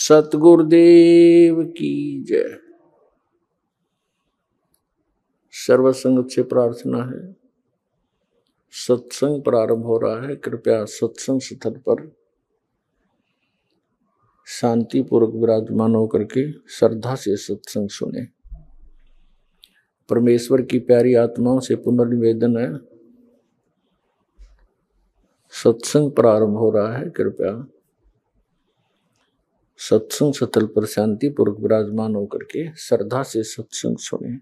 सतगुरुदेव की जय। सर्वसंगत से प्रार्थना है, सत्संग प्रारंभ हो रहा है। कृपया सत्संग स्थल पर शांतिपूर्वक विराजमान होकर के श्रद्धा से सत्संग सुने। परमेश्वर की प्यारी आत्माओं से पुनर्निवेदन है, सत्संग प्रारंभ हो रहा है। कृपया सत्संग स्थल पर शांतिपूर्वक विराजमान होकर के श्रद्धा से सत्संग सुने।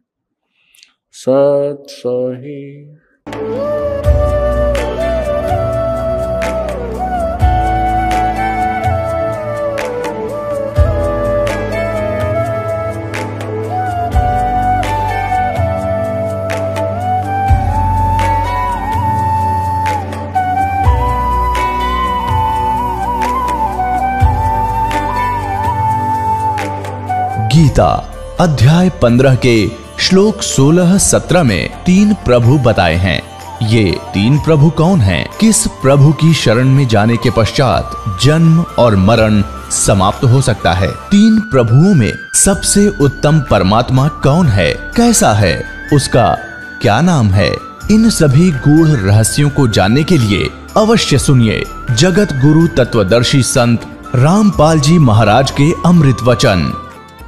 सत सही। गीता अध्याय 15 के श्लोक 16-17 में 3 प्रभु बताए हैं। ये 3 प्रभु कौन हैं? किस प्रभु की शरण में जाने के पश्चात जन्म और मरण समाप्त हो सकता है? 3 प्रभुओं में सबसे उत्तम परमात्मा कौन है? कैसा है? उसका क्या नाम है? इन सभी गूढ़ रहस्यों को जानने के लिए अवश्य सुनिए जगत गुरु तत्वदर्शी संत रामपाल जी महाराज के अमृत वचन।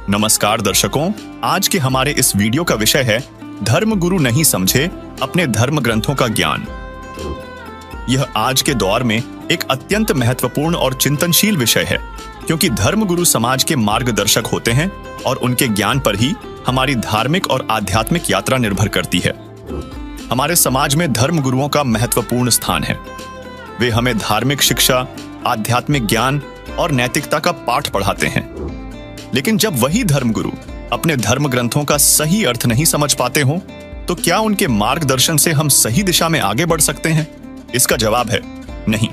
नमस्कार दर्शकों, आज के हमारे इस वीडियो का विषय है धर्म गुरु नहीं समझे अपने धर्म ग्रंथों का ज्ञान। यह आज के दौर में एक अत्यंत महत्वपूर्ण और चिंतनशील विषय है, क्योंकि धर्म गुरु समाज के मार्गदर्शक होते हैं और उनके ज्ञान पर ही हमारी धार्मिक और आध्यात्मिक यात्रा निर्भर करती है। हमारे समाज में धर्म गुरुओं का महत्वपूर्ण स्थान है। वे हमें धार्मिक शिक्षा, आध्यात्मिक ज्ञान और नैतिकता का पाठ पढ़ाते हैं। लेकिन जब वही धर्मगुरु अपने धर्म ग्रंथों का सही अर्थ नहीं समझ पाते हों, तो क्या उनके मार्गदर्शन से हम सही दिशा में आगे बढ़ सकते हैं? इसका जवाब है नहीं,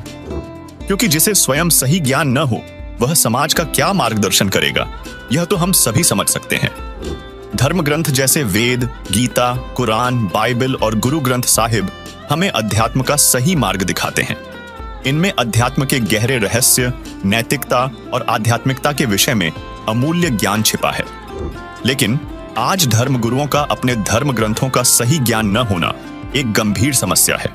क्योंकि जिसे स्वयं सही ज्ञान न हो वह समाज का क्या मार्गदर्शन करेगा, यह तो हम सभी समझ सकते हैं। धर्म ग्रंथ जैसे वेद, गीता, कुरान, बाइबल और गुरु ग्रंथ साहिब हमें अध्यात्म का सही मार्ग दिखाते हैं। इनमें अध्यात्म के गहरे रहस्य, नैतिकता और आध्यात्मिकता के विषय में अमूल्य ज्ञान छिपा है। लेकिन आज धर्म गुरुओं का अपने धर्म ग्रंथों का सही ज्ञान न होना एक गंभीर समस्या है,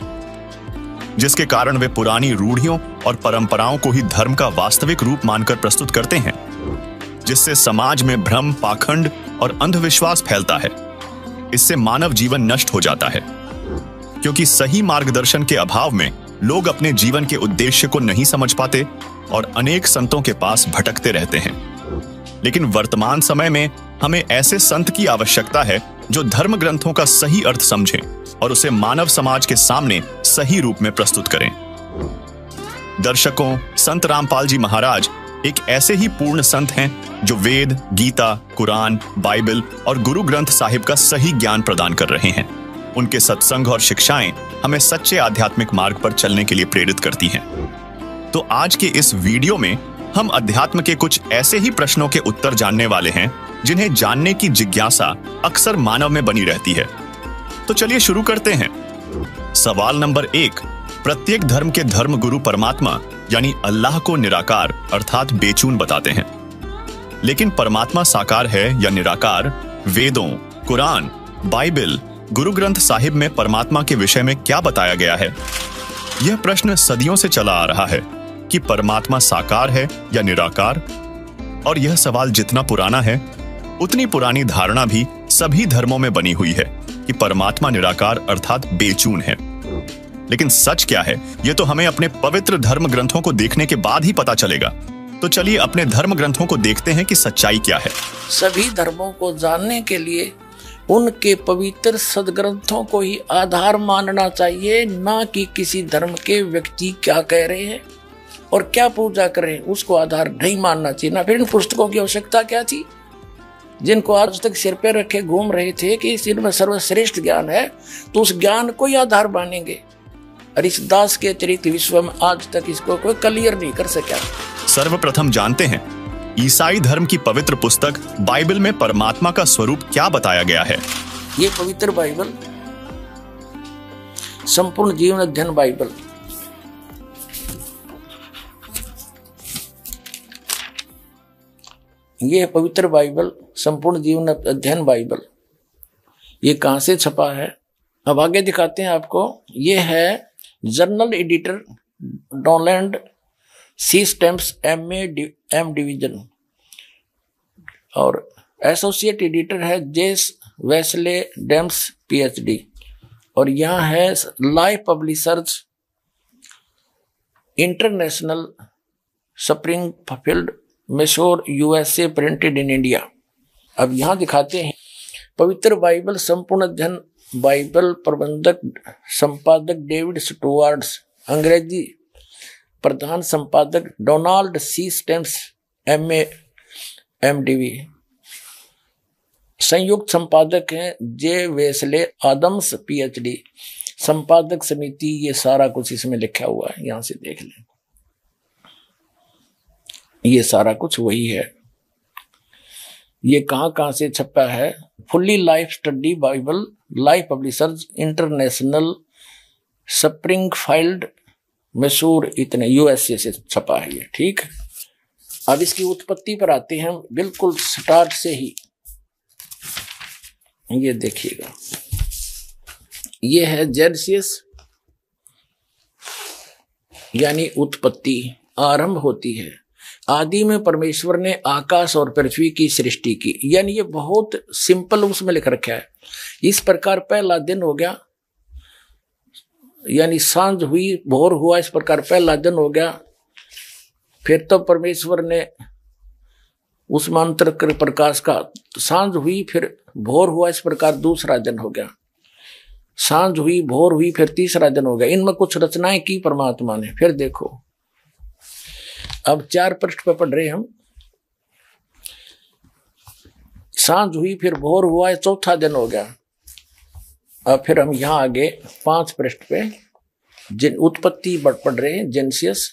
जिसके कारण वे पुरानी रूढ़ियों और परंपराओं को ही धर्म का वास्तविक रूप मानकर प्रस्तुत करते हैं, जिससे समाज में भ्रम, पाखंड और अंधविश्वास फैलता है। इससे मानव जीवन नष्ट हो जाता है, क्योंकि सही मार्गदर्शन के अभाव में लोग अपने जीवन के उद्देश्य को नहीं समझ पाते और अनेक संतों के पास भटकते रहते हैं। लेकिन वर्तमान समय में हमें ऐसे संत की आवश्यकता है जो धर्म ग्रंथों का सही अर्थ समझें और उसे मानव समाज के सामने सही रूप में प्रस्तुत करें। दर्शकों, संत रामपाल जी महाराज एक ऐसे ही पूर्ण संत हैं जो वेद, गीता, कुरान, बाइबल और गुरु ग्रंथ साहिब का सही ज्ञान प्रदान कर रहे हैं। उनके सत्संग और शिक्षाएं हमें सच्चे आध्यात्मिक मार्ग पर चलने के लिए प्रेरित करती हैं। तो आज के इस वीडियो में हम अध्यात्म के कुछ ऐसे ही प्रश्नों के उत्तर जानने वाले हैं जिन्हें जानने की जिज्ञासा अक्सर मानव में बनी रहती है। तो चलिए शुरू करते हैं। सवाल नंबर 1, प्रत्येक धर्म के धर्म गुरु परमात्मा यानी अल्लाह को निराकार अर्थात बेचून बताते हैं। लेकिन परमात्मा साकार है या निराकार? वेदों, कुरान, बाइबल, गुरु ग्रंथ साहिब में परमात्मा के विषय में क्या बताया गया है? यह प्रश्न सदियों से चला आ रहा है कि परमात्मा साकार है या निराकार। और यह सवाल जितना पुराना है, उतनी पुरानी धारणा भी सभी धर्मों में बनी हुई है कि परमात्मा निराकार अर्थात बेचून है। लेकिन सच क्या है, यह तो हमें अपने पवित्र धर्म ग्रंथों को देखने के बाद ही पता चलेगा। तो चलिए अपने धर्म ग्रंथों को देखते हैं कि सच्चाई क्या है। सभी धर्मों को जानने के लिए उनके पवित्र सदग्रंथों को ही आधार मानना चाहिए, ना कि किसी धर्म के व्यक्ति क्या कह रहे हैं और क्या पूजा कर रहे हैं उसको आधार नहीं मानना चाहिए। ना फिर इन पुस्तकों की आवश्यकता क्या थी, जिनको आज तक सिर पे रखे घूम रहे थे कि इनमें सर्वश्रेष्ठ ज्ञान है, तो उस ज्ञान को ही आधार मानेंगे। और इस दास के अतिरिक्त विश्व में आज तक इसको कोई क्लियर नहीं कर सका। सर्वप्रथम जानते हैं ईसाई धर्म की पवित्र पुस्तक बाइबल में परमात्मा का स्वरूप क्या बताया गया है। ये पवित्र बाइबल, संपूर्ण जीवन अध्ययन बाइबल, ये है पवित्र बाइबल, संपूर्ण जीवन अध्ययन बाइबल। ये कहाँ से छपा है, अब आगे दिखाते हैं आपको। ये है journal editor Donald C Stamps M division, और एसोसिएट एडिटर है जेस वेस्ले डेम्स PhD, और यहाँ है Life Publishers International Springfield Missouri USA printed in India. अब यहाँ दिखाते हैं पवित्र बाइबल संपूर्ण अध्ययन बाइबल प्रबंधक संपादक डेविड स्टुअर्ट्स, अंग्रेजी प्रधान संपादक Donald C Stamps MA MDV, संयुक्त संपादक हैं जे वेस्ले आदम्स PhD, संपादक समिति। ये सारा कुछ इसमें लिखा हुआ है, यहां से देख लें, ये सारा कुछ वही है। ये कहाँ से छपा है, fully life study Bible, life Publishers International Springfield Mysore, इतने USA से छपा है ये, ठीक। अब इसकी उत्पत्ति पर आते हैं बिल्कुल स्टार्ट से ही। ये देखिएगा, ये है जेनेसिस, यानी उत्पत्ति, आरंभ होती है। आदि में परमेश्वर ने आकाश और पृथ्वी की सृष्टि की, यानी ये बहुत सिंपल उसमें लिख रखा है। इस प्रकार पहला दिन हो गया, यानी सांझ हुई भोर हुआ, इस प्रकार पहला दिन हो गया। फिर तब परमेश्वर ने उस मंत्र प्रकाश का, सांझ हुई फिर भोर हुआ, इस प्रकार दूसरा दिन हो गया। सांझ हुई भोर हुई फिर तीसरा दिन हो गया। इनमें कुछ रचनाएं की परमात्मा ने। फिर देखो, अब 4 पृष्ठ पे पढ़ रहे हम। सांझ हुई फिर भोर हुआ, चौथा दिन हो गया। अब फिर हम यहाँ आगे 5 पृष्ठ पे जिन उत्पत्ति पढ़ रहे हैं, जेनेसिस।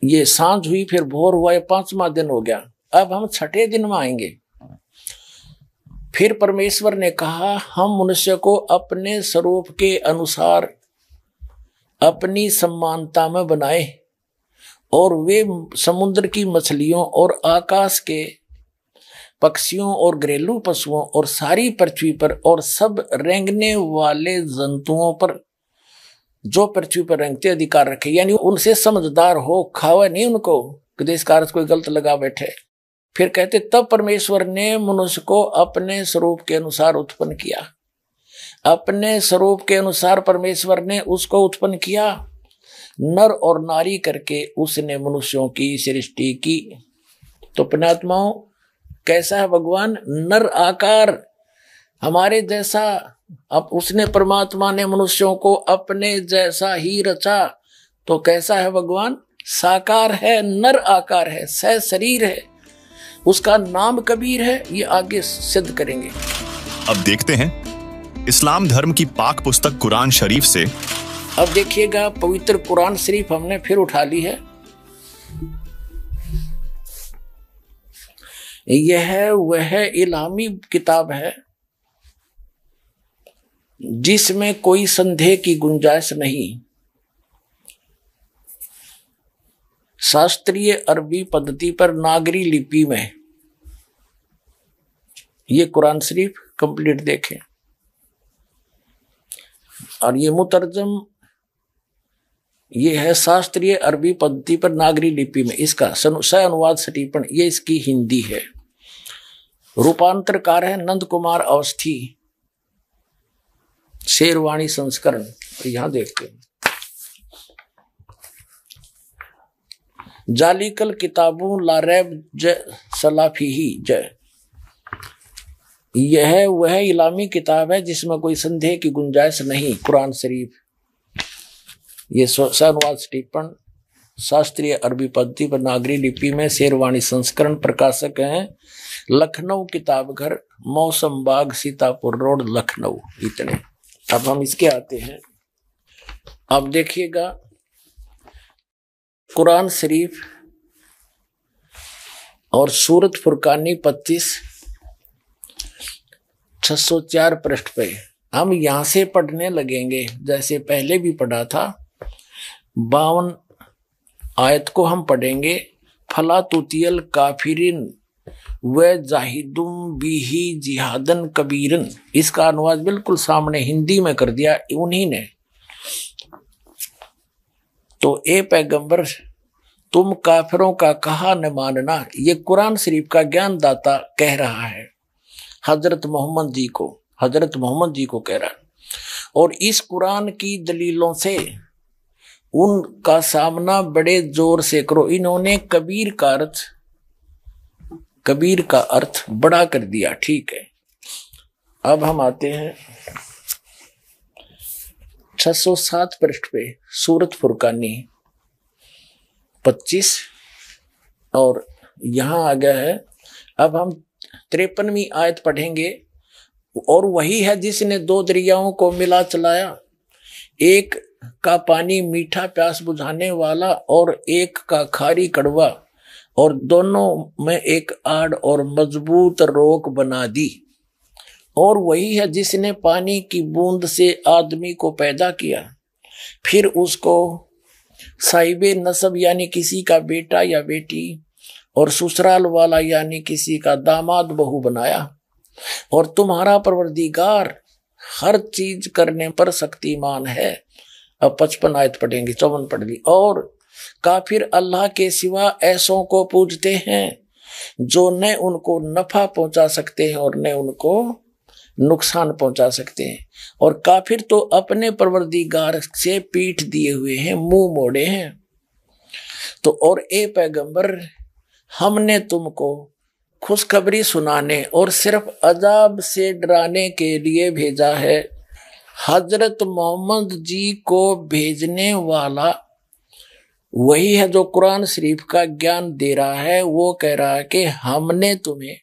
ये सांझ हुई फिर भोर हुआ, 5वां दिन हो गया। अब हम 6ठे दिन में आएंगे। फिर परमेश्वर ने कहा, हम मनुष्य को अपने स्वरूप के अनुसार अपनी समानता में बनाए, और वे समुद्र की मछलियों और आकाश के पक्षियों और घरेलू पशुओं और सारी पृथ्वी पर और सब रेंगने वाले जंतुओं पर जो पृथ्वी पर रेंगते अधिकार रखे। यानी उनसे समझदार हो, खावा नहीं उनको देश कार्य कोई गलत लगा बैठे। फिर कहते, तब परमेश्वर ने मनुष्य को अपने स्वरूप के अनुसार उत्पन्न किया। अपने स्वरूप के अनुसार परमेश्वर ने उसको उत्पन्न किया, नर और नारी करके उसने मनुष्यों की सृष्टि की। तो पुण्यात्माओं, कैसा है भगवान? नर आकार हमारे जैसा। अब उसने परमात्मा ने मनुष्यों को अपने जैसा ही रचा। तो कैसा है भगवान? साकार है, नर आकार है, सह शरीर है। उसका नाम कबीर है। ये आगे सिद्ध करेंगे। अब देखते हैं इस्लाम धर्म की पाक पुस्तक कुरान शरीफ से। अब देखिएगा, पवित्र कुरान शरीफ हमने फिर उठा ली है। यह वह इलामी किताब है जिसमें कोई संदेह की गुंजाइश नहीं। शास्त्रीय अरबी पद्धति पर नागरी लिपि में ये कुरान शरीफ कंप्लीट देखें। और ये मुतरजम ये है शास्त्रीय अरबी पद्धति पर नागरी लिपि में। इसका सह अनुवाद सटीपन ये इसकी हिंदी है। रूपांतरकार है नंद कुमार अवस्थी, शेरवाणी संस्करण। यहां देखते हैं, जालिकल किताबों लारैब ज सलाफीही जय। यह वह इलामी किताब है जिसमें कोई संदेह की गुंजाइश नहीं। कुरान शरीफ ये अनुवाद टिप्पण शास्त्रीय अरबी पद्धति पर नागरी लिपि में शेरवाणी संस्करण। प्रकाशक हैं लखनऊ किताब घर, मौसम बाग, सीतापुर रोड, लखनऊ। इतने। अब हम इसके आते हैं। अब देखिएगा, कुरान शरीफ और सूरत फुरकानी 25 604 पृष्ठ पे हम यहां से पढ़ने लगेंगे। जैसे पहले भी पढ़ा था, 52 आयत को हम पढ़ेंगे, फला तुतियल काफिरिन व जाहिदुम बिही जिहादन कबीरन। इसका अनुवाद बिल्कुल सामने हिंदी में कर दिया उन्हीं ने। तो ए पैगंबर तुम काफिरों का कहा न मानना, ये कुरान शरीफ का ज्ञानदाता कह रहा है हजरत मोहम्मद जी को कह रहा है। और इस कुरान की दलीलों से उनका सामना बड़े जोर से करो। इन्होंने कबीर का अर्थ बड़ा कर दिया, ठीक है। अब हम आते हैं 607 पृष्ठ पे, सूरत फुरकानी 25 और यहां आ गया है। अब हम 53वीं आयत पढ़ेंगे। और वही है जिसने 2 दरियाओं को मिला चलाया, एक का पानी मीठा प्यास बुझाने वाला और एक का खारी कड़वा, और दोनों में एक आड़ और मजबूत रोक बना दी। और वही है जिसने पानी की बूंद से आदमी को पैदा किया, फिर उसको साहिबे नसब यानी किसी का बेटा या बेटी, और ससुराल वाला यानी किसी का दामाद बहू बनाया। और तुम्हारा परवरदिगार हर चीज करने पर शक्तिमान है। अब 55 आयत पढ़ेंगे, 54 पढ़ ली। और काफिर अल्लाह के सिवा ऐसों को पूजते हैं जो न उनको नफा पहुंचा सकते हैं और न उनको नुकसान पहुंचा सकते हैं। और काफिर तो अपने परवरदिगार से पीठ दिए हुए हैं, मुंह मोड़े हैं। तो और ए पैगंबर हमने तुमको खुशखबरी सुनाने और सिर्फ अजाब से डराने के लिए भेजा है। हजरत मोहम्मद जी को भेजने वाला वही है जो कुरान शरीफ का ज्ञान दे रहा है। वो कह रहा है कि हमने तुम्हें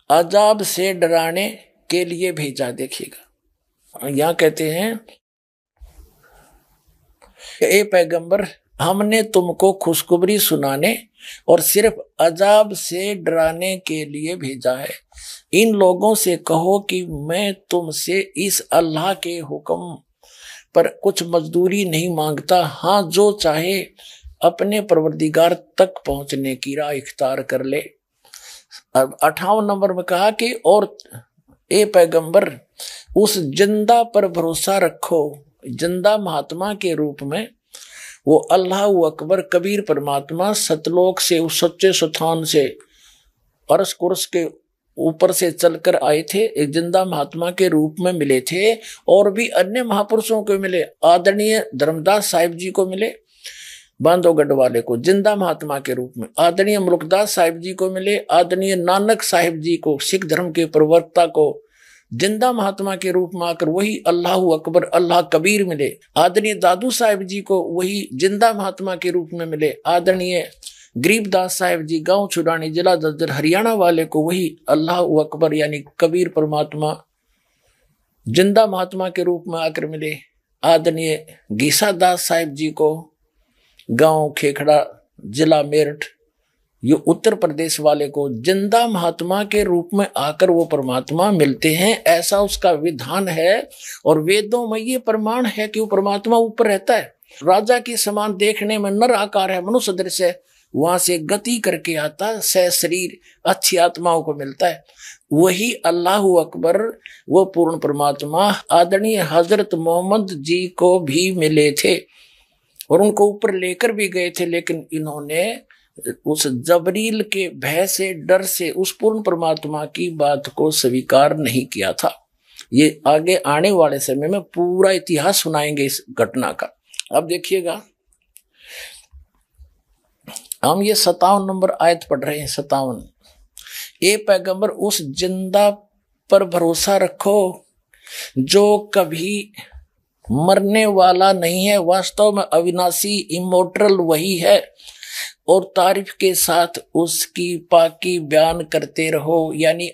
अजाब से डराने के लिए भेजा। देखिएगा यहां कहते हैं ए पैगंबर हमने तुमको खुशखबरी सुनाने और सिर्फ अजाब से डराने के लिए भेजा है। इन लोगों से कहो कि मैं तुमसे इस अल्लाह के हुक्म पर कुछ मजदूरी नहीं मांगता। हाँ, जो चाहे अपने परवरदिगार तक पहुंचने की राह इख्तियार कर ले। अब 58 नंबर में कहा कि और ए पैगंबर उस जिंदा पर भरोसा रखो, जिंदा महात्मा के रूप में वो अल्लाह अकबर कबीर परमात्मा सतलोक से उस सच्चे स्थान से अर्श कुर्स के ऊपर से चलकर आए थे, एक जिंदा महात्मा के रूप में मिले थे। और भी अन्य महापुरुषों को मिले, आदरणीय धर्मदास साहिब जी को मिले, बांधवगढ़ वाले को जिंदा महात्मा के रूप में, आदरणीय मुल्कदास साहिब जी को मिले, आदरणीय नानक साहिब जी को सिख धर्म के प्रवक्ता को जिंदा महात्मा के रूप में आकर वही अल्लाह अकबर अल्लाह कबीर मिले। आदरणीय दादू साहिब जी को वही जिंदा महात्मा के रूप में मिले। आदरणीय गरीबदास साहिब जी गांव छुड़ानी जिला दद्दर हरियाणा वाले को वही अल्लाह अकबर यानी कबीर परमात्मा जिंदा महात्मा के रूप में आकर मिले। आदरणीय गीसा दास साहिब जी को गांव खेखड़ा जिला मेरठ ये उत्तर प्रदेश वाले को जिंदा महात्मा के रूप में आकर वो परमात्मा मिलते हैं। ऐसा उसका विधान है और वेदों में ये प्रमाण है कि वो परमात्मा ऊपर रहता है। राजा के समान देखने में नर आकार है, मनुष्य दृश्य है, वहां से गति करके आता सह शरीर अच्छी आत्माओं को मिलता है। वही अल्लाह अकबर वो पूर्ण परमात्मा आदरणीय हजरत मोहम्मद जी को भी मिले थे और उनको ऊपर लेकर भी गए थे। लेकिन इन्होंने उस जबरील के भय से डर से उस पूर्ण परमात्मा की बात को स्वीकार नहीं किया था। ये आगे आने वाले समय में पूरा इतिहास सुनाएंगे इस घटना का। अब देखिएगा हम ये 57 नंबर आयत पढ़ रहे हैं। 57 ए पैगंबर उस जिंदा पर भरोसा रखो जो कभी मरने वाला नहीं है, वास्तव में अविनाशी इमोर्टल वही है। और तारीफ के साथ उसकी पाकी बयान करते रहो, यानी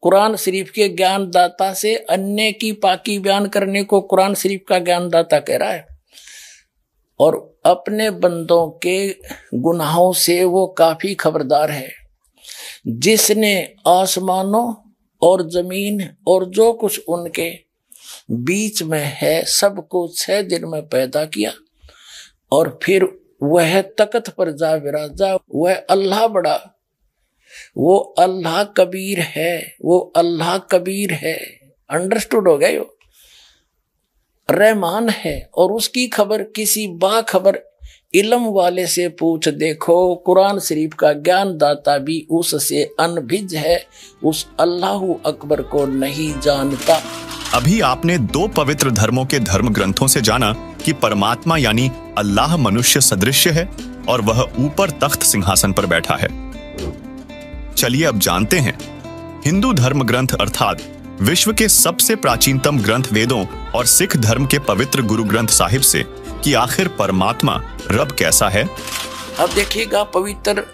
कुरान शरीफ के ज्ञानदाता से अन्य की पाकी बयान करने को कुरान शरीफ का ज्ञानदाता कह रहा है। और अपने बंदों के गुनाहों से वो काफी खबरदार है। जिसने आसमानों और जमीन और जो कुछ उनके बीच में है सब को 6 दिन में पैदा किया और फिर वह तख्त पर जा विराजा, वह अल्लाह बड़ा, वो अल्लाह कबीर है, वो अल्लाह कबीर है। अंडरस्टूड हो गया? यो रहमान है और उसकी खबर किसी बाखबर इल्म वाले से पूछ देखो। कुरान शरीफ का ज्ञान दाता भी उससे अनभिज है, उस अल्लाह अकबर को नहीं जानता। अभी आपने 2 पवित्र धर्मों के धर्म ग्रंथों से जाना कि परमात्मा यानी अल्लाह मनुष्य सदृश्य है और वह ऊपर तख्त सिंहासन पर बैठा है। चलिए अब जानते हैं हिंदू धर्म ग्रंथ अर्थात विश्व के सबसे प्राचीनतम ग्रंथ वेदों और सिख धर्म के पवित्र गुरु ग्रंथ साहिब से कि आखिर परमात्मा रब कैसा है। अब देखिएगा, पवित्र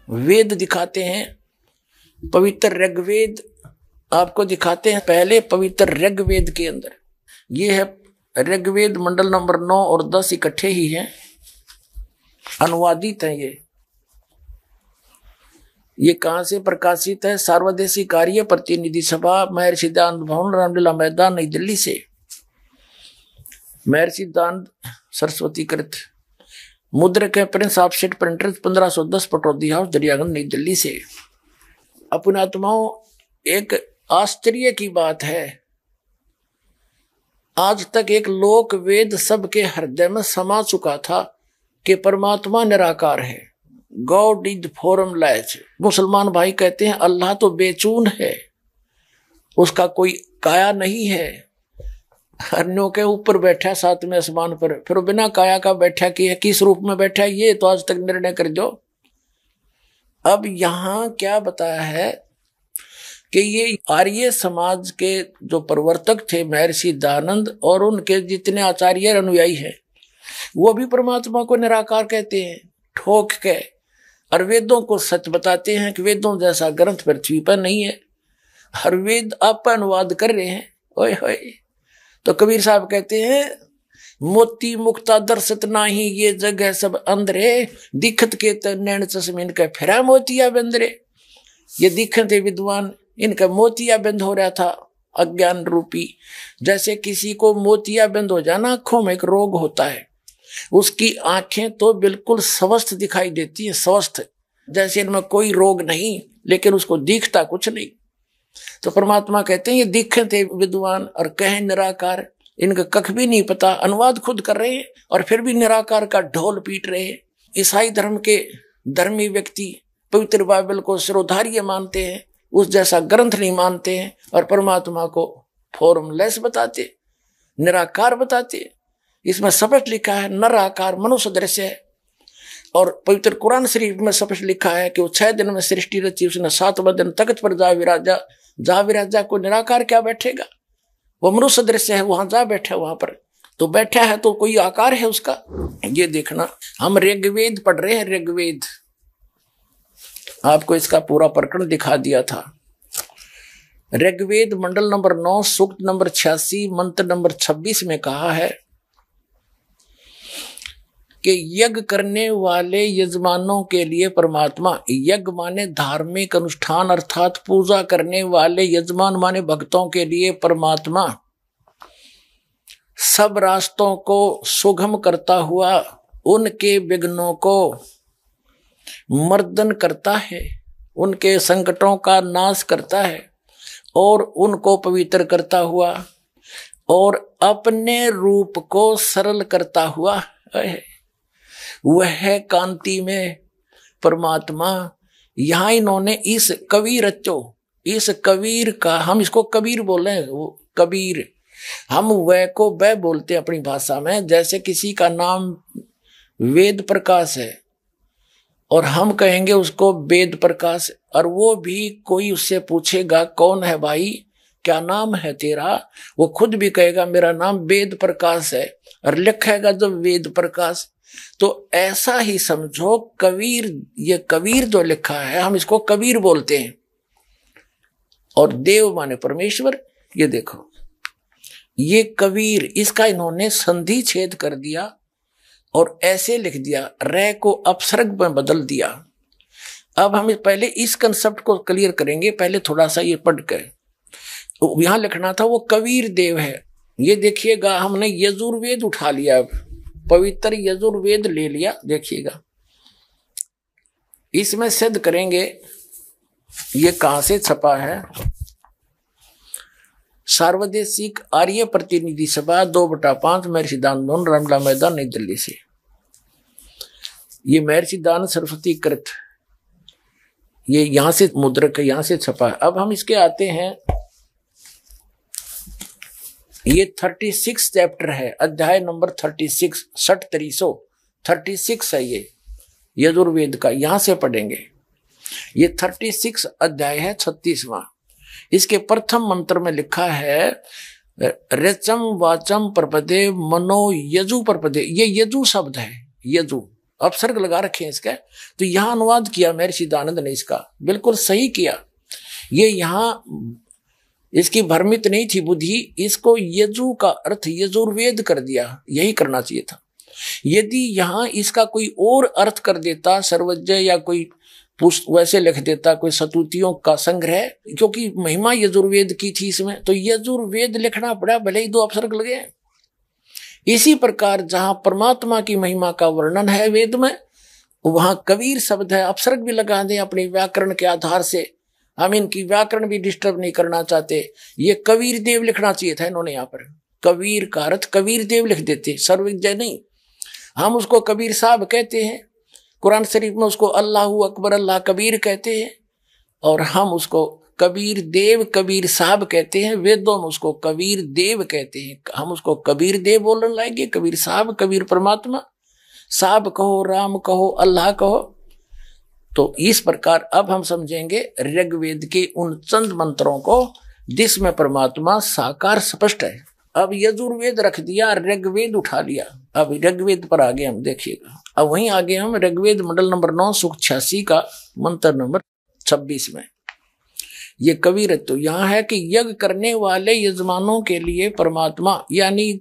वेद दिखाते हैं, पवित्र ऋग्वेद आपको दिखाते हैं। पहले पवित्र ऋग्वेद के अंदर ये है ऋग्वेद मंडल नंबर 9 और 10 इकट्ठे ही हैं, अनुवादित हैं। ये कहां से प्रकाशित है? सार्वदेशी कार्य प्रतिनिधि सभा, महर्षि दयानंद भवन, रामलीला मैदान, नई दिल्ली से। महर्षि दयानंद सरस्वती कृत, मुद्रक है Prince of set printers, 1510, Pataudi house, Daryaganj, नई दिल्ली से। अपने आत्माओं, एक आश्चर्य की बात है, आज तक एक लोक वेद सबके हृदय में समा चुका था कि परमात्मा निराकार है, गॉड इज फॉर्मलेस। मुसलमान भाई कहते हैं अल्लाह तो बेचून है, उसका कोई काया नहीं है, हरनों के ऊपर बैठा सातवें आसमान पर, फिर बिना काया का बैठा कि है, किस रूप में बैठा है ये तो आज तक निर्णय कर दो। अब यहां क्या बताया है कि ये आर्य समाज के जो प्रवर्तक थे महर्षि दयानंद और उनके जितने आचार्य अनुयायी हैं वो भी परमात्मा को निराकार कहते हैं ठोक के, और वेदों को सच बताते हैं कि वेदों जैसा ग्रंथ पृथ्वी पर नहीं है। हर वेद आप अनुवाद कर रहे हैं, ओए होए। तो कबीर साहब कहते हैं मोती मुक्ता दर्शत नाही, ये जगह सब अंधरे, दिखत के नैन चश्मे इनका फिरा मोतिया बंदरे। ये दिखते विद्वान, इनका मोतिया बंद हो रहा था अज्ञान रूपी। जैसे किसी को मोतिया बंद हो जाना, आंखों में एक रोग होता है, उसकी आंखें तो बिल्कुल स्वस्थ दिखाई देती है, स्वस्थ, जैसे इनमें कोई रोग नहीं, लेकिन उसको दिखता कुछ नहीं। तो परमात्मा कहते हैं ये दिखे थे विद्वान और कहें निराकार, इनका कख भी नहीं पता, अनुवाद खुद कर रहे हैं और फिर भी निराकार का ढोल पीट रहे हैं। ईसाई धर्म के धर्मी व्यक्ति पवित्र बाइबल को सिरोधार्य मानते हैं, उस जैसा ग्रंथ नहीं मानते हैं और परमात्मा को फॉर्मलेस बताते, निराकार बताते। इसमें स्पष्ट लिखा है नराकार मनुष्य दृश्य है, और पवित्र कुरान शरीफ में स्पष्ट लिखा है कि वो 6 दिन में सृष्टि रची, उसने 7वें दिन तख्त पर जा विराजा को निराकार क्या बैठेगा, वो मनुष्य दृश्य है, वहां जा बैठा, वहां पर तो बैठा है तो कोई आकार है उसका। ये देखना, हम ऋग्वेद पढ़ रहे हैं, ऋग्वेद आपको इसका पूरा प्रकरण दिखा दिया था। ऋग्वेद मंडल नंबर 9 सूक्त नंबर 86 मंत्र नंबर 26 में कहा है कि यज्ञ करने वाले यजमानों के लिए परमात्मा, यज्ञ माने धार्मिक अनुष्ठान अर्थात पूजा करने वाले यजमान माने भक्तों के लिए परमात्मा सब रास्तों को सुगम करता हुआ उनके विघ्नों को मर्दन करता है, उनके संकटों का नाश करता है और उनको पवित्र करता हुआ और अपने रूप को सरल करता हुआ है। वह कांति में परमात्मा, यहां इन्होंने इस कबीर इस कबीर का, हम इसको कबीर बोले, वो कबीर, हम वह को वह बोलते हैं अपनी भाषा में। जैसे किसी का नाम वेद प्रकाश है और हम कहेंगे उसको वेद प्रकाश, और वो भी कोई उससे पूछेगा कौन है भाई, क्या नाम है तेरा, वो खुद भी कहेगा मेरा नाम वेद प्रकाश है और लिखेगा जब वेद प्रकाश। तो ऐसा ही समझो कबीर, ये कबीर जो लिखा है हम इसको कबीर बोलते हैं। और देव माने परमेश्वर, ये देखो ये कबीर, इसका इन्होंने संधि छेद कर दिया और ऐसे लिख दिया, रे को अपसर्ग में बदल दिया। अब हम पहले इस कंसेप्ट को क्लियर करेंगे, पहले थोड़ा सा ये पढ़ कर। यहां लिखना था वो कबीर देव है, ये देखिएगा हमने यजुर्वेद उठा लिया। अब पवित्र यजुर्वेद ले लिया। देखिएगा इसमें सिद्ध करेंगे ये कहां से छपा है। सार्वदेशिक आर्य प्रतिनिधि सभा 2/5 महर्षि दानंद रामला मैदान नई दिल्ली से। ये महर्षि दान सरस्वती कृत, ये यहां से मुद्रक यहां से छपा है। अब हम इसके आते हैं, ये 36 चैप्टर है, अध्याय नंबर 36 36 है ये यजुर्वेद का, यहां से पढ़ेंगे। ये 36 अध्याय है, 36वां। इसके प्रथम मंत्र में लिखा है रचम वाचम प्रपदे मनो यजु प्रपदे। ये यजु शब्द है, यजु अपसर्ग लगा रखे हैं इसका। तो यहां अनुवाद किया महर्षि दानंद ने, इसका बिल्कुल सही किया। ये यहां इसकी भ्रमित नहीं थी बुद्धि, इसको यजु का अर्थ यजुर्वेद कर दिया, यही करना चाहिए था। यदि यहां इसका कोई और अर्थ कर देता, सर्वज्ञ या कोई वैसे लिख देता, कोई सतुतियों का संग्रह, क्योंकि महिमा यजुर्वेद की थी इसमें, तो यजुर्वेद लिखना पड़ा, भले ही 2 अपसर्ग लगे। इसी प्रकार जहां परमात्मा की महिमा का वर्णन है वेद में, वहां कबीर शब्द है, अपसर्ग भी लगा दें अपने व्याकरण के आधार से। हम इनकी व्याकरण भी डिस्टर्ब नहीं करना चाहते। ये कबीर देव लिखना चाहिए था इन्होंने, यहाँ पर कबीर का अर्थ कबीर देव लिख देते, सर्वज्ञ नहीं। हम उसको कबीर साहब कहते हैं, कुरान शरीफ में उसको अल्लाहू अकबर अल्लाह कबीर कहते हैं, और हम उसको कबीर देव कबीर साहब कहते हैं। वेदों में उसको कबीर देव कहते हैं, हम उसको कबीर देव बोलने लाएंगे। कबीर साहब, कबीर परमात्मा, साहब कहो, राम कहो, अल्लाह कहो। तो इस प्रकार अब हम समझेंगे ऋग्वेद के उन चंद मंत्रों को जिसमें परमात्मा साकार स्पष्ट है। अब यजुर्वेद रख दिया, ऋग्वेद उठा लिया। अब ऋग्वेद पर आगे हम देखिएगा। अब वहीं आगे हम ऋग्वेद मंडल नंबर 9 सूक्त 86 का मंत्र नंबर 26 में ये कबीर तो यहाँ है कि यज्ञ करने वाले यजमानों के लिए परमात्मा, यानी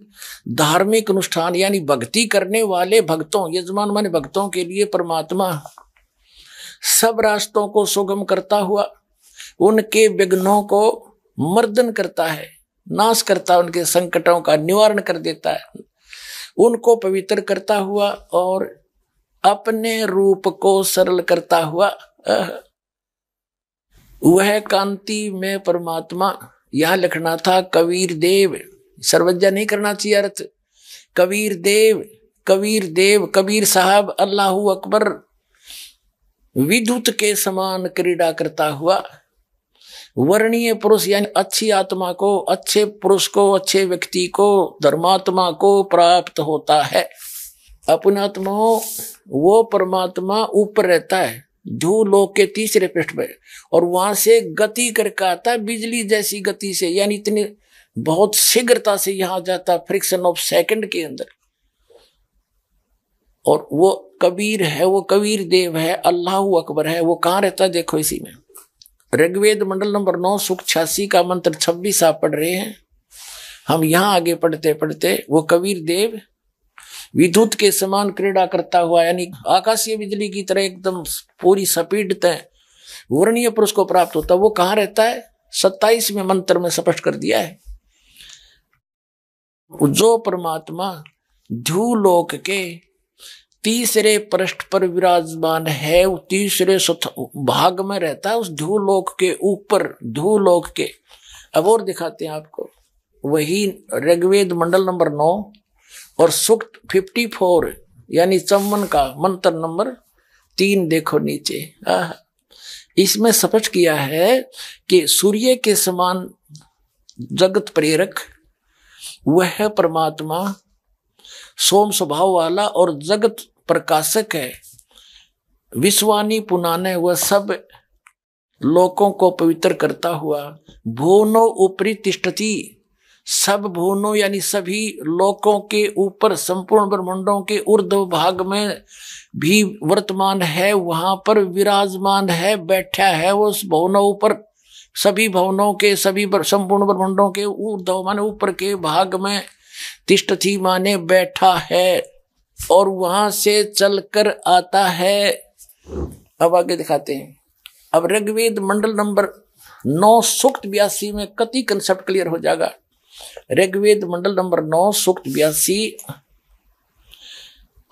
धार्मिक अनुष्ठान यानी भक्ति करने वाले भक्तों, यजमान माने भक्तों के लिए परमात्मा सब रास्तों को सुगम करता हुआ उनके विघ्नों को मर्दन करता है, नाश करता है, उनके संकटों का निवारण कर देता है, उनको पवित्र करता हुआ और अपने रूप को सरल करता हुआ वह कांति में परमात्मा। यहां लिखना था कबीर देव, सर्वज्ञ नहीं करना चाहिए अर्थ। कबीर देव, कबीर देव, कबीर साहब, अल्लाहू अकबर, विद्युत के समान क्रीड़ा करता हुआ वर्णीय पुरुष यानी अच्छी आत्मा को, अच्छे पुरुष को, अच्छे व्यक्ति को, धर्मात्मा को प्राप्त होता है। अपने आत्मा वो परमात्मा ऊपर रहता है ध्रुवलोक के 3रे पृष्ठ पे, और वहां से गति करके आता है बिजली जैसी गति से, यानी इतनी बहुत शीघ्रता से यहां जाता, फ्रिक्शन ऑफ सेकंड के अंदर। और वो कबीर है, वो कबीर देव है, अल्लाहू अकबर है। वो कहाँ रहता है देखो इसी में, ऋग्वेद मंडल नंबर 9 सूक्त 86 का मंत्र 26 आप पढ़ रहे हैं। हम यहां आगे पढ़ते पढ़ते वो कबीर देव विद्युत के समान क्रीड़ा करता हुआ, यानी आकाशीय बिजली की तरह एकदम पूरी स्पीड तय वर्णीय पुरुष को प्राप्त होता। वो कहाँ रहता है 27वें मंत्र में स्पष्ट कर दिया है। जो परमात्मा ध्रुवलोक के 3रे पृष्ठ पर विराजमान है, वो 3रे भाग में रहता है, उस ध्रुवलोक के ऊपर, ध्रुवलोक के। अब और दिखाते हैं आपको, वही ऋग्वेद मंडल नंबर 9 और सूक्त 54 यानी चौवन का मंत्र नंबर 3 देखो नीचे। इसमें स्पष्ट किया है कि सूर्य के समान जगत प्रेरक वह परमात्मा सोम स्वभाव वाला और जगत प्रकाशक है। विश्वानी पुनाने वह सब लोकों को पवित्र करता हुआ भुवनो ऊपरी तिष्ठति, सब भुवनों यानी सभी लोकों के ऊपर, संपूर्ण ब्रह्मांडों के ऊर्ध्व भाग में भी वर्तमान है, वहां पर विराजमान है, बैठा है वो उस भुवनों ऊपर, सभी भुवनों के, सभी संपूर्ण ब्रह्मांडों के ऊर्ध्व माने ऊपर के भाग में, तिष्ठति माने बैठा है, और वहां से चलकर आता है। अब आगे दिखाते हैं। अब ऋग्वेद मंडल नंबर 9 सूक्त 82 में कति कंसेप्ट क्लियर हो जाएगा। ऋग्वेद मंडल नंबर 9 सूक्त 82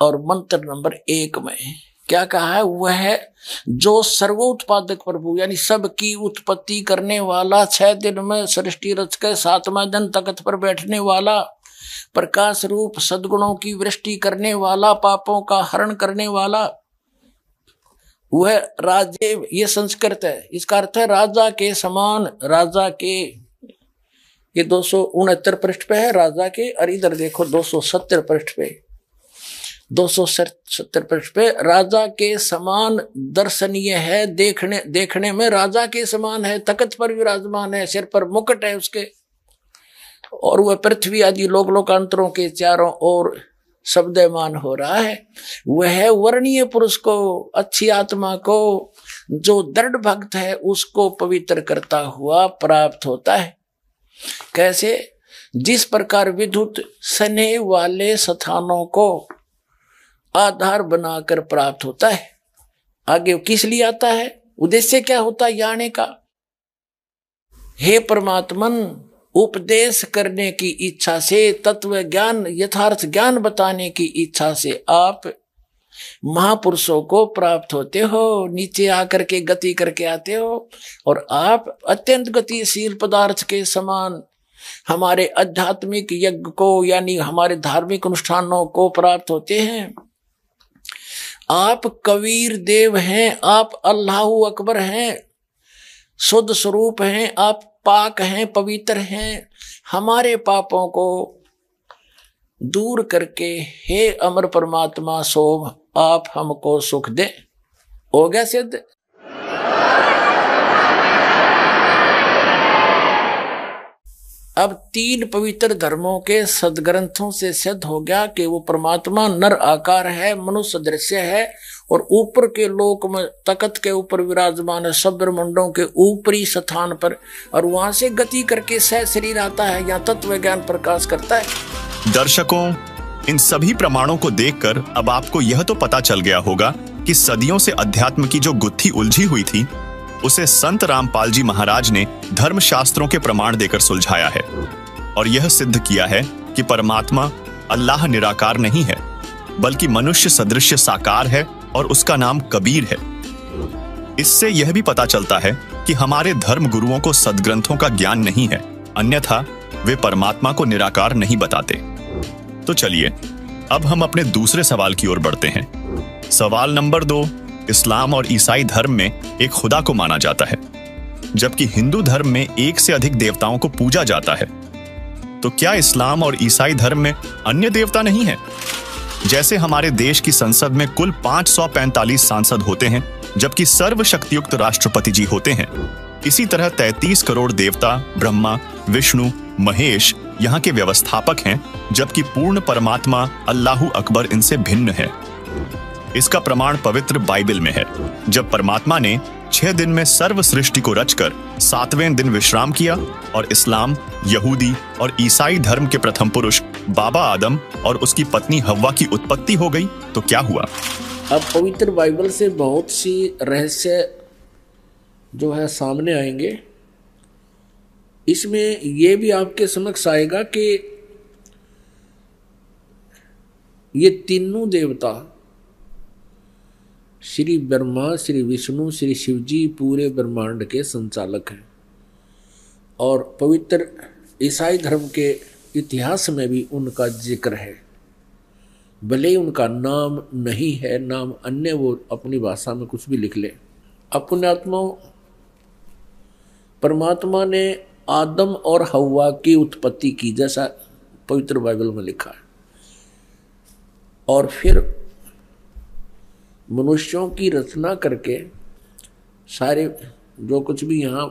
और मंत्र नंबर 1 में क्या कहा है? वह है जो सर्वोत्पादक प्रभु यानी सबकी उत्पत्ति करने वाला, 6 दिन में सृष्टि रच के 7वां दिन तख्त पर बैठने वाला, प्रकाश रूप सद्गुणों की वृष्टि करने वाला, पापों का हरण करने वाला, वह राजे, ये संस्कृत है, इसका अर्थ है राजा के समान। राजा के, ये 269 पृष्ठ पे है राजा के, और इधर देखो 270 पृष्ठ पे, 270 पृष्ठ पे राजा के समान दर्शनीय है, देखने में राजा के समान है, तख्त पर विराजमान है, सिर पर मुकुट है उसके, और वह पृथ्वी आदि लोक लोकांतरों के चारों ओर शब्दमान हो रहा है। वह वर्णीय पुरुष को, अच्छी आत्मा को, जो दृढ़ भक्त है उसको पवित्र करता हुआ प्राप्त होता है। कैसे? जिस प्रकार विद्युत सने वाले स्थानों को आधार बनाकर प्राप्त होता है। आगे किस लिए आता है? उद्देश्य क्या होता है आने का? हे परमात्मन, उपदेश करने की इच्छा से, तत्व ज्ञान, यथार्थ ज्ञान बताने की इच्छा से आप महापुरुषों को प्राप्त होते हो, नीचे आकर के गति करके आते हो, और आप अत्यंत गतिशील पदार्थ के समान हमारे आध्यात्मिक यज्ञ को यानी हमारे धार्मिक अनुष्ठानों को प्राप्त होते हैं। आप कबीर देव हैं, आप अल्लाहु अकबर हैं, शुद्ध स्वरूप हैं, आप पाक हैं, पवित्र हैं। हमारे पापों को दूर करके हे अमर परमात्मा सोम आप हमको सुख दे। हो गया सिद्ध। अब 3 पवित्र धर्मों के सदग्रंथों से सिद्ध हो गया कि वो परमात्मा नर आकार है, मनुष्य दृश्य है, और ऊपर के लोक में तख्त के ऊपर विराजमान है, सब ब्रह्मांडों के ऊपरी स्थान पर, और वहां से गति करके सह शरीर आता है, यहाँ तत्व ज्ञान प्रकाश करता है। दर्शकों, इन सभी प्रमाणों को देखकर अब आपको यह तो पता चल गया होगा कि सदियों से अध्यात्म की जो गुत्थी उलझी हुई थी उसे संत रामपाल जी महाराज ने धर्म शास्त्रों के प्रमाण देकर सुलझाया है, और यह सिद्ध किया है कि परमात्मा अल्लाह निराकार नहीं है, बल्कि मनुष्य सदृश साकार है, और उसका नाम कबीर है। इससे यह भी पता चलता है कि हमारे धर्म गुरुओं को सदग्रंथों का ज्ञान नहीं है, अन्यथा वे परमात्मा को निराकार नहीं बताते। तो चलिए अब हम अपने दूसरे सवाल की ओर बढ़ते हैं। सवाल नंबर 2, इस्लाम और ईसाई धर्म में एक खुदा को माना जाता है, जबकि हिंदू धर्म में 1 से अधिक देवताओं को पूजा जाता है। तो क्या इस्लाम और ईसाई धर्म में अन्य देवता नहीं है? जैसे हमारे देश की संसद में कुल 545 सांसद होते हैं, जबकि सर्वशक्तियुक्त राष्ट्रपति जी होते हैं, इसी तरह 33 करोड़ देवता ब्रह्मा, विष्णु, महेश यहाँ के व्यवस्थापक हैं, जबकि पूर्ण परमात्मा अल्लाहु अकबर इनसे भिन्न है। इसका प्रमाण पवित्र बाइबल में है, जब परमात्मा ने 6 दिन में सर्व सृष्टि को रचकर 7वें दिन विश्राम किया, और इस्लाम, यहूदी और ईसाई धर्म के प्रथम पुरुष बाबा आदम और उसकी पत्नी हव्वा की उत्पत्ति हो गई, तो क्या हुआ? अब पवित्र बाइबल से बहुत सी रहस्य जो है सामने आएंगे। इसमें यह भी आपके समक्ष आएगा कि ये तीनों देवता श्री ब्रह्मा, श्री विष्णु, श्री शिव जी पूरे ब्रह्मांड के संचालक हैं, और पवित्र ईसाई धर्म के इतिहास में भी उनका जिक्र है। भले ही उनका नाम नहीं है, नाम अन्य वो अपनी भाषा में कुछ भी लिख ले। अपने आत्मा परमात्मा ने आदम और हव्वा की उत्पत्ति की, जैसा पवित्र बाइबल में लिखा है, और फिर मनुष्यों की रचना करके सारे जो कुछ भी यहाँ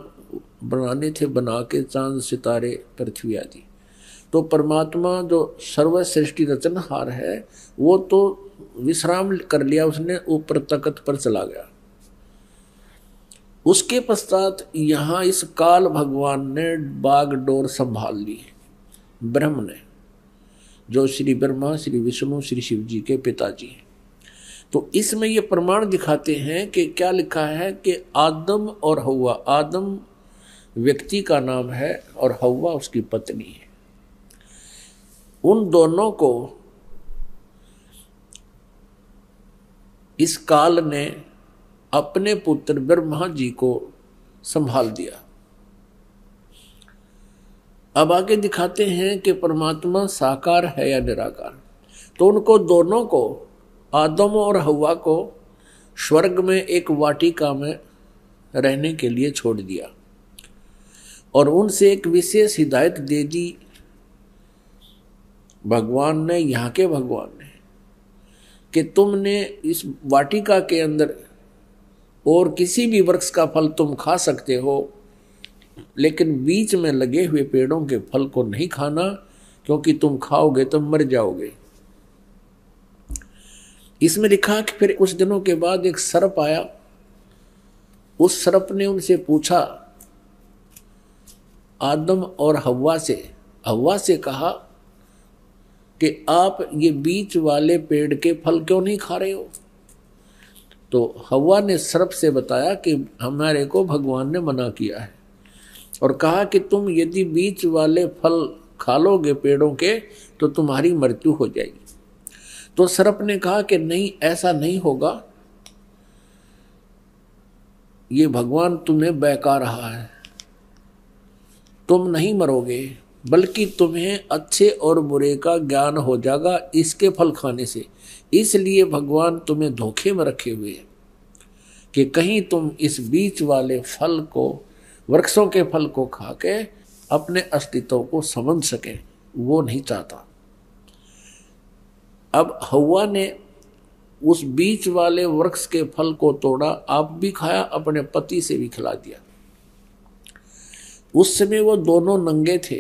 बनाने थे बना के, चांद सितारे पृथ्वी आदि। तो परमात्मा जो सर्व सृष्टि रचनहार है वो तो विश्राम कर लिया, उसने ऊपर तख्त पर चला गया। उसके पश्चात यहाँ इस काल भगवान ने बागडोर संभाल ली, ब्रह्म ने, जो श्री ब्रह्मा, श्री विष्णु, श्री शिव जी के पिताजी हैं। तो इसमें ये प्रमाण दिखाते हैं कि क्या लिखा है कि आदम और हव्वा, आदम व्यक्ति का नाम है और हव्वा उसकी पत्नी है, उन दोनों को इस काल ने अपने पुत्र ब्रह्मा जी को संभाल दिया। अब आगे दिखाते हैं कि परमात्मा साकार है या निराकार। तो उनको दोनों को, आदम और हव्वा को, स्वर्ग में एक वाटिका में रहने के लिए छोड़ दिया और उनसे एक विशेष हिदायत दे दी भगवान ने, यहाँ के भगवान ने, कि तुमने इस वाटिका के अंदर और किसी भी वृक्ष का फल तुम खा सकते हो, लेकिन बीच में लगे हुए पेड़ों के फल को नहीं खाना, क्योंकि तुम खाओगे तो मर जाओगे। इसमें लिखा कि फिर कुछ दिनों के बाद एक सर्प आया। उस सर्प ने उनसे पूछा, आदम और हव्वा से कहा कि आप ये बीच वाले पेड़ के फल क्यों नहीं खा रहे हो? तो हव्वा ने सर्प से बताया कि हमारे को भगवान ने मना किया है और कहा कि तुम यदि बीच वाले फल खा लोगे पेड़ों के तो तुम्हारी मृत्यु हो जाएगी। तो सर्प ने कहा कि नहीं, ऐसा नहीं होगा, ये भगवान तुम्हें बहका रहा है, तुम नहीं मरोगे, बल्कि तुम्हें अच्छे और बुरे का ज्ञान हो जाएगा इसके फल खाने से। इसलिए भगवान तुम्हें धोखे में रखे हुए हैं कि कहीं तुम इस बीच वाले फल को, वृक्षों के फल को खा के अपने अस्तित्व को समझ सके, वो नहीं चाहता। अब हव्वा ने उस बीच वाले वृक्ष के फल को तोड़ा, आप भी खाया, अपने पति से भी खिला दिया। उस समय वो दोनों नंगे थे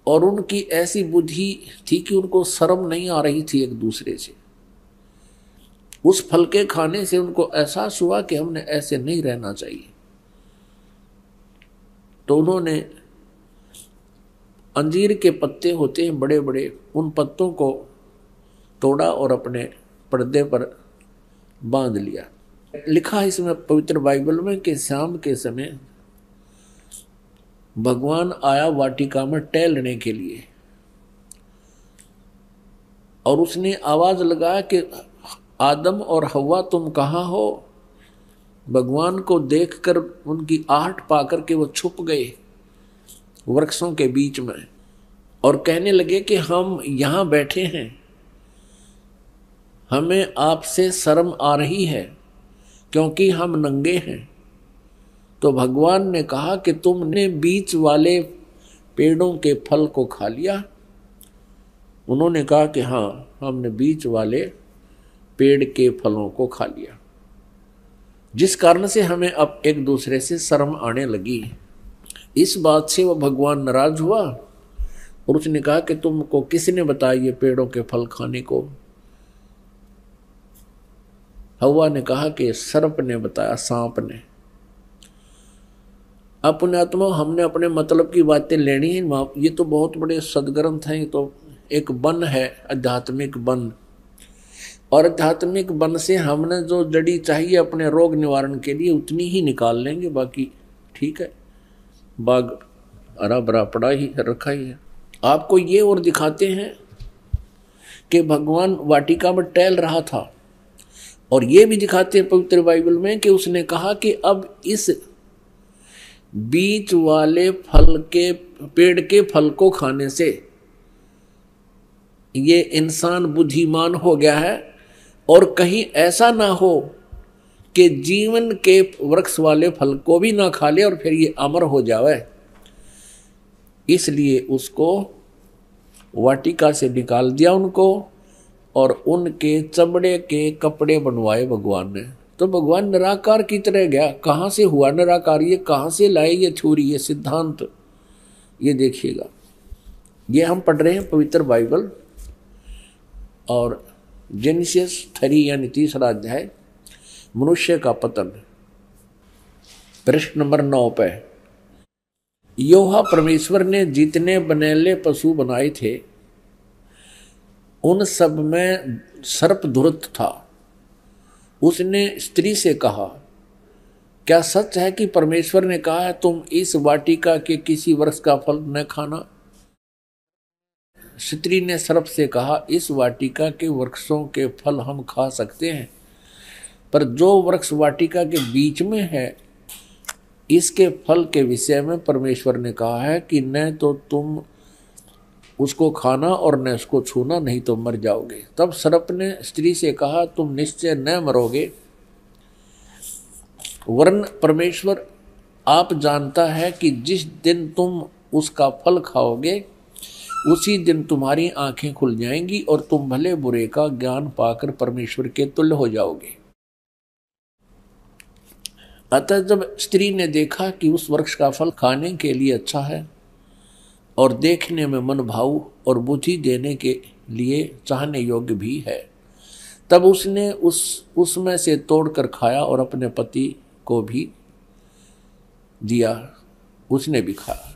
और उनकी ऐसी बुद्धि थी कि उनको शर्म नहीं आ रही थी एक दूसरे से। उस फल के खाने से उनको एहसास हुआ कि हमने ऐसे नहीं रहना चाहिए। तो उन्होंने अंजीर के पत्ते होते हैं बड़े बड़े, उन पत्तों को तोड़ा और अपने पर्दे पर बांध लिया। लिखा है इसमें पवित्र बाइबल में कि शाम के समय भगवान आया वाटिका में टहलने के लिए और उसने आवाज लगाया कि आदम और हव्वा तुम कहाँ हो? भगवान को देखकर उनकी आहट पाकर के वो छुप गए वृक्षों के बीच में और कहने लगे कि हम यहाँ बैठे हैं, हमें आपसे शर्म आ रही है क्योंकि हम नंगे हैं। तो भगवान ने कहा कि तुमने बीच वाले पेड़ों के फल को खा लिया? उन्होंने कहा कि हाँ, हमने बीच वाले पेड़ के फलों को खा लिया, जिस कारण से हमें अब एक दूसरे से शर्म आने लगी। इस बात से वह भगवान नाराज हुआ और उसने कहा कि तुमको किसने बताया ये पेड़ों के फल खाने को? हव्वा ने कहा कि सर्प ने बताया, सांप ने। अपने आत्मा हमने अपने मतलब की बातें लेनी है। ये तो बहुत बड़े सदग्रंथ हैं, ये तो एक वन है, आध्यात्मिक वन, और आध्यात्मिक वन से हमने जो जड़ी चाहिए अपने रोग निवारण के लिए उतनी ही निकाल लेंगे, बाकी ठीक है, बाग हरा भरा पड़ा ही रखा ही है। आपको ये और दिखाते हैं कि भगवान वाटिका में टहल रहा था और ये भी दिखाते हैं पवित्र बाइबल में कि उसने कहा कि अब इस बीच वाले फल के पेड़ के फल को खाने से ये इंसान बुद्धिमान हो गया है और कहीं ऐसा ना हो कि जीवन के वृक्ष वाले फल को भी ना खा ले और फिर ये अमर हो जाए। इसलिए उसको वाटिका से निकाल दिया उनको और उनके चमड़े के कपड़े बनवाए भगवान ने। तो भगवान निराकार की तरह गया। कहाँ से हुआ निराकार? ये कहाँ से लाए ये थ्योरी, ये सिद्धांत? ये देखिएगा, ये हम पढ़ रहे हैं पवित्र बाइबल और जेनेसिस 3 यानी 3रा अध्याय, मनुष्य का पतन, प्रश्न नंबर 9 पे। यहोवा परमेश्वर ने जितने बनेले पशु बनाए थे उन सब में सर्प धूर्त था। उसने स्त्री से कहा, क्या सच है कि परमेश्वर ने कहा है तुम इस वाटिका के किसी वृक्ष का फल न खाना? स्त्री ने सर्प से कहा, इस वाटिका के वृक्षों के फल हम खा सकते हैं, पर जो वृक्ष वाटिका के बीच में है इसके फल के विषय में परमेश्वर ने कहा है कि न तो तुम उसको खाना और न उसको छूना, नहीं तो मर जाओगे। तब सर्प ने स्त्री से कहा, तुम निश्चय न मरोगे, वरन परमेश्वर आप जानता है कि जिस दिन तुम उसका फल खाओगे उसी दिन तुम्हारी आंखें खुल जाएंगी और तुम भले बुरे का ज्ञान पाकर परमेश्वर के तुल्य हो जाओगे। अतः जब स्त्री ने देखा कि उस वृक्ष का फल खाने के लिए अच्छा है और देखने में मन भाऊ और बुद्धि देने के लिए चाहने योग्य भी है, तब उसने उसमें से तोड़कर खाया और अपने पति को भी दिया, उसने भी खाया।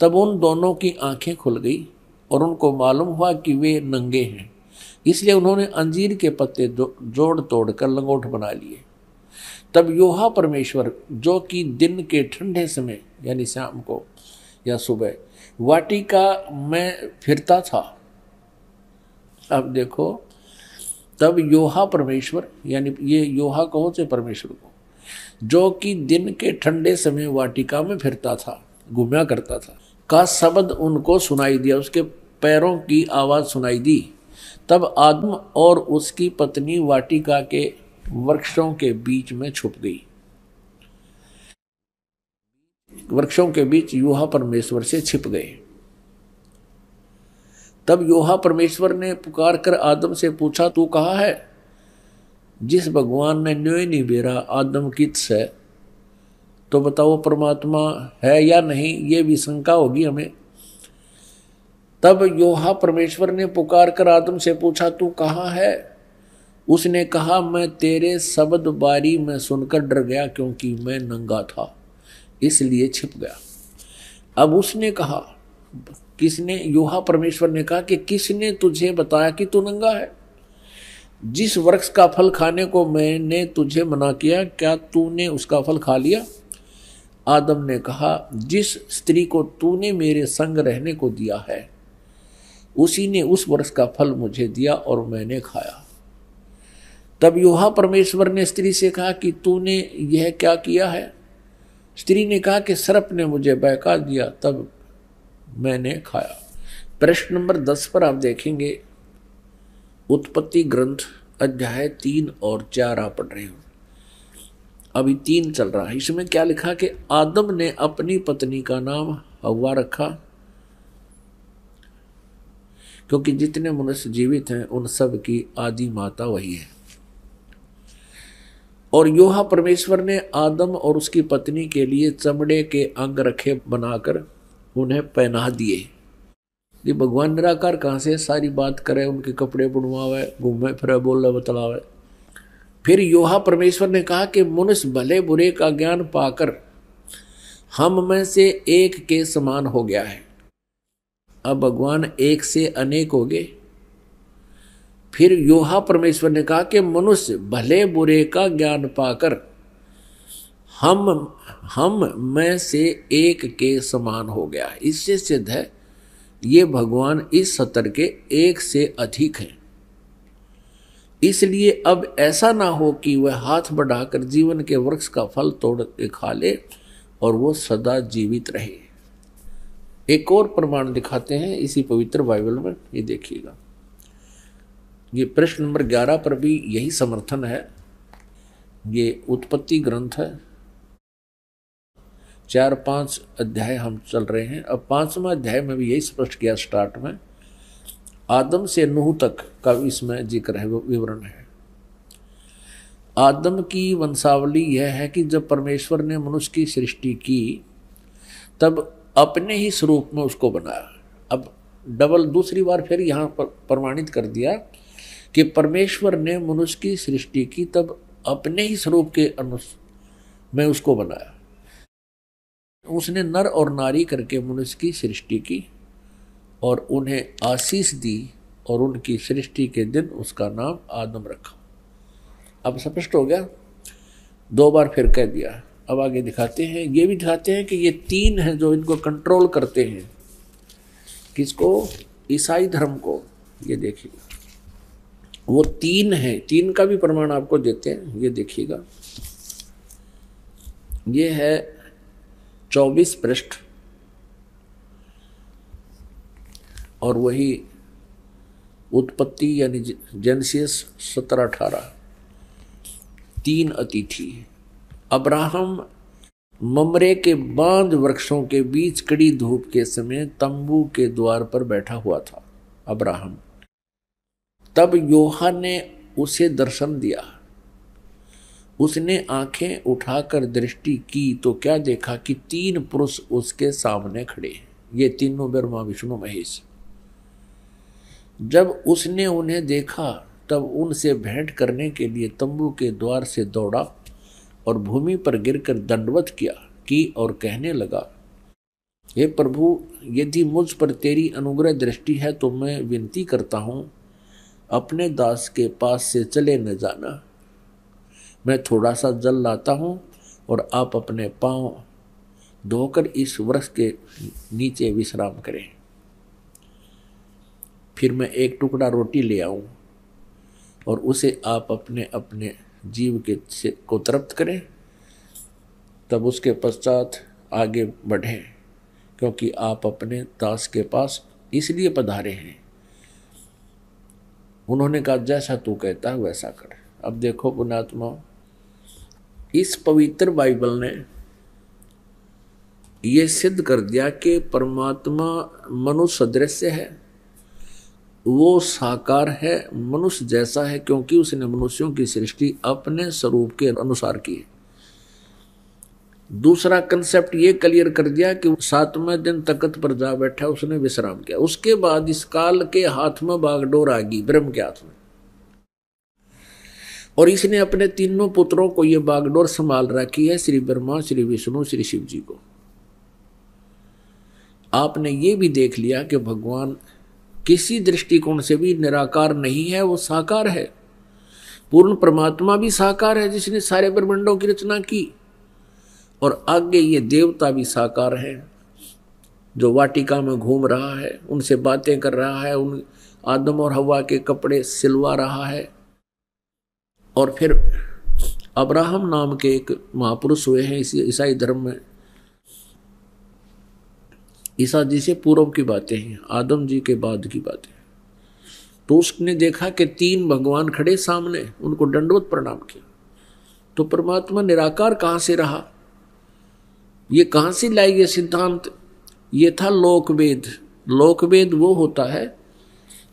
तब उन दोनों की आंखें खुल गई और उनको मालूम हुआ कि वे नंगे हैं, इसलिए उन्होंने अंजीर के पत्ते जोड़ तोड़ कर लंगोट बना लिए। तब योहा परमेश्वर, जो कि दिन के ठंडे समय यानी शाम को या सुबह वाटिका में फिरता था, अब देखो, तब योहा परमेश्वर, यानी ये योहा कहो से परमेश्वर को, जो कि दिन के ठंडे समय वाटिका में फिरता था, घूमया करता था, का शब्द उनको सुनाई दिया, उसके पैरों की आवाज सुनाई दी। तब आदम और उसकी पत्नी वाटिका के वृक्षों के बीच में छुप गई। वृक्षों के बीच योहा परमेश्वर से छिप गए। तब योहा परमेश्वर ने पुकार कर आदम से पूछा, तू कहाँ है? जिस भगवान ने न्योय नहीं बेरा आदम किस है, तो बताओ परमात्मा है या नहीं, ये भी शंका होगी हमें। तब योहा परमेश्वर ने पुकार कर आदम से पूछा, तू कहाँ है? उसने कहा, मैं तेरे शब्द बारी में सुनकर डर गया, क्योंकि मैं नंगा था इसलिए छिप गया। अब उसने कहा, किसने? योहा परमेश्वर ने कहा कि किसने तुझे बताया कि तू नंगा है? जिस वृक्ष का फल खाने को मैंने तुझे मना किया, क्या तूने उसका फल खा लिया? आदम ने कहा, जिस स्त्री को तूने मेरे संग रहने को दिया है उसी ने उस वृक्ष का फल मुझे दिया और मैंने खाया। तब योहा परमेश्वर ने स्त्री से कहा कि तूने यह क्या किया है? स्त्री ने कहा कि सर्प ने मुझे बहका दिया, तब मैंने खाया। प्रश्न नंबर 10 पर आप देखेंगे, उत्पत्ति ग्रंथ अध्याय 3 और 4 आप पढ़ रहे हो, अभी 3 चल रहा है। इसमें क्या लिखा कि आदम ने अपनी पत्नी का नाम हव्वा रखा, क्योंकि जितने मनुष्य जीवित हैं उन सब की आदि माता वही है। और योहा परमेश्वर ने आदम और उसकी पत्नी के लिए चमड़े के अंग रखे बनाकर उन्हें पहना दिए। ये भगवान निराकार कहाँ से सारी बात करे, उनके कपड़े बुनवावे, घूमे फिरे, बोले बतलावे। फिर योहा परमेश्वर ने कहा कि मनुष्य भले बुरे का ज्ञान पाकर हम में से एक के समान हो गया है। अब भगवान एक से अनेक हो गए। फिर योहा परमेश्वर ने कहा कि मनुष्य भले बुरे का ज्ञान पाकर हम में से एक के समान हो गया। इससे सिद्ध है ये भगवान इस सतर के एक से अधिक हैं। इसलिए अब ऐसा ना हो कि वह हाथ बढ़ाकर जीवन के वृक्ष का फल तोड़ के खा ले और वो सदा जीवित रहे। एक और प्रमाण दिखाते हैं इसी पवित्र बाइबल में, ये देखिएगा। ये प्रश्न नंबर 11 पर भी यही समर्थन है। ये उत्पत्ति ग्रंथ है, 4-5 अध्याय हम चल रहे हैं। अब 5वां अध्याय में भी यही स्पष्ट किया, स्टार्ट में आदम से नूह तक का इसमें जिक्र है, विवरण है। आदम की वंशावली यह है कि जब परमेश्वर ने मनुष्य की सृष्टि की तब अपने ही स्वरूप में उसको बनाया। अब डबल दूसरी बार फिर यहाँ पर प्रमाणित कर दिया कि परमेश्वर ने मनुष्य की सृष्टि की तब अपने ही स्वरूप के में उसको बनाया। उसने नर और नारी करके मनुष्य की सृष्टि की और उन्हें आशीष दी और उनकी सृष्टि के दिन उसका नाम आदम रखा। अब स्पष्ट हो गया, 2 बार फिर कह दिया। अब आगे दिखाते हैं, ये भी दिखाते हैं कि ये 3 हैं जो इनको कंट्रोल करते हैं। किसको? ईसाई धर्म को ये देखिएगा, वो 3 है, 3 का भी प्रमाण आपको देते हैं। ये देखिएगा, ये है 24 पृष्ठ और वही उत्पत्ति यानी जेनेसिस 17-18। 3 अतिथि। अब्राहम ममरे के बांज वृक्षों के बीच कड़ी धूप के समय तंबू के द्वार पर बैठा हुआ था अब्राहम। तब यूहन्ना ने उसे दर्शन दिया। उसने आंखें उठाकर दृष्टि की तो क्या देखा कि 3 पुरुष उसके सामने खड़े हैं। ये तीनों ब्रह्मा विष्णु महेश। जब उसने उन्हें देखा तब उनसे भेंट करने के लिए तंबू के द्वार से दौड़ा और भूमि पर गिरकर दंडवत किया की और कहने लगा, हे प्रभु, यदि मुझ पर तेरी अनुग्रह दृष्टि है तो मैं विनती करता हूँ, अपने दास के पास से चले न जाना। मैं थोड़ा सा जल लाता हूँ और आप अपने पांव धोकर इस वृक्ष के नीचे विश्राम करें। फिर मैं एक टुकड़ा रोटी ले आऊं और उसे आप अपने अपने जीव के को तृप्त करें, तब उसके पश्चात आगे बढ़ें, क्योंकि आप अपने दास के पास इसलिए पधारे हैं। उन्होंने कहा, जैसा तू कहता है वैसा कर। अब देखो पुण्यात्मा, इस पवित्र बाइबल ने यह सिद्ध कर दिया कि परमात्मा मनुष्य सदृश्य है, वो साकार है, मनुष्य जैसा है, क्योंकि उसने मनुष्यों की सृष्टि अपने स्वरूप के अनुसार की है। दूसरा कंसेप्ट ये क्लियर कर दिया कि 7वें दिन तख्त पर जा बैठा, उसने विश्राम किया। उसके बाद इस काल के हाथ में बागडोर आ गई, ब्रह्म के हाथ में, और इसने अपने तीनों पुत्रों को ये बागडोर संभाल रखी है, श्री ब्रह्मा, श्री विष्णु, श्री शिव जी को। आपने ये भी देख लिया कि भगवान किसी दृष्टिकोण से भी निराकार नहीं है, वो साकार है। पूर्ण परमात्मा भी साकार है जिसने सारे ब्रह्मांडों की रचना की, और आगे ये देवता भी साकार है जो वाटिका में घूम रहा है, उनसे बातें कर रहा है, उन आदम और हवा के कपड़े सिलवा रहा है। और फिर अब्राहम नाम के एक महापुरुष हुए हैं इस ईसाई धर्म में। ईसा जी से पूर्व की बातें हैं, आदम जी के बाद की बातें। तो उसने देखा कि 3 भगवान खड़े सामने, उनको दंडवत प्रणाम किया। तो परमात्मा निराकार कहाँ से रहा, ये कहाँ से लाई ये सिद्धांत? ये था लोकवेद। लोकवेद वो होता है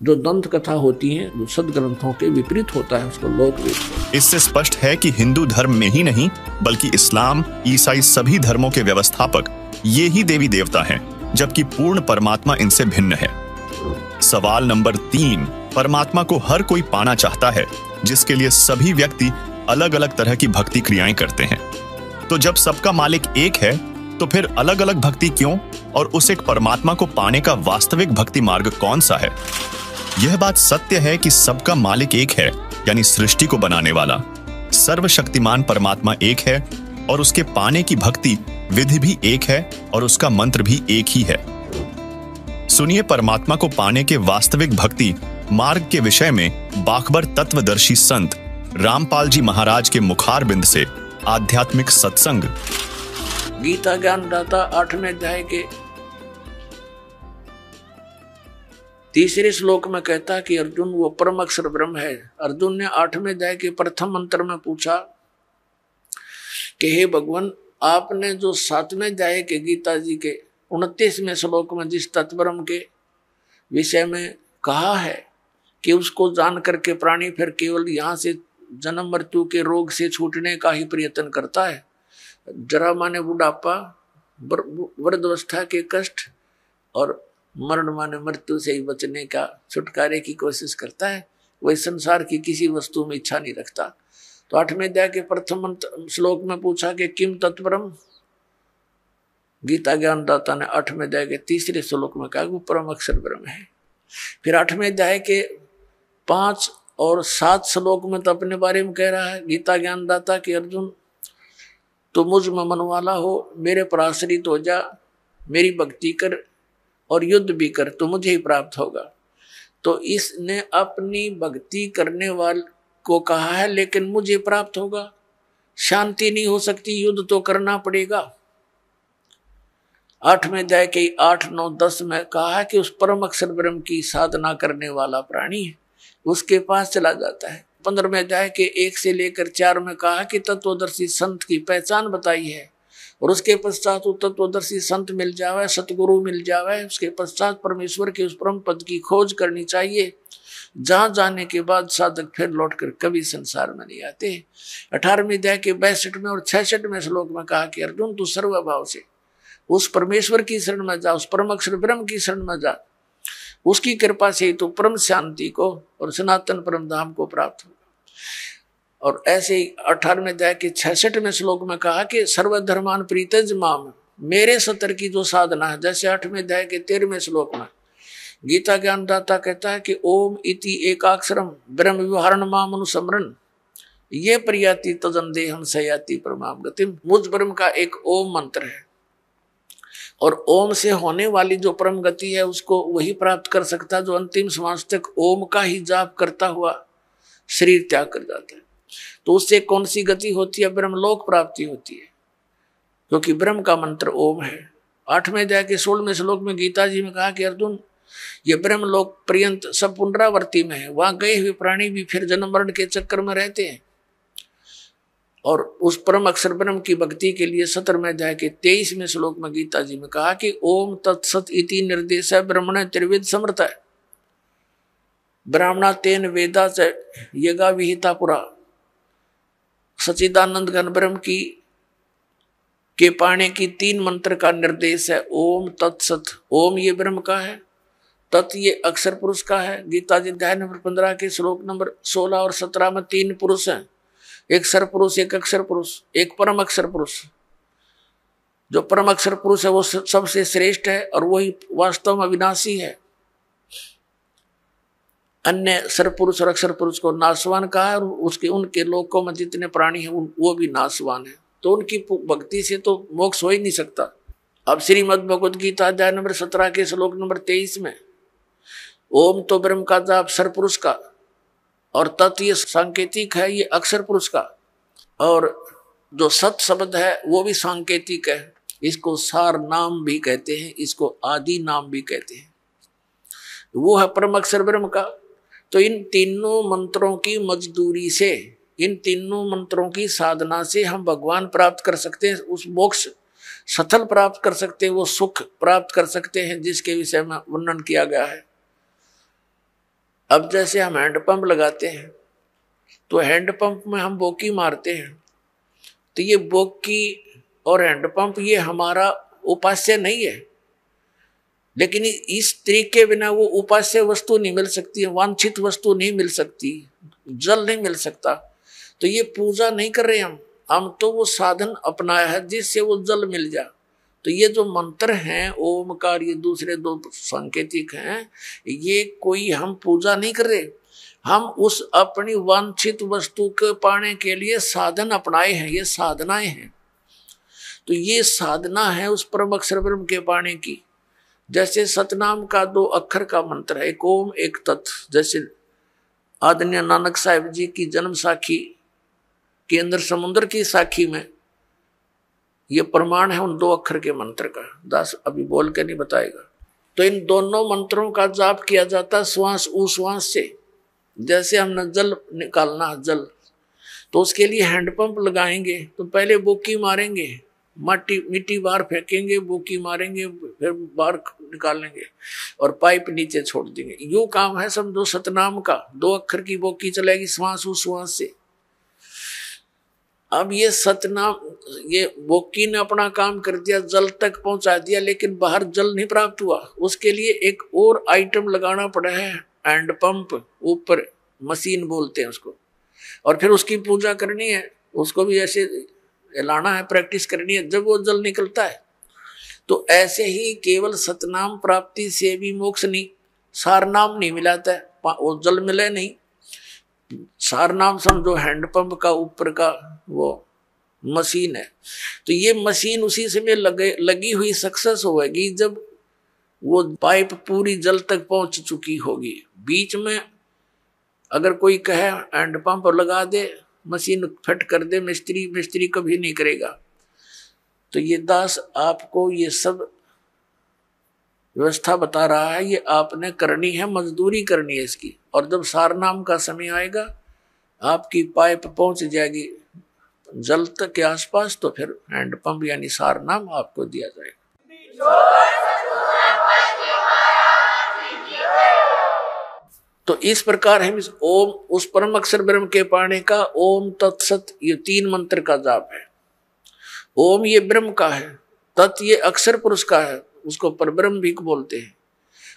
जो दंत कथा होती है, जो सदग्रंथों के विपरीत होता है, उसको लोकवेद। इससे स्पष्ट है कि हिंदू धर्म में ही नहीं बल्कि इस्लाम, ईसाई सभी धर्मों के व्यवस्थापक ये ही देवी देवता हैं, जबकि पूर्ण परमात्मा इनसे भिन्न है। सवाल नंबर 3, परमात्मा को हर कोई पाना चाहता है, जिसके लिए सभी व्यक्ति अलग अलग तरह की भक्ति क्रियाएं करते हैं। तो जब सबका मालिक एक है तो फिर अलग अलग भक्ति क्यों, और उस एक परमात्मा को पाने का वास्तविक भक्ति मार्ग कौन सा है? यह बात सत्य है कि सबका मालिक एक है, यानी सृष्टि को बनाने वाला सर्वशक्तिमान परमात्मा एक है, और उसके पाने की भक्ति विधि भी एक है और उसका मंत्र भी एक ही है। सुनिए परमात्मा को पाने के वास्तविक भक्ति मार्ग के विषय में बाखबर तत्वदर्शी संत रामपाल जी महाराज के मुखारबिंद से आध्यात्मिक सत्संग। गीता ज्ञानदाता 8वें अध्याय के 3 श्लोक में कहता कि अर्जुन वो परम अक्षर ब्रह्म है। अर्जुन ने 8वें अध्याय के प्रथम मंत्र में पूछा कि हे भगवान, आपने जो 7वें अध्याय के गीता जी के 29वें श्लोक में जिस तत्ब्रह्म के विषय में कहा है कि उसको जान करके प्राणी फिर केवल यहाँ से जन्म मृत्यु के रोग से छूटने का ही प्रयत्न करता है, जरा माने बुढ़ापा, वृद्धावस्था के कष्ट और मरण माने मृत्यु से ही बचने का, छुटकारे की कोशिश करता है, वही संसार की किसी वस्तु में इच्छा नहीं रखता। तो 8वें अध्याय के प्रथम श्लोक में पूछा कि किम तत्ब्रह्म। गीता ज्ञानदाता ने 8वें अध्याय के 3 श्लोक में कहा वो परम अक्षर ब्रह्म है। फिर 8वें अध्याय के 5 और 7 श्लोक में तो अपने बारे में कह रहा है गीता ज्ञानदाता कि अर्जुन, तो मुझ में मन वाला हो, मेरे पर आश्रित हो जा, मेरी भक्ति कर, और युद्ध भी कर तो मुझे ही प्राप्त होगा। तो इसने अपनी भक्ति करने वाले को कहा है लेकिन मुझे प्राप्त होगा, शांति नहीं हो सकती, युद्ध तो करना पड़ेगा। 8वें अध्याय के 8, 9, 10 में कहा है कि उस परम अक्षर ब्रह्म की साधना करने वाला प्राणी है, उसके पास चला जाता है। 15वें अध्याय के 1 से लेकर 4 में कहा कि तत्वदर्शी संत की पहचान बताई है, और उसके पश्चात तत्वदर्शी संत मिल जावे, सतगुरु मिल जावे, उसके पश्चात परमेश्वर के उस परम पद की खोज करनी चाहिए, जहां जाने के बाद साधक फिर लौटकर कभी संसार में नहीं आते। 18वें अध्याय के 62 में और 66वें श्लोक में कहा कि अर्जुन तू सर्वभाव से उस परमेश्वर की शरण में जा, उस परम अक्षर ब्रह्म की शरण में जा, उसकी कृपा से तो परम शांति को और सनातन परम धाम को प्राप्त होगा। और ऐसे ही 18वें अध्याय के 66वें श्लोक में कहा कि सर्वधर्मान प्रीतज माम, मेरे सतर की जो साधना है, जैसे 8वें अध्याय के 13वें श्लोक में गीता ज्ञानदाता कहता है कि ओम इति एकाक्षरम ब्रह्म व्यवहारण माम अनुस्मरण ये प्रयाति तदन देहम सयाति परमाम गतिम। मुझ ब्रह्म का एक ओम मंत्र है, और ओम से होने वाली जो परम गति है उसको वही प्राप्त कर सकता है जो अंतिम श्वास तक ओम का ही जाप करता हुआ शरीर त्याग कर जाता है। तो उससे कौन सी गति होती है? ब्रह्मलोक प्राप्ति होती है, क्योंकि ब्रह्म का मंत्र ओम है। 8वें अध्याय के 16वें श्लोक में गीता जी में कहा कि अर्जुन ये ब्रह्मलोक पर्यंत सब पुनरावर्ती में है, वहां गए हुए प्राणी भी फिर जन्म मरण के चक्कर में रहते हैं। और उस परम अक्षर ब्रह्म की भक्ति के लिए 17वें अध्याय के 23वें श्लोक में गीता जी में कहा कि ओम तत्सत इति निर्देश ब्रह्मण त्रिविद समर्थ है, ब्राह्मणा तेन वेदा च यगा विहिता पुरा। सच्चिदानंद घन ब्रह्म की के पाने की 3 मंत्र का निर्देश है। ओम तत्सत, ओम ये ब्रह्म का है, तत् ये अक्षर पुरुष का है। गीता जी अध्याय नंबर 15 के श्लोक नंबर 16 और 17 में 3 पुरुष हैं, एक सर पुरुष, एक अक्षर पुरुष, एक परम अक्षर पुरुष। जो परम अक्षर पुरुष है वो सबसे श्रेष्ठ है और वही वास्तव में अविनाशी है। अन्य सर पुरुष और अक्षर पुरुष को नाशवान कहा है, और उसके उनके लोकों में जितने प्राणी हैं वो भी नाशवान है। तो उनकी भक्ति से तो मोक्ष हो ही नहीं सकता। अब श्रीमद् भगवद गीता अध्याय नंबर 17 के श्लोक नंबर 23 में ओम तो ब्रह्म का जाप सर पुरुष का, और तत् ये सांकेतिक है, ये अक्षर पुरुष का, और जो सत शब्द है वो भी सांकेतिक है। इसको सार नाम भी कहते हैं, इसको आदि नाम भी कहते हैं, वो है परम अक्षर ब्रह्म का। तो इन तीनों मंत्रों की मजदूरी से, इन तीनों मंत्रों की साधना से हम भगवान प्राप्त कर सकते हैं, उस मोक्ष सथल प्राप्त कर सकते हैं, वो सुख प्राप्त कर सकते हैं जिसके विषय में वर्णन किया गया है। अब जैसे हम हैंडपंप लगाते हैं तो हैंडपंप में हम बोकी मारते हैं, तो ये बोकी और हैंडपंप ये हमारा उपास्य नहीं है, लेकिन इस तरीके बिना वो उपास्य वस्तु नहीं मिल सकती, वांछित वस्तु नहीं मिल सकती, जल नहीं मिल सकता। तो ये पूजा नहीं कर रहे हम तो वो साधन अपनाया है जिससे वो जल मिल जाए। तो ये जो मंत्र हैं ओमकार, ये दूसरे 2 सांकेतिक हैं, ये कोई हम पूजा नहीं कर रहे, हम उस अपनी वांछित वस्तु के पाने के लिए साधन अपनाए हैं, ये साधनाएं हैं। तो ये साधना है उस परम अक्षर ब्रह्म के पाने की। जैसे सतनाम का 2 अक्षर का मंत्र है, एक ओम एक तत्। जैसे आदरणीय नानक साहिब जी की जन्म साखी के अंदर समुद्र की साखी में ये प्रमाण है उन 2 अक्षर के मंत्र का। दास अभी बोल के नहीं बताएगा। तो इन दोनों मंत्रों का जाप किया जाता श्वास उश्वास से। जैसे हमने जल निकालना, जल, तो उसके लिए हैंडपंप लगाएंगे, तो पहले बोकी मारेंगे, मिट्टी बाहर फेंकेंगे, बोकी मारेंगे, फिर बाहर निकालेंगे और पाइप नीचे छोड़ देंगे। यूं काम है समझो सतनाम का। 2 अक्षर की बोकी चलेगी श्वास उश्वास से। अब ये सतनाम, ये बोकी ने अपना काम कर दिया, जल तक पहुंचा दिया, लेकिन बाहर जल नहीं प्राप्त हुआ। उसके लिए एक और आइटम लगाना पड़ा है, हैंड पंप, ऊपर मशीन बोलते हैं उसको, और फिर उसकी पूजा करनी है, उसको भी ऐसे हिलाना है, प्रैक्टिस करनी है, जब वो जल निकलता है। तो ऐसे ही केवल सतनाम प्राप्ति से भी मोक्ष नहीं, सार नाम नहीं मिलाता है, वो जल मिले नहीं। सार नाम समझो हैंडपंप का ऊपर का वो मशीन है। तो ये मशीन उसी समय लगी हुई सक्सेस होगी जब वो पाइप पूरी जल तक पहुंच चुकी होगी। बीच में अगर कोई कहे हैंड पंप लगा दे, मशीन फिट कर दे, मिस्त्री कभी नहीं करेगा। तो ये दास आपको ये सब व्यवस्था बता रहा है, ये आपने करनी है, मजदूरी करनी है इसकी। और जब सारनाम का समय आएगा, आपकी पाइप पहुंच जाएगी जल तक के आसपास, तो फिर हैंड पंप यानी सारनाम आपको दिया जाएगा। तो इस प्रकार हम इस ओम, उस परम अक्षर ब्रह्म के पाने का ओम तत्सत, ये 3 मंत्र का जाप है। ओम ये ब्रह्म का है, तत् ये अक्षर पुरुष का है, उसको परब्रह्म भी बोलते हैं,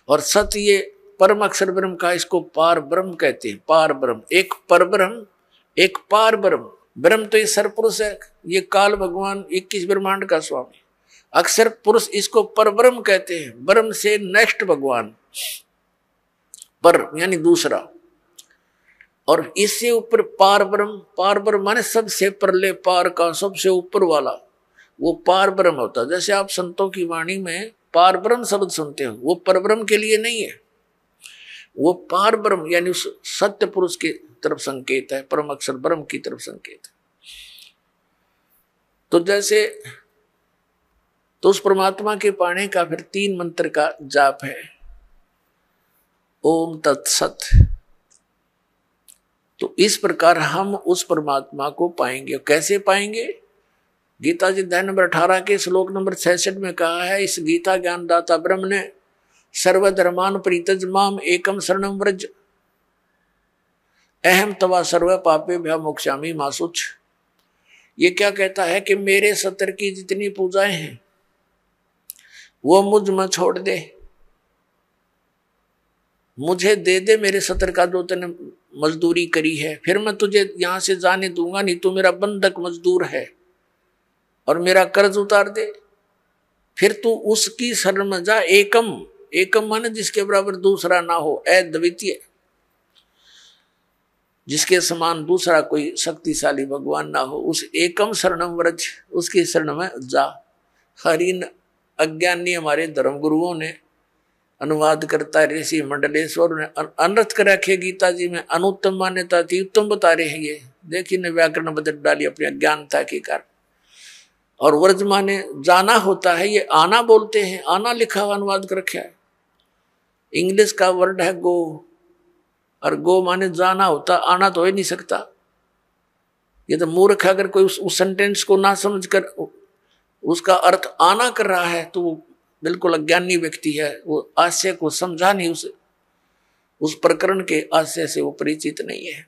और सत ये परम अक्षर ब्रह्म का, इसको पार ब्रह्म कहते हैं। पार ब्रह्म, एक परब्रह्म एक पार ब्रह्म। ब्रह्म तो ये सरपुरुष है, ये काल भगवान 21 ब्रह्मांड का स्वामी। अक्षर पुरुष इसको परब्रह्म कहते हैं, ब्रह्म से नेक्स्ट भगवान, पर यानी दूसरा। और इससे ऊपर पार ब्रह्म माने सबसे परले पार का, सबसे ऊपर वाला, वो पार ब्रह्म होता है। जैसे आप संतों की वाणी में पार ब्रह्म शब्द सुनते हो, वो परब्रह्म के लिए नहीं है, वो पार ब्रह्म यानी उस सत्य पुरुष की तरफ संकेत है, परम अक्षर ब्रह्म की तरफ संकेत है। तो जैसे तो उस परमात्मा के पाने का फिर 3 मंत्र का जाप है, ओम तत्सत। तो इस प्रकार हम उस परमात्मा को पाएंगे। कैसे पाएंगे? गीता जी अध्याय नंबर 18 के श्लोक नंबर 66 में कहा है, इस गीता ज्ञानदाता ब्रह्म ने सर्वधर्मान परित्यज माम एकम शरणम व्रज अहम तवा सर्व पापेभ्यो मोक्षामि मा शुच। ये क्या कहता है कि मेरे सत्र की जितनी पूजाएं हैं वो मुझ में छोड़ दे, मुझे दे दे मेरे सत्र का जो तूने मजदूरी करी है, फिर मैं तुझे यहां से जाने दूंगा नहीं, तू मेरा बंधक मजदूर है, और मेरा कर्ज उतार दे। फिर तू उसकी शरण में जा। एकम माने जिसके बराबर दूसरा ना हो, अद्वितीय, जिसके समान दूसरा कोई शक्तिशाली भगवान ना हो, उस एकम शरणम व्रज, उसकी शरण में जा। हरिन अज्ञानी हमारे धर्म गुरुओं ने अनुवाद करता है, ऋषि मंडलेश्वर ने अनर्थ कर रखे गीता जी में, अनुत्तम मान्यता थी, उत्तम बता रहे हैं। ये देखिए ने व्याकरण बदल डाली अपनी अज्ञानता के कारण। और व्रज माने जाना होता है, ये आना बोलते हैं, आना लिखा हुआ अनुवाद कर रखा है। इंग्लिश का वर्ड है गो, और गो माने जाना होता, आना तो हो ही नहीं सकता। ये तो मूर्ख है, अगर कोई उस सेंटेंस को ना समझकर उसका अर्थ आना कर रहा है तो वो बिल्कुल अज्ञानी व्यक्ति है, वो आशय को समझा नहीं, उस प्रकरण के आशय से वो परिचित नहीं है।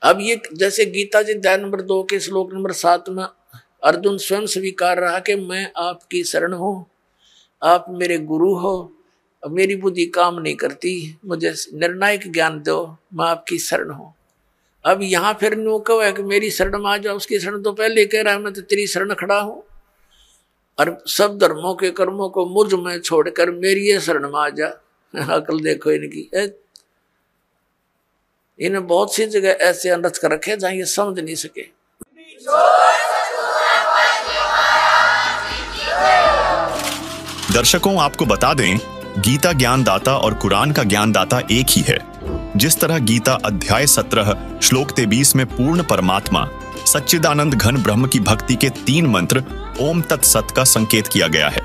अब ये जैसे गीता जी अध्याय नंबर 2 के श्लोक नंबर 7 में अर्जुन स्वयं स्वीकार रहा कि मैं आपकी शरण हूं, आप मेरे गुरु हो, मेरी बुद्धि काम नहीं करती, मुझे निर्णायक ज्ञान दो, मैं आपकी शरण हूं। अब यहाँ फिर नो कहो है कि मेरी शरण में आ जाओ, उसकी शरण तो पहले कह रहा है मैं तो तेरी शरण खड़ा हूं, और सब धर्मों के कर्मों को मुझ में छोड़कर मेरी ये शरण में आ जा। अकल देखो इनकी, इन्हें बहुत सी जगह ऐसे अनर्थ कर रखे जहां ये समझ नहीं सके। दर्शकों, आपको बता दें, गीता ज्ञानदाता और कुरान का ज्ञानदाता एक ही है। जिस तरह गीता अध्याय 17 श्लोक 23 में पूर्ण परमात्मा सच्चिदानंद घन ब्रह्म की भक्ति के 3 मंत्र ओम तत्सत का संकेत किया गया है,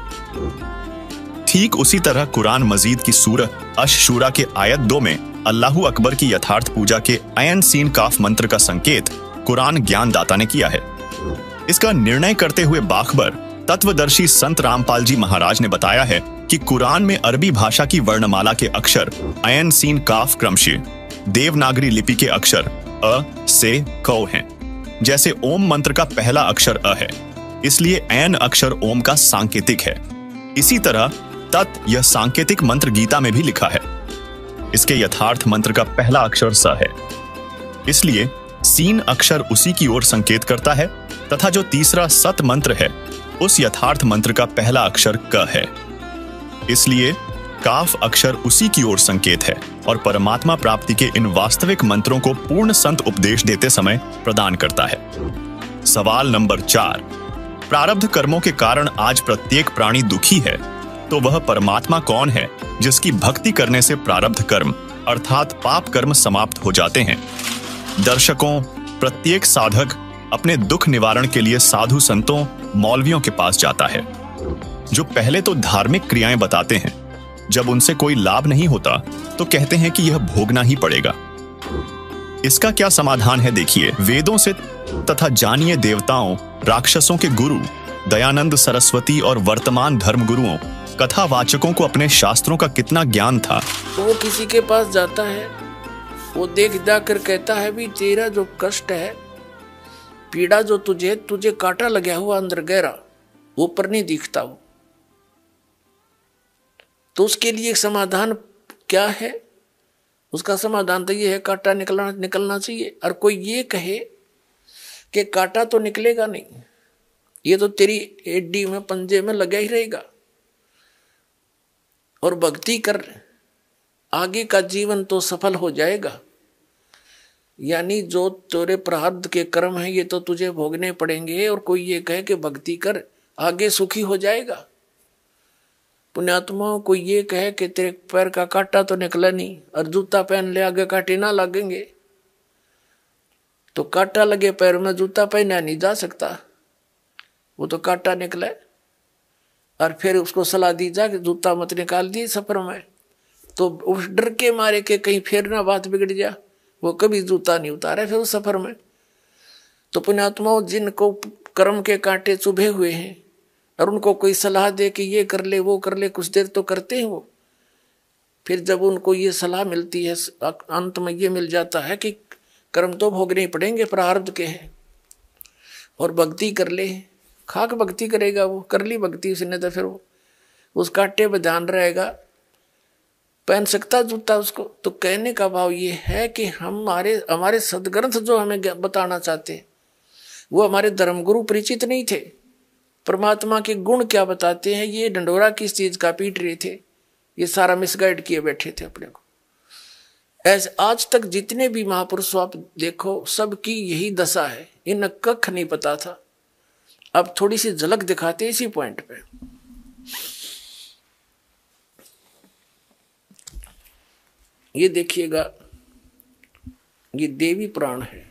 ठीक उसी तरह कुरान मजीद की सूरह अश-शूरा के आयत 2 में अल्लाहु अकबर की यथार्थ पूजा के अयन सीन काफ मंत्र का संकेत कुरान ज्ञानदाता ने किया है। इसका निर्णय करते हुए बाखबर तत्वदर्शी संत रामपाल जी महाराज ने बताया है कि कुरान में अरबी भाषा की वर्णमाला के अक्षर अयन सीन काफ क्रमशः देवनागरी लिपि के अक्षर अ से कौ हैं। जैसे ओम मंत्र का पहला अक्षर अ है, इसलिए अयन अक्षर ओम का सांकेतिक है। इसी तरह तत् यह सांकेतिक मंत्र गीता में भी लिखा है। इसके यथार्थ मंत्र का पहला अक्षर स है, इसलिए सीन अक्षर उसी की ओर संकेत करता है, तथा जो तीसरा सत मंत्र है उस यथार्थ मंत्र का पहला अक्षर क है, इसलिए काफ अक्षर उसी की ओर संकेत है और परमात्मा प्राप्ति के इन वास्तविक मंत्रों को पूर्ण संत उपदेश देते समय प्रदान करता है। सवाल नंबर 4, प्रारब्ध कर्मों के कारण आज प्रत्येक प्राणी दुखी है, तो वह परमात्मा कौन है जिसकी भक्ति करने से प्रारब्ध कर्म अर्थात पाप कर्म समाप्त हो जाते हैं। दर्शकों, प्रत्येक साधक अपने दुख निवारण के लिए साधु संतों, मौलवियों के पास जाता है, जो पहले तो धार्मिक क्रियाएं बताते हैं। जब उनसे कोई लाभ नहीं होता तो कहते हैं कि यह भोगना ही पड़ेगा। इसका क्या समाधान है देखिए। वेदों से तथा जानिए देवताओं, राक्षसों के गुरु दयानंद सरस्वती और वर्तमान धर्मगुरुओं, कथावाचकों को अपने शास्त्रों का कितना ज्ञान था। तो वो किसी के पास जाता है, वो देख जाकर कहता है भी तेरा जो कष्ट है, पीड़ा जो तुझे कांटा लगा हुआ अंदर गहरा, ऊपर नहीं दिखता वो। तो उसके लिए समाधान क्या है? उसका समाधान तो ये है कांटा निकलना चाहिए। और कोई ये कहे कि कांटा तो निकलेगा नहीं, ये तो तेरी एडी में पंजे में लगा ही रहेगा, और भक्ति कर आगे का जीवन तो सफल हो जाएगा। यानी जो तेरे प्रारब्ध के कर्म हैं ये तो तुझे भोगने पड़ेंगे, और कोई ये कहे कि भक्ति कर आगे सुखी हो जाएगा। पुण्यात्माओं, कोई ये कहे कि तेरे पैर का कांटा तो निकला नहीं, और जूता पहन ले आगे कांटे ना लगेंगे, तो कांटा लगे पैर में जूता पहना नहीं जा सकता, वो तो कांटा निकला। और फिर उसको सलाह दी जा कि जूता मत निकाल दिए सफर में, तो उस डर के मारे के कहीं फिर ना बात बिगड़ जा, वो कभी जूता नहीं उतारे फिर उस सफर में। तो पुण्यात्माओं, जिनको कर्म के कांटे चुभे हुए हैं और उनको कोई सलाह दे कि ये कर ले वो कर ले, कुछ देर तो करते हैं वो, फिर जब उनको ये सलाह मिलती है अंत में ये मिल जाता है कि कर्म तो भोगने ही पड़ेंगे, प्रारब्ध के हैं, और भक्ति कर ले। खाक भक्ति करेगा वो, कर ली भक्ति उसने तो फिर वो उस कांटे पर ध्यान रहेगा, पहन सकता जूता उसको। तो कहने का भाव ये है कि हमारे सदग्रंथ जो हमें बताना चाहते हैं वो हमारे धर्मगुरु परिचित नहीं थे। परमात्मा के गुण क्या बताते हैं, ये डंडोरा किस चीज का पीट रहे थे, ये सारा मिसगाइड किए बैठे थे अपने को। ऐसे आज तक जितने भी महापुरुष आप देखो, सबकी यही दशा है, इन कख नहीं पता था। अब थोड़ी सी झलक दिखाते इसी पॉइंट पे। ये देखिएगा, ये देवी पुराण है।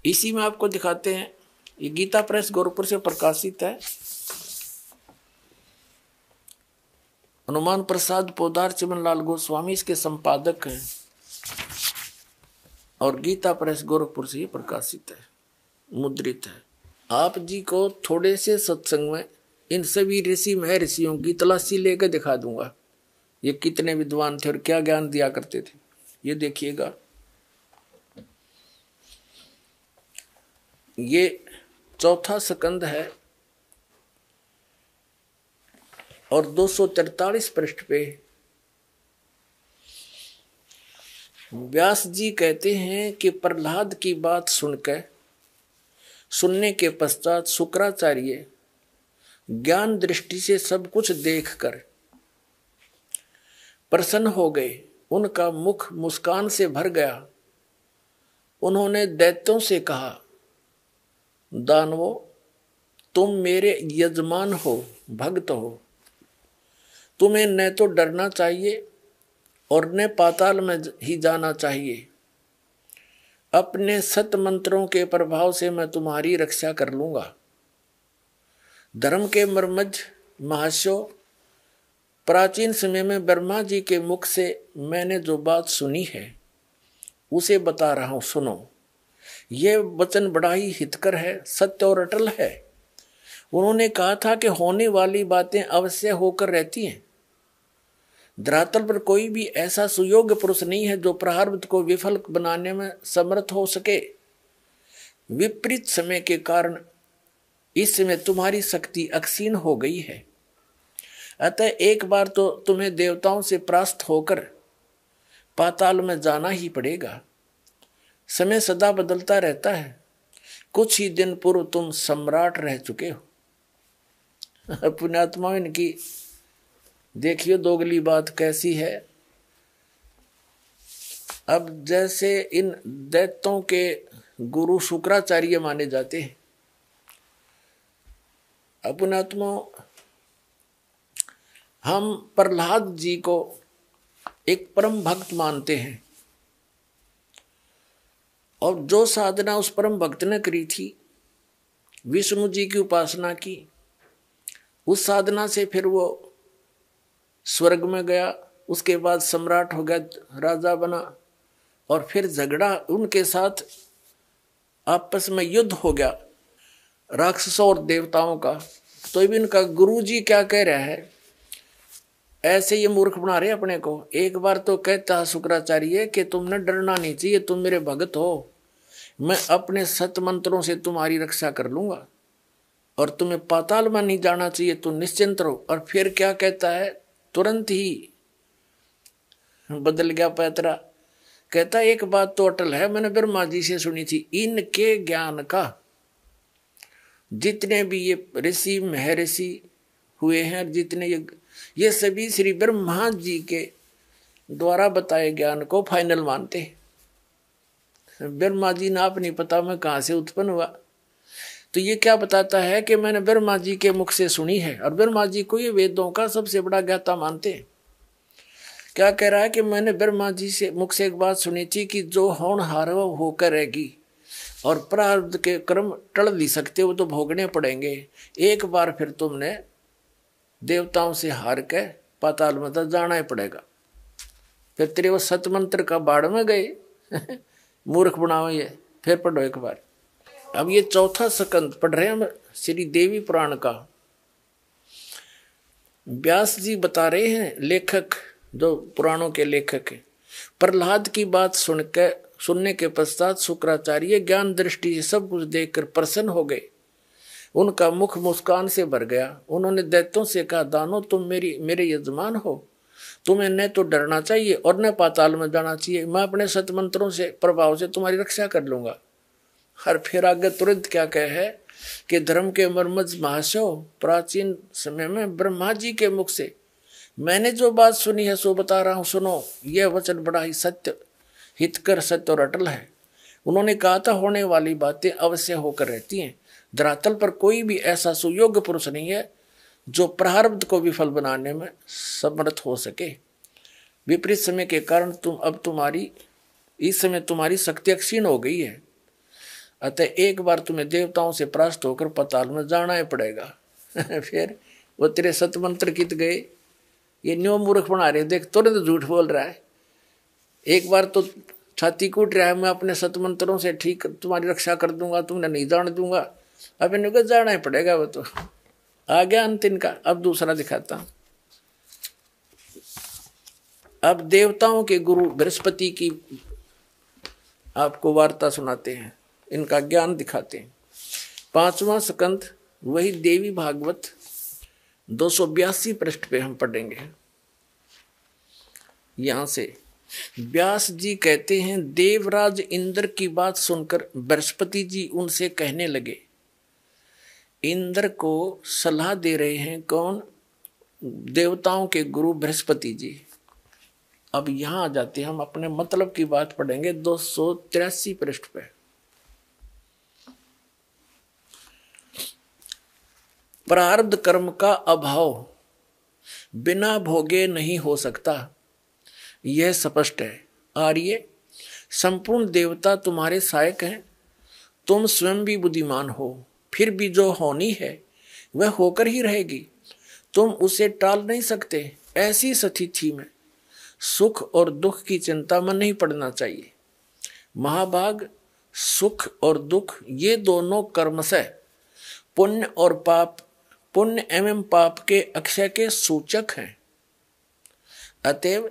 इसी में आपको दिखाते हैं, ये गीता प्रेस गोरखपुर से प्रकाशित है। हनुमान प्रसाद पोदार चिमनलाल गोस्वामी इसके संपादक हैं, और गीता प्रेस गोरखपुर से ही प्रकाशित है, मुद्रित है। आप जी को थोड़े से सत्संग में इन सभी ऋषि महर्षियों की तलाशी लेकर दिखा दूंगा, ये कितने विद्वान थे और क्या ज्ञान दिया करते थे। ये देखिएगा, ये चौथा स्कंद है और 243 पृष्ठ पे व्यास जी कहते हैं कि प्रहलाद की बात सुनने के पश्चात शुक्राचार्य ज्ञान दृष्टि से सब कुछ देखकर प्रसन्न हो गए, उनका मुख मुस्कान से भर गया। उन्होंने दैत्यों से कहा, दानवों, तुम मेरे यजमान हो, भक्त हो, तुम्हें न तो डरना चाहिए और न पाताल में ही जाना चाहिए। अपने सत मंत्रों के प्रभाव से मैं तुम्हारी रक्षा कर लूंगा। धर्म के मर्मज महाशो, प्राचीन समय में ब्रह्मा जी के मुख से मैंने जो बात सुनी है उसे बता रहा हूं, सुनो। यह वचन बड़ा ही हितकर है, सत्य और अटल है। उन्होंने कहा था कि होने वाली बातें अवश्य होकर रहती हैं। धरातल पर कोई भी ऐसा सुयोग्य पुरुष नहीं है जो प्रारब्ध को विफल बनाने में समर्थ हो सके। विपरीत समय के कारण इस समय तुम्हारी शक्ति अक्षीण हो गई है, अतः एक बार तो तुम्हें देवताओं से परास्त होकर पाताल में जाना ही पड़ेगा। समय सदा बदलता रहता है, कुछ ही दिन पूर्व तुम सम्राट रह चुके हो। पुण्यात्मा, इनकी देखिए दोगली बात कैसी है। अब जैसे इन दैत्यों के गुरु शुक्राचार्य माने जाते हैं। अपनात्मा हम प्रहलाद जी को एक परम भक्त मानते हैं, और जो साधना उस परम भक्त ने करी थी, विष्णु जी की उपासना की, उस साधना से फिर वो स्वर्ग में गया, उसके बाद सम्राट हो गया, राजा बना, और फिर झगड़ा उनके साथ आपस में युद्ध हो गया राक्षसों और देवताओं का। तो अब इनका गुरु जी क्या कह रहा है, ऐसे ये मूर्ख बना रहे अपने को। एक बार तो कहता है शुक्राचार्य कि तुमने डरना नहीं चाहिए, तुम मेरे भगत हो, मैं अपने सत मंत्रों से तुम्हारी रक्षा कर लूंगा, और तुम्हें पाताल में नहीं जाना चाहिए, तुम निश्चिंत रहो। और फिर क्या कहता है, तुरंत ही बदल गया पैतरा। कहता एक बात तो अटल है, मैंने ब्रह्मा जी से सुनी थी, इनके ज्ञान का जितने भी ये ऋषि महर्षि हुए हैं, जितने ये सभी श्री ब्रह्मा जी के द्वारा बताए ज्ञान को फाइनल मानते हैं। ब्रह्मा जी ना आप नहीं पता मैं कहाँ से उत्पन्न हुआ, तो ये क्या बताता है कि मैंने ब्रह्मा जी के मुख से सुनी है, और ब्रह्मा जी को ये वेदों का सबसे बड़ा ज्ञाता मानते हैं। क्या कह रहा है कि मैंने ब्रह्मा जी से मुख से एक बात सुनी थी कि जो होनहार वो होकर रहेगी, और प्रारब्ध के कर्म टल नहीं सकते, वो तो भोगने पड़ेंगे। एक बार फिर तुमने देवताओं से हार के पाताल में तो जाना ही पड़ेगा। फिर तेरे वो सतमंत्र का बाढ़ में गए मूर्ख बनाओ ये। फिर पढ़ो एक बार। अब ये चौथा स्कंद पढ़ रहे हैं हम श्री देवी पुराण का। व्यास जी बता रहे हैं, लेखक जो पुराणों के लेखक हैं, प्रहलाद की बात सुनने के पश्चात शुक्राचार्य ज्ञान दृष्टि से सब कुछ देखकर प्रसन्न हो गए। उनका मुख मुस्कान से भर गया। उन्होंने दैत्यों से कहा, दानों तुम मेरे यजमान हो, तुम्हें न तो डरना चाहिए और न पाताल में जाना चाहिए। मैं अपने सतमंत्रों से प्रभाव से तुम्हारी रक्षा कर लूंगा। हर फिर आगे तुरंत क्या कहे है कि धर्म के मर्मज महाशय, प्राचीन समय में ब्रह्मा जी के मुख से मैंने जो बात सुनी है सो बता रहा हूं, सुनो। यह वचन बड़ा ही सत्य, हितकर, सत्य और अटल है। उन्होंने कहा था होने वाली बातें अवश्य होकर रहती हैं। धरातल पर कोई भी ऐसा सुयोग्य पुरुष नहीं है जो प्रारब्ध को विफल बनाने में समर्थ हो सके। विपरीत समय के कारण इस समय तुम्हारी शक्ति क्षीण हो गई है, अतः एक बार तुम्हें देवताओं से परास्त होकर पाताल में जाना ही पड़ेगा। फिर वो तेरे सतमंत्र कित गए, ये न्यो मूर्ख बना रहे, देख तुरंत झूठ बोल रहा है। एक बार तो छाती कूट रहा है, मैं अपने सतमंत्रों से ठीक तुम्हारी रक्षा कर दूंगा, तुमने नहीं जान दूंगा। अब इन्हें जाना ही पड़ेगा। वो तो आ गया अंत इनका। अब दूसरा दिखाता हूं। अब देवताओं के गुरु बृहस्पति की आपको वार्ता सुनाते हैं, इनका ज्ञान दिखाते हैं। 5वां स्कंद वही देवी भागवत 282 पृष्ठ पे हम पढ़ेंगे। यहां से व्यास जी कहते हैं, देवराज इंद्र की बात सुनकर बृहस्पति जी उनसे कहने लगे। इंद्र को सलाह दे रहे हैं कौन? देवताओं के गुरु बृहस्पति जी। अब यहां आ जाते हैं, हम अपने मतलब की बात पढ़ेंगे 283 पृष्ठ पे। प्रारब्ध कर्म का अभाव बिना भोगे नहीं हो सकता, यह स्पष्ट है। आर्य, संपूर्ण देवता तुम्हारे सहायक हैं, तुम स्वयं भी बुद्धिमान हो, फिर भी जो होनी है वह होकर ही रहेगी, तुम उसे टाल नहीं सकते। ऐसी स्थिति में सुख और दुख की चिंता में नहीं पड़ना चाहिए। महाभाग, सुख और दुख ये दोनों कर्म से पुण्य एवं पाप के अक्षय के सूचक हैं। अतएव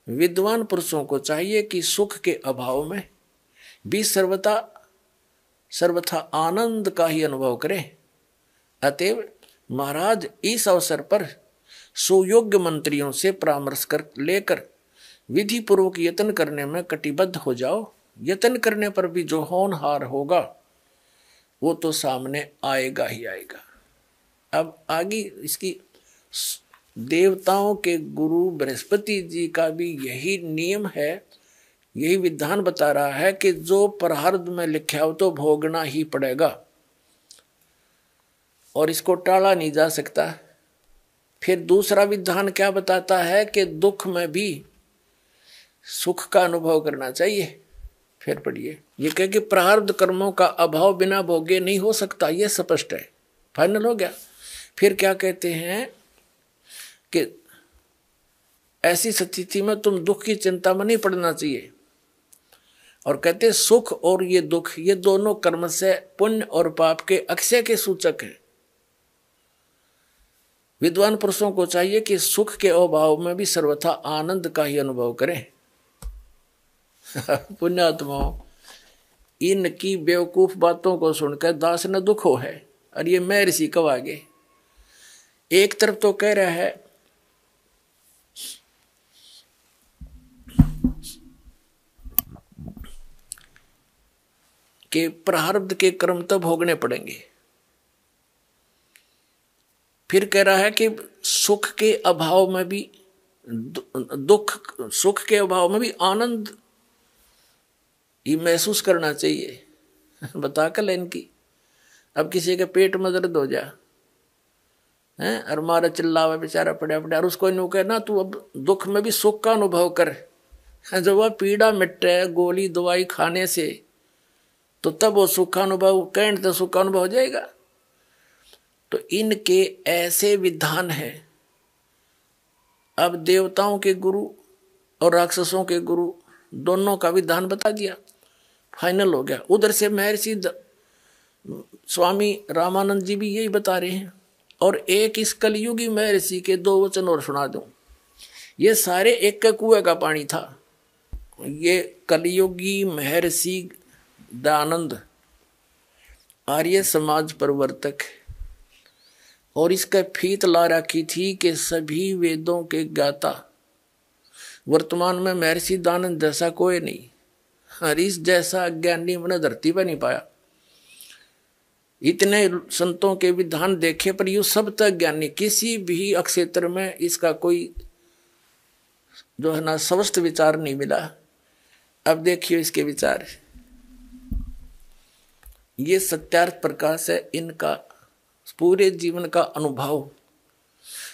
विद्वान पुरुषों को चाहिए कि सुख के अभाव में भी सर्वथा आनंद का ही अनुभव करें। अतएव महाराज इस अवसर पर सुयोग्य मंत्रियों से परामर्श लेकर विधि पूर्वक यत्न करने में कटिबद्ध हो जाओ। यत्न करने पर भी जो होनहार होगा वो तो सामने आएगा ही आएगा। अब आगे इसकी देवताओं के गुरु बृहस्पति जी का भी यही नियम है, यही विधान बता रहा है कि जो प्रारब्ध में लिखा हो तो भोगना ही पड़ेगा और इसको टाला नहीं जा सकता। फिर दूसरा विधान क्या बताता है कि दुख में भी सुख का अनुभव करना चाहिए। फिर पढ़िए, ये कहे कि प्रारब्ध कर्मों का अभाव बिना भोगे नहीं हो सकता, ये स्पष्ट है, फाइनल हो गया। फिर क्या कहते हैं कि ऐसी स्थिति में तुम दुख की चिंता में नहीं पड़ना चाहिए। और कहते सुख और ये दुख, ये दोनों कर्म से पुण्य और पाप के अक्षय के सूचक हैं। विद्वान पुरुषों को चाहिए कि सुख के अभाव में भी सर्वथा आनंद का ही अनुभव करें। पुण्यात्माओं, इनकी बेवकूफ बातों को सुनकर दास न दुख हो है। और ये मैं ऋषि कब आगे एक तरफ तो कह रहा है कि प्रारब्ध के कर्म तो भोगने पड़ेंगे, फिर कह रहा है कि सुख के अभाव में भी दुख, सुख के अभाव में भी आनंद ये महसूस करना चाहिए। बता कर इनकी, अब किसी के पेट में दर्द हो जा है और मारा चिल्लावा बेचारा पड़ा और उसको इन्हों कहे ना तू अब दुख में भी सुख का अनुभव कर, जब वह पीड़ा मिटे गोली दवाई खाने से तो तब वो सुखानुभव कहने तो सुखानुभव हो जाएगा। तो इनके ऐसे विधान हैं। अब देवताओं के गुरु और राक्षसों के गुरु दोनों का विधान बता दिया, फाइनल हो गया। उधर से महर्षि स्वामी रामानंद जी भी यही बता रहे हैं। और एक इस कलयुगी महर्षि के 2 वचन और सुना दूं। ये सारे एक के कुएं का पानी था। ये कलयुगी महर्षि दयानंद आर्य समाज प्रवर्तक, और इसका फीत ला रखी थी कि सभी वेदों के गाता। वर्तमान में महर्षि दयानंद जैसा कोई नहीं, हरीश जैसा ज्ञानी मैंने धरती पर नहीं पाया। इतने संतों के विधान देखे पर यू सब तक ज्ञानी, किसी भी क्षेत्र में इसका कोई जो है ना स्वस्थ विचार नहीं मिला। अब देखिए इसके विचार, ये सत्यार्थ प्रकाश है इनका पूरे जीवन का अनुभव,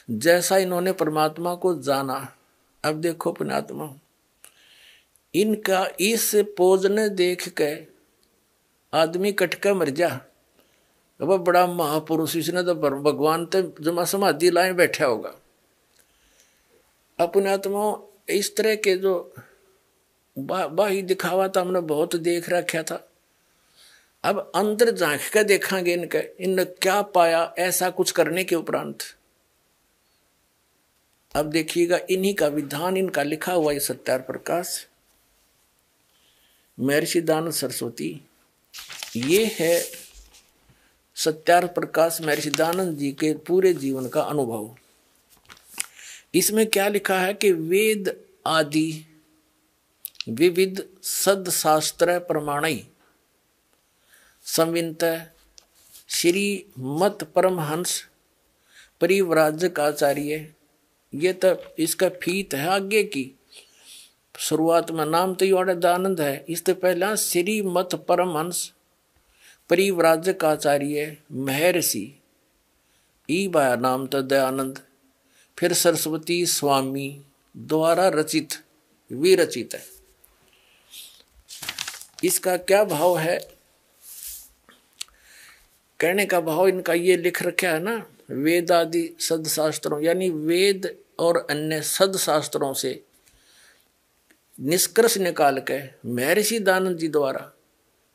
जैसा इन्होंने परमात्मा को जाना। अब देखो पुण्यात्मा, इनका इस पोज ने देख के आदमी कटका मर जा। अब बड़ा महापुरुष, इसने तो भगवान तो जमा समाधि लाए बैठा होगा। अब पुण्यात्मा, इस तरह के जो बाही दिखावा था हमने बहुत देख रखा था। अब अंदर झांक कर देखेंगे इनने क्या पाया ऐसा कुछ करने के उपरांत। अब देखिएगा इन्हीं का विधान, इनका लिखा हुआ ये सत्यार्थ प्रकाश, महर्षि दयानंद सरस्वती। ये है सत्यार्थ प्रकाश महर्षि दयानंद जी के पूरे जीवन का अनुभव। इसमें क्या लिखा है कि वेद आदि विविध सदशास्त्र प्रमाणई संवित श्री मत परमहंस परिव्राजक आचार्य। ये तो इसका फीत है आगे की। शुरुआत में नाम तो ये दयानंद है, इससे पहला श्री मत परमहंस परिव्राजक आचार्य महर्षि, ई बाया नाम तो दयानंद। फिर सरस्वती स्वामी द्वारा रचित विरचित है। इसका क्या भाव है? कहने का भाव इनका ये लिख रखा है ना, वेद आदि सदशास्त्रों यानी वेद और अन्य सदशास्त्रों से निष्कर्ष निकाल के महर्षि दयानंद जी द्वारा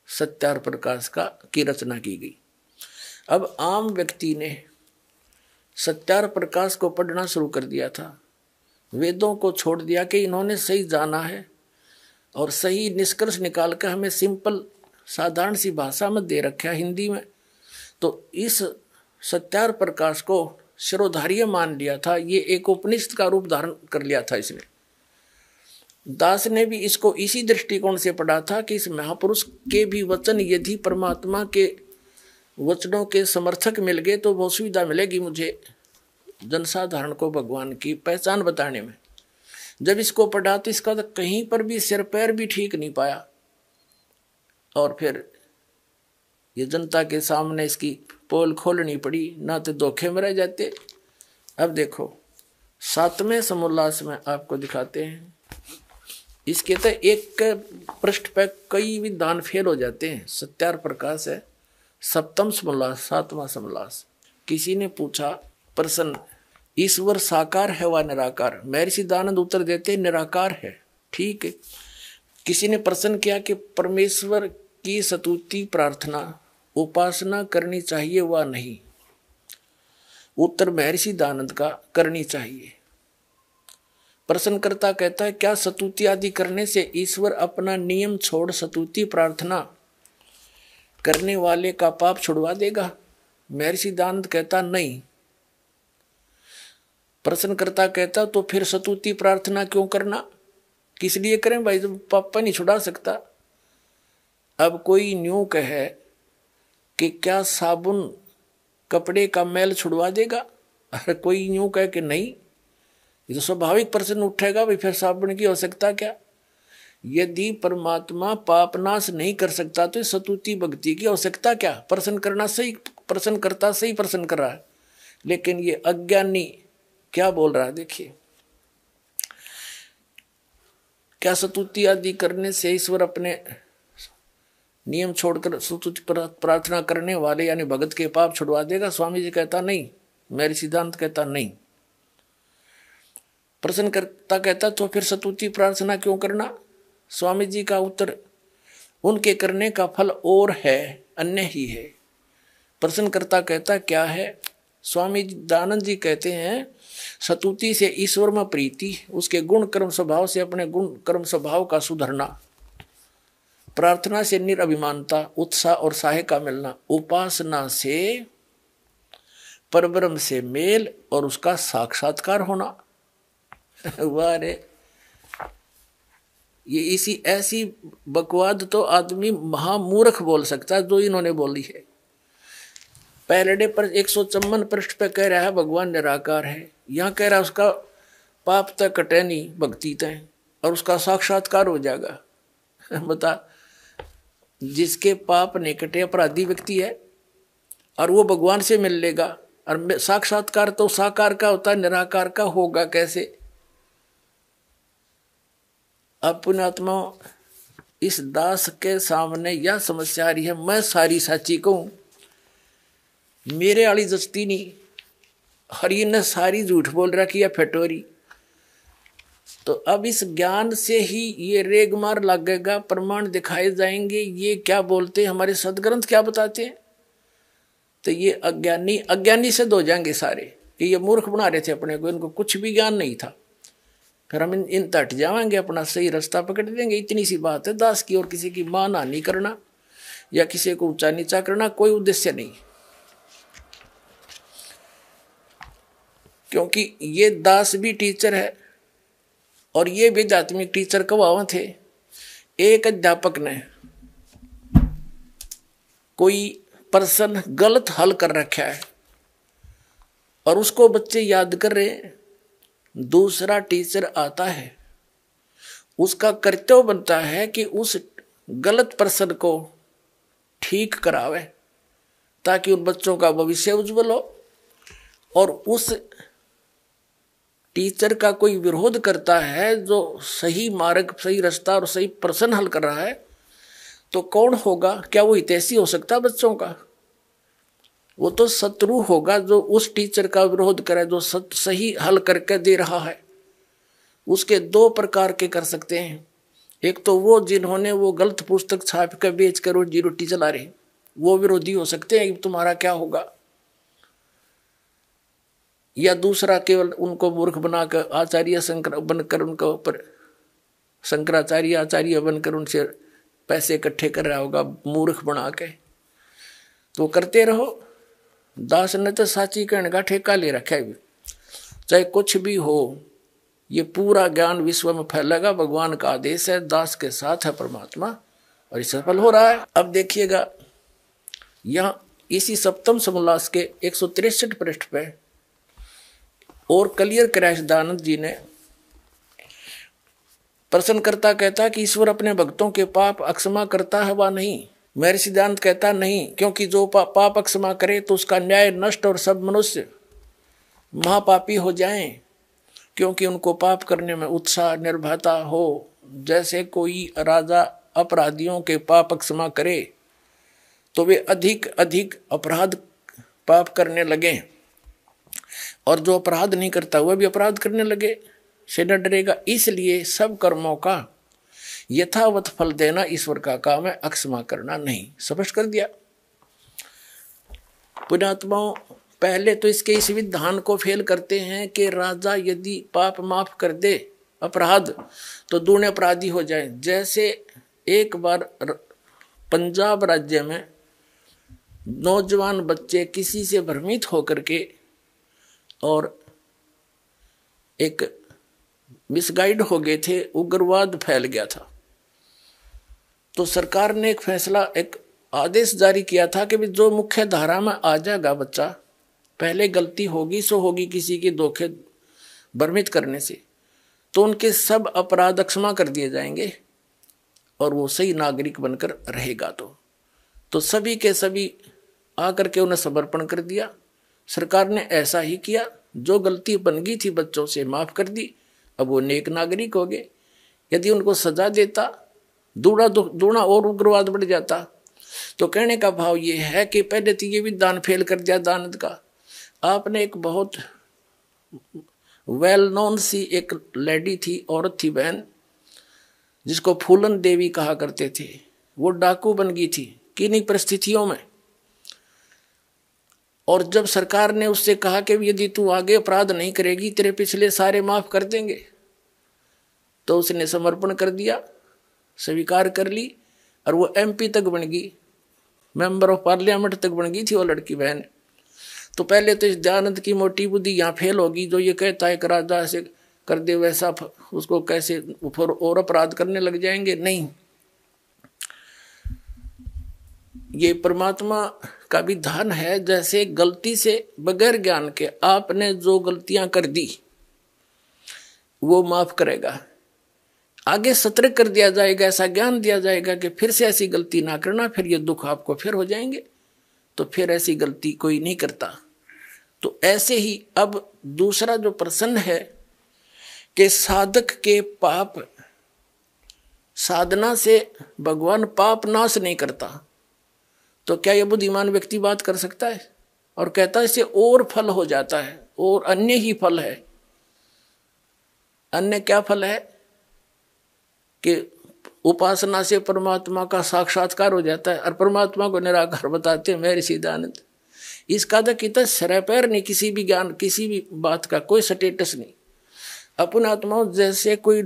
सत्यार्थ प्रकाश की रचना की गई। अब आम व्यक्ति ने सत्यार्थ प्रकाश को पढ़ना शुरू कर दिया था, वेदों को छोड़ दिया कि इन्होंने सही जाना है और सही निष्कर्ष निकाल कर हमें सिंपल साधारण सी भाषा में दे रखा है हिंदी में। तो इस सत्यार्थ प्रकाश को शिरोधार्य मान लिया था, ये एक उपनिषद का रूप धारण कर लिया था इसने। दास ने भी इसको इसी दृष्टिकोण से पढ़ा था कि इस महापुरुष के भी वचन यदि परमात्मा के वचनों के समर्थक मिल गए तो बहुत सुविधा मिलेगी मुझे जनसाधारण को भगवान की पहचान बताने में। जब इसको पढ़ा तो इसका तो कहीं पर भी सिर पैर भी ठीक नहीं पाया, और फिर ये जनता के सामने इसकी पोल खोलनी पड़ी, ना तो धोखे में रह जाते। अब देखो 7वें समोल्लास में आपको दिखाते हैं। इसके तो एक पृष्ठ पे कई विधान फेल हो जाते हैं। सत्यार प्रकाश है 7वां समोल्लास 7वां समोल्लास। किसी ने पूछा प्रश्न, ईश्वर साकार है व निराकार? महर्षि दयानंद उत्तर देते निराकार है। ठीक है। किसी ने प्रश्न किया कि परमेश्वर की स्तुति प्रार्थना उपासना करनी चाहिए व नहीं? उत्तर महर्षि दयानंद का करनी चाहिए। प्रश्नकर्ता कहता है क्या स्तुति आदि करने से ईश्वर अपना नियम छोड़ स्तुति प्रार्थना करने वाले का पाप छुड़वा देगा? महर्षि दयानंद कहता नहीं। प्रश्नकर्ता कहता तो फिर स्तुति प्रार्थना क्यों करना, किस लिए करें भाई, जब पापा नहीं छुड़ा सकता। अब कोई न्यू कहे कि क्या साबुन कपड़े का मैल छुड़वा देगा, अरे कोई न्यू कहे कि नहीं, ये तो स्वाभाविक प्रश्न उठेगा भाई फिर साबुन की आवश्यकता क्या। यदि परमात्मा पाप नाश नहीं कर सकता तो स्तुति भक्ति की आवश्यकता क्या। प्रश्न करना सही, प्रश्न करता सही प्रश्न कर रहा है, लेकिन ये अज्ञानी क्या बोल रहा है देखिए। क्या स्तुति आदि करने से ईश्वर अपने नियम छोड़कर स्तुति प्रार्थना करने वाले यानी भगत के पाप छुड़वा देगा? स्वामी जी कहता नहीं, मेरे सिद्धांत कहता नहीं। प्रश्नकर्ता कहता तो फिर स्तुति प्रार्थना क्यों करना? स्वामी जी का उत्तर उनके करने का फल और है, अन्य ही है। प्रश्नकर्ता कहता क्या है? स्वामी दयानंद जी कहते हैं स्तुति से ईश्वर में प्रीति, उसके गुण कर्म स्वभाव से अपने गुण कर्म स्वभाव का सुधरना, प्रार्थना से निरभिमानता उत्साह और साहे का मिलना, उपासना से परब्रह्म से मेल और उसका साक्षात्कार होना। वारे ये इसी ऐसी बकवाद तो आदमी महामूर्ख बोल सकता है जो इन्होंने बोली है। पहले पर 154 पृष्ठ पे कह रहा है भगवान निराकार है, यहाँ कह रहा है उसका पाप तक कटे नहीं भक्ति तय और उसका साक्षात्कार हो जाएगा। बता, जिसके पाप नहीं कटे अपराधी व्यक्ति है और वो भगवान से मिल लेगा, और साक्षात्कार तो साकार का होता है, निराकार का होगा कैसे। अब पुण्यात्मा इस दास के सामने यह समस्या आ रही है, मैं सारी साची कहूं, मेरे वाली जस्ती नहीं, हरि ने सारी झूठ बोल रखी है फेटोरी। तो अब इस ज्ञान से ही ये रेगमार लगेगा, प्रमाण दिखाए जाएंगे, ये क्या बोलते हमारे सदग्रंथ क्या बताते हैं। तो ये अज्ञानी से हो जाएंगे सारे कि ये मूर्ख बना रहे थे अपने को, इनको कुछ भी ज्ञान नहीं था। फिर हम इन तट जाएंगे, अपना सही रास्ता पकड़ देंगे। इतनी सी बात है दास की, और किसी की मान हानि करना या किसी को ऊंचा नीचा करना कोई उद्देश्य नहीं। क्योंकि ये दास भी टीचर है और ये भी आध्यात्मिक टीचर कब थे। एक अध्यापक ने कोई प्रश्न गलत हल कर रखा है और उसको बच्चे याद कर रहे हैं, दूसरा टीचर आता है, उसका कर्तव्य बनता है कि उस गलत प्रश्न को ठीक करावे ताकि उन बच्चों का भविष्य उज्जवल हो। और उस टीचर का कोई विरोध करता है जो सही मार्ग सही रास्ता और सही प्रश्न हल कर रहा है, तो कौन होगा? क्या वो हितैषी हो सकता बच्चों का? वो तो शत्रु होगा जो उस टीचर का विरोध करे जो सही हल करके दे रहा है। उसके दो प्रकार के कर सकते हैं, एक तो वो जिन्होंने वो गलत पुस्तक छाप कर बेच कर रोजी रोटी चला रहे, वो विरोधी हो सकते हैं, तुम्हारा क्या होगा। या दूसरा केवल उनको मूर्ख बनाकर आचार्य शंकर बनकर उनके ऊपर शंकराचार्य आचार्य बनकर उनसे पैसे इकट्ठे कर रहा होगा मूर्ख बना के। तो करते रहो। दास ने तो साची कहने का ठेका ले रखा है, चाहे कुछ भी हो, ये पूरा ज्ञान विश्व में फैलेगा, भगवान का आदेश है, दास के साथ है परमात्मा, और इस सफल हो रहा है। अब देखिएगा यहाँ इसी सप्तम समोल्लास के 163 पृष्ठ पे और क्लियर कराया दयानंद जी ने प्रश्नकर्ता कहता कि ईश्वर अपने भक्तों के पाप अक्षमा करता है वा नहीं? महर्षि सिद्धांत कहता नहीं, क्योंकि जो पाप अक्षमा करे तो उसका न्याय नष्ट और सब मनुष्य महापापी हो जाएं, क्योंकि उनको पाप करने में उत्साह निर्भयता हो। जैसे कोई राजा अपराधियों के पाप क्षमा करे तो वे अधिक अधिक अपराध पाप करने लगे, और जो अपराध नहीं करता वह भी अपराध करने लगे से न डरेगा। इसलिए सब कर्मों का यथावत फल देना ईश्वर का काम है, अक्षमा करना नहीं। स्पष्ट कर दिया। पुण्यात्माओं, पहले तो इसके इस विधान को फेल करते हैं कि राजा यदि पाप माफ कर दे अपराध तो दूने अपराधी हो जाए। जैसे एक बार पंजाब राज्य में नौजवान बच्चे किसी से भ्रमित होकर के और एक मिसगाइड हो गए थे, उग्रवाद फैल गया था। तो सरकार ने एक फैसला, एक आदेश जारी किया था कि जो मुख्य धारा में आ जाएगा बच्चा, पहले गलती होगी सो होगी किसी के धोखे भ्रमित करने से, तो उनके सब अपराध क्षमा कर दिए जाएंगे और वो सही नागरिक बनकर रहेगा। तो सभी के सभी आकर के उन्हें समर्पण कर दिया। सरकार ने ऐसा ही किया, जो गलती बन गई थी बच्चों से माफ कर दी, अब वो नेक नागरिक हो गए। यदि उनको सजा देता दूना और उग्रवाद बढ़ जाता। तो कहने का भाव ये है कि पहले तो ये भी दान फेल कर दिया दानद का। आपने एक बहुत वेल नोन सी एक लेडी थी, औरत थी, बहन, जिसको फूलन देवी कहा करते थे। वो डाकू बन गई थी किन्हीं परिस्थितियों में, और जब सरकार ने उससे कहा कि यदि तू आगे अपराध नहीं करेगी तेरे पिछले सारे माफ कर देंगे, तो उसने समर्पण कर दिया, स्वीकार कर ली, और वो MP तक बन गई, मेंबर ऑफ पार्लियामेंट तक बन गई थी वो लड़की बहन। तो पहले तो इस दयानंद की मोटी बुद्धि यहाँ फेल होगी, जो ये कहता है कि राजा ऐसे कर दे वैसा, उसको कैसे और अपराध करने लग जाएंगे। नहीं, ये परमात्मा का विधान है। जैसे गलती से बगैर ज्ञान के आपने जो गलतियां कर दी वो माफ करेगा, आगे सतर्क कर दिया जाएगा, ऐसा ज्ञान दिया जाएगा कि फिर से ऐसी गलती ना करना, फिर ये दुख आपको फिर हो जाएंगे, तो फिर ऐसी गलती कोई नहीं करता। तो ऐसे ही अब दूसरा जो प्रश्न है कि साधक के पाप साधना से भगवान पाप नाश नहीं करता, तो क्या यह बुद्धिमान व्यक्ति बात कर सकता है और कहता है इससे और फल हो जाता है, और अन्य ही फल है। अन्य क्या फल है कि उपासना से परमात्मा का साक्षात्कार हो जाता है, और परमात्मा को निराकार बताते हैं महर्षि सिद्धांत। इसका तो कितना सिर पैर नहीं, किसी भी ज्ञान किसी भी बात का कोई स्टेटस नहीं। अपन आत्माओं, जैसे कोई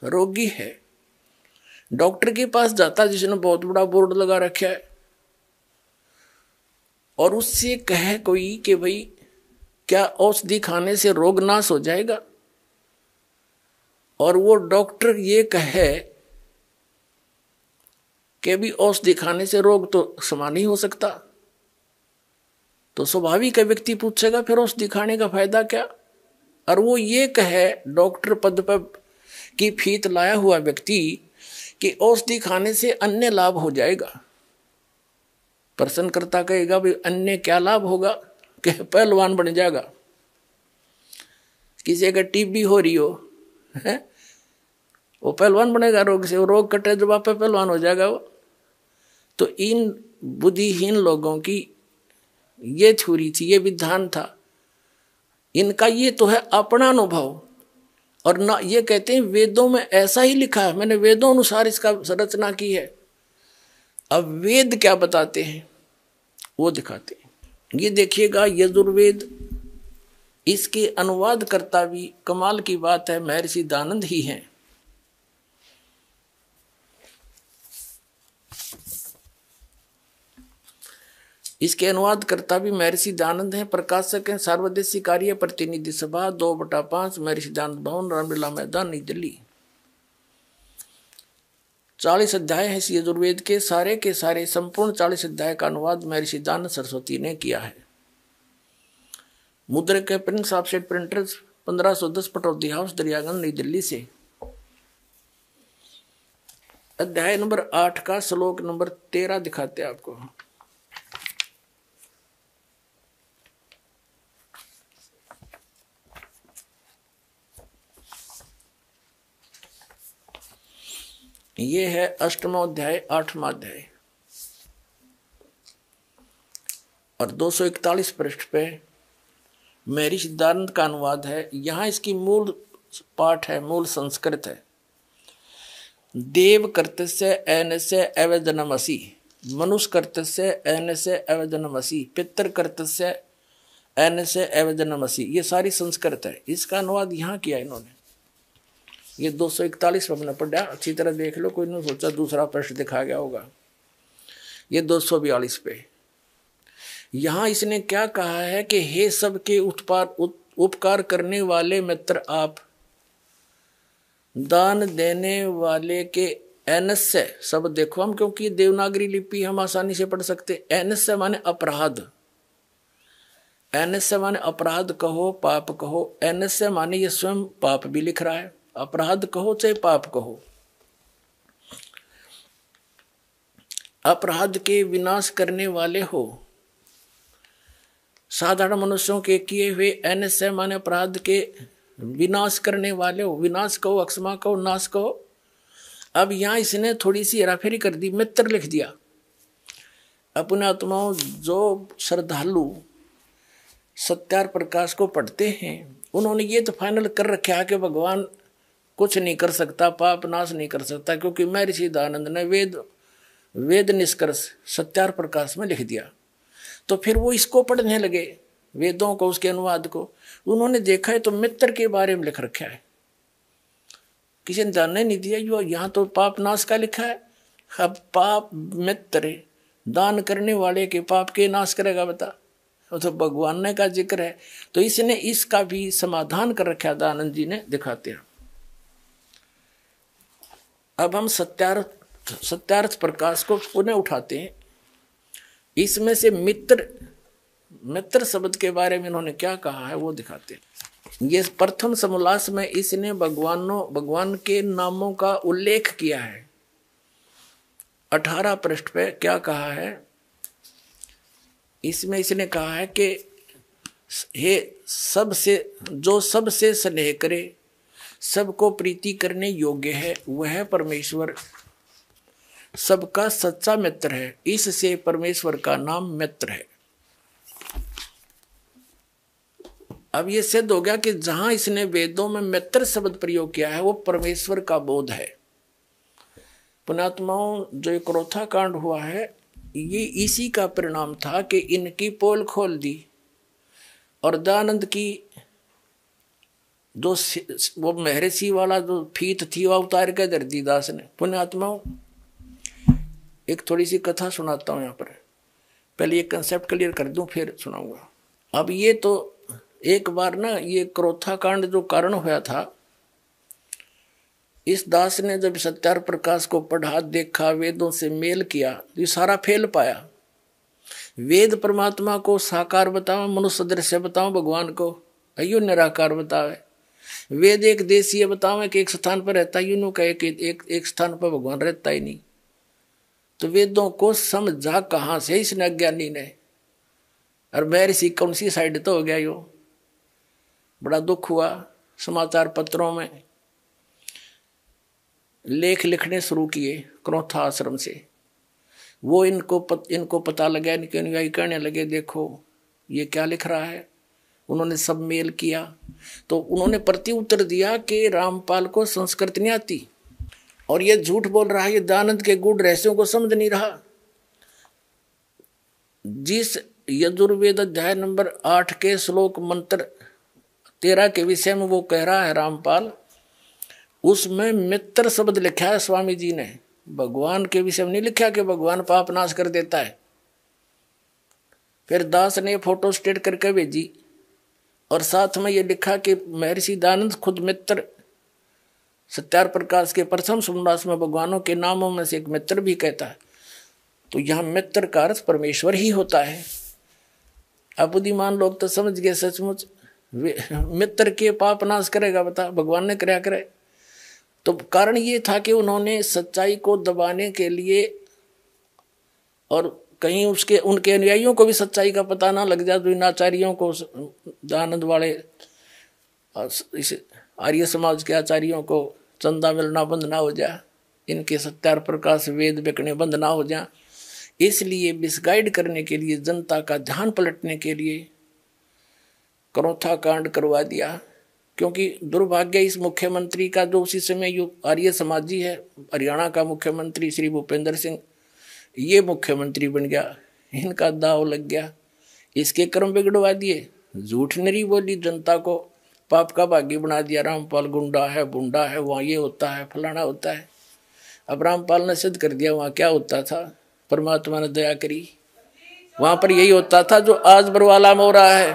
रोगी है, डॉक्टर के पास जाता जिसने बहुत बड़ा बोर्ड लगा रखा है, और उससे कहे कोई कि भाई क्या औषधि खाने से रोग नाश हो जाएगा, और वो डॉक्टर ये कहे कि भी औषधि खाने से रोग तो समान ही हो सकता, तो स्वाभाविक व्यक्ति पूछेगा फिर औषधि खाने का फायदा क्या। और वो ये कहे डॉक्टर पद पर की फीत लाया हुआ व्यक्ति कि औषधि खाने से अन्य लाभ हो जाएगा। प्रश्नकर्ता कहेगा भाई अन्य क्या लाभ होगा, कि पहलवान बन जाएगा। किसी का TB हो रही हो है, वो पहलवान बनेगा रोग से, वो रोग कटे जब आप पहलवान हो जाएगा वो। तो इन बुद्धिहीन लोगों की ये थ्योरी थी, ये विधान था इनका। ये तो है अपना अनुभव, और ना ये कहते हैं वेदों में ऐसा ही लिखा है, मैंने वेदों अनुसार इसका संरचना की है। अब वेद क्या बताते हैं वो दिखाते हैं। ये देखिएगा यजुर्वेद, इसके अनुवाद करता भी कमाल की बात है महर्षि सिद्धानंद ही हैं। इसके अनुवाद करता भी महर्षि सिद्धानंद हैं। प्रकाशक हैं सार्वदेशी कार्य प्रतिनिधि सभा 2/5 महर्षि सिद्धानंद भवन रामलीला मैदान नई दिल्ली। 40 अध्याय है इस यजुर्वेद के सारे संपूर्ण 40 अध्याय का अनुवाद महर्षि सिद्धानंद सरस्वती ने किया है। मुद्रक है Prince offset printers 1510 Pataudi house Daryaganj नई दिल्ली से। अध्याय नंबर 8 का श्लोक नंबर 13 दिखाते हैं आपको। ये है 8वां अध्याय 8वां अध्याय और 241 पृष्ठ पे महर्षि सिद्धानंद का अनुवाद है। यहाँ इसकी मूल पाठ है, मूल संस्कृत है। देव कर्तस्य ऐनस्य अवदनमसि, मनुष्य कर्तस्य ऐनस्य अवदनमसि, पितर कर्तस्य ऐनस्य अवदनमसि। ये सारी संस्कृत है। इसका अनुवाद यहाँ किया इन्होंने। ये 241 में हमने पढ़ा, अच्छी तरह देख लो, कोई नहीं सोचा दूसरा प्रश्न दिखा गया होगा। ये 242 पे यहाँ इसने क्या कहा है कि हे सबके उपकार करने वाले मित्र आप, दान देने वाले के एनस्य शब्द देखो हम, क्योंकि देवनागरी लिपि हम आसानी से पढ़ सकते। एनस्य माने अपराध, एनस्य माने अपराध कहो, पाप कहो। एनस्य माने ये स्वयं पाप भी लिख रहा है, अपराध कहो चाहे पाप कहो। अपराध के विनाश करने वाले हो, साधारण मनुष्यों के किए हुए। एनस्य माने अपराध के विनाश करने वाले हो। विनाश कहो, अक्षमा कहो, नाश कहो। अब यहां इसने थोड़ी सी हेराफेरी कर दी, मित्र लिख दिया। अपने आत्माओं जो श्रद्धालु सत्यार प्रकाश को पढ़ते हैं, उन्होंने ये तो फाइनल कर रखा है कि भगवान कुछ नहीं कर सकता, पाप नाश नहीं कर सकता, क्योंकि महर्षि सिद्धानंद ने वेद निष्कर्ष सत्यार प्रकाश में लिख दिया। तो फिर वो इसको पढ़ने लगे, वेदों को, उसके अनुवाद को। उन्होंने देखा है तो मित्र के बारे में लिख रखा है, किसी ने जानने नहीं दिया। जो यहाँ तो पाप नाश का लिखा है। अब पाप मित्र, दान करने वाले के पाप के नाश करेगा बता, तो भगवान ने का जिक्र है। तो इसने इसका भी समाधान कर रखा, दयानंद जी ने दिखाते हैं। अब हम सत्यार्थ प्रकाश को पुनः उठाते हैं। इसमें से मित्र शब्द के बारे में इन्होंने क्या कहा है वो दिखाते हैं। ये प्रथम समोल्लास में इसने भगवान के नामों का उल्लेख किया है। 18 पृष्ठ पे क्या कहा है, इसमें इसने कहा है कि हे जो सबसे स्नेह करे, सबको प्रीति करने योग्य है, वह परमेश्वर सबका सच्चा मित्र है। इससे परमेश्वर का नाम मित्र है। अब ये सिद्ध हो गया कि जहां इसने वेदों में मित्र शब्द प्रयोग किया है वो परमेश्वर का बोध है। पुण्यात्माओं, जो एक क्रोथा कांड हुआ है, ये इसी का परिणाम था कि इनकी पोल खोल दी और दयानंद की जो वो महर्षि वाला जो फीत थी वह उतार के धर दी दास ने। पुण्यात्माओं, एक थोड़ी सी कथा सुनाता हूँ यहाँ पर। पहले ये कंसेप्ट क्लियर कर दूं फिर सुनाऊंगा। अब ये तो एक बार ना, ये क्रोथा कांड जो कारण हुआ था, इस दास ने जब सत्यार प्रकाश को पढ़ा, देखा, वेदों से मेल किया, ये सारा फेल पाया। वेद परमात्मा को साकार बताओ, मनुष्य दृश्य बताओ, भगवान को अयो निराकार बतावे। वेद एक देशीय बताओ कि एक स्थान पर रहता, यूं नो कहे कि एक स्थान पर भगवान रहता ही नहीं। तो वेदों को समझा कहाँ से इसने, अज्ञानी ने। और महर्षि कौन सी साइड तो हो गया यो। बड़ा दुख हुआ। समाचार पत्रों में लेख लिखने शुरू किए क्रोथा आश्रम से। वो इनको पता लगा, इनके अनुयायी कहने लगे देखो ये क्या लिख रहा है। उन्होंने सब मेल किया तो उन्होंने प्रति उत्तर दिया कि रामपाल को संस्कृत नहीं आती और ये झूठ बोल रहा है, ये दयानंद के गूढ़ रहस्यों को समझ नहीं रहा। जिस यजुर्वेद अध्याय नंबर 8 के श्लोक मंत्र 13 के विषय में वो कह रहा है रामपाल, उसमें मित्र शब्द लिखा है स्वामी जी ने। भगवान के विषय में नहीं लिखा कि भगवान पाप नाश कर देता है। फिर दास ने फोटो स्टेट करके भेजी और साथ में ये लिखा कि महर्षि दयानंद खुद मित्र, सत्यार प्रकाश के प्रथम समोल्लास में भगवानों के नामों में से एक मित्र भी कहता है। तो यहाँ मित्र का अर्थ परमेश्वर ही होता है। अब बुद्धिमान लोग तो समझ गए सचमुच मित्र के पाप नाश करेगा बता, भगवान ने कराया करे। तो कारण ये था कि उन्होंने सच्चाई को दबाने के लिए, और कहीं उसके उनके अनुयायियों को भी सच्चाई का पता ना लग जाए, तो इन आचार्यों को, दयानंद वाले इस आर्य समाज के आचार्यों को चंदा मिलना बंद ना हो जाए, इनके सत्यार प्रकाश वेद बिकने बंद ना हो जाए, इसलिए मिसगाइड करने के लिए, जनता का ध्यान पलटने के लिए करोथा कांड करवा दिया। क्योंकि दुर्भाग्य इस मुख्यमंत्री का, जो उसी समय जो आर्य समाजी है, हरियाणा का मुख्यमंत्री श्री भूपेंद्र सिंह, ये मुख्यमंत्री बन गया, इनका दाव लग गया, इसके कर्म बिगड़वा दिए, झूठ नरी बोली, जनता को पाप का भागी बना दिया। रामपाल गुंडा है, बुंडा है, वहाँ ये होता है, फलाना होता है। अब रामपाल ने सिद्ध कर दिया वहाँ क्या होता था, परमात्मा ने दया करी, वहाँ पर यही होता था जो आज बरवाला में हो रहा है।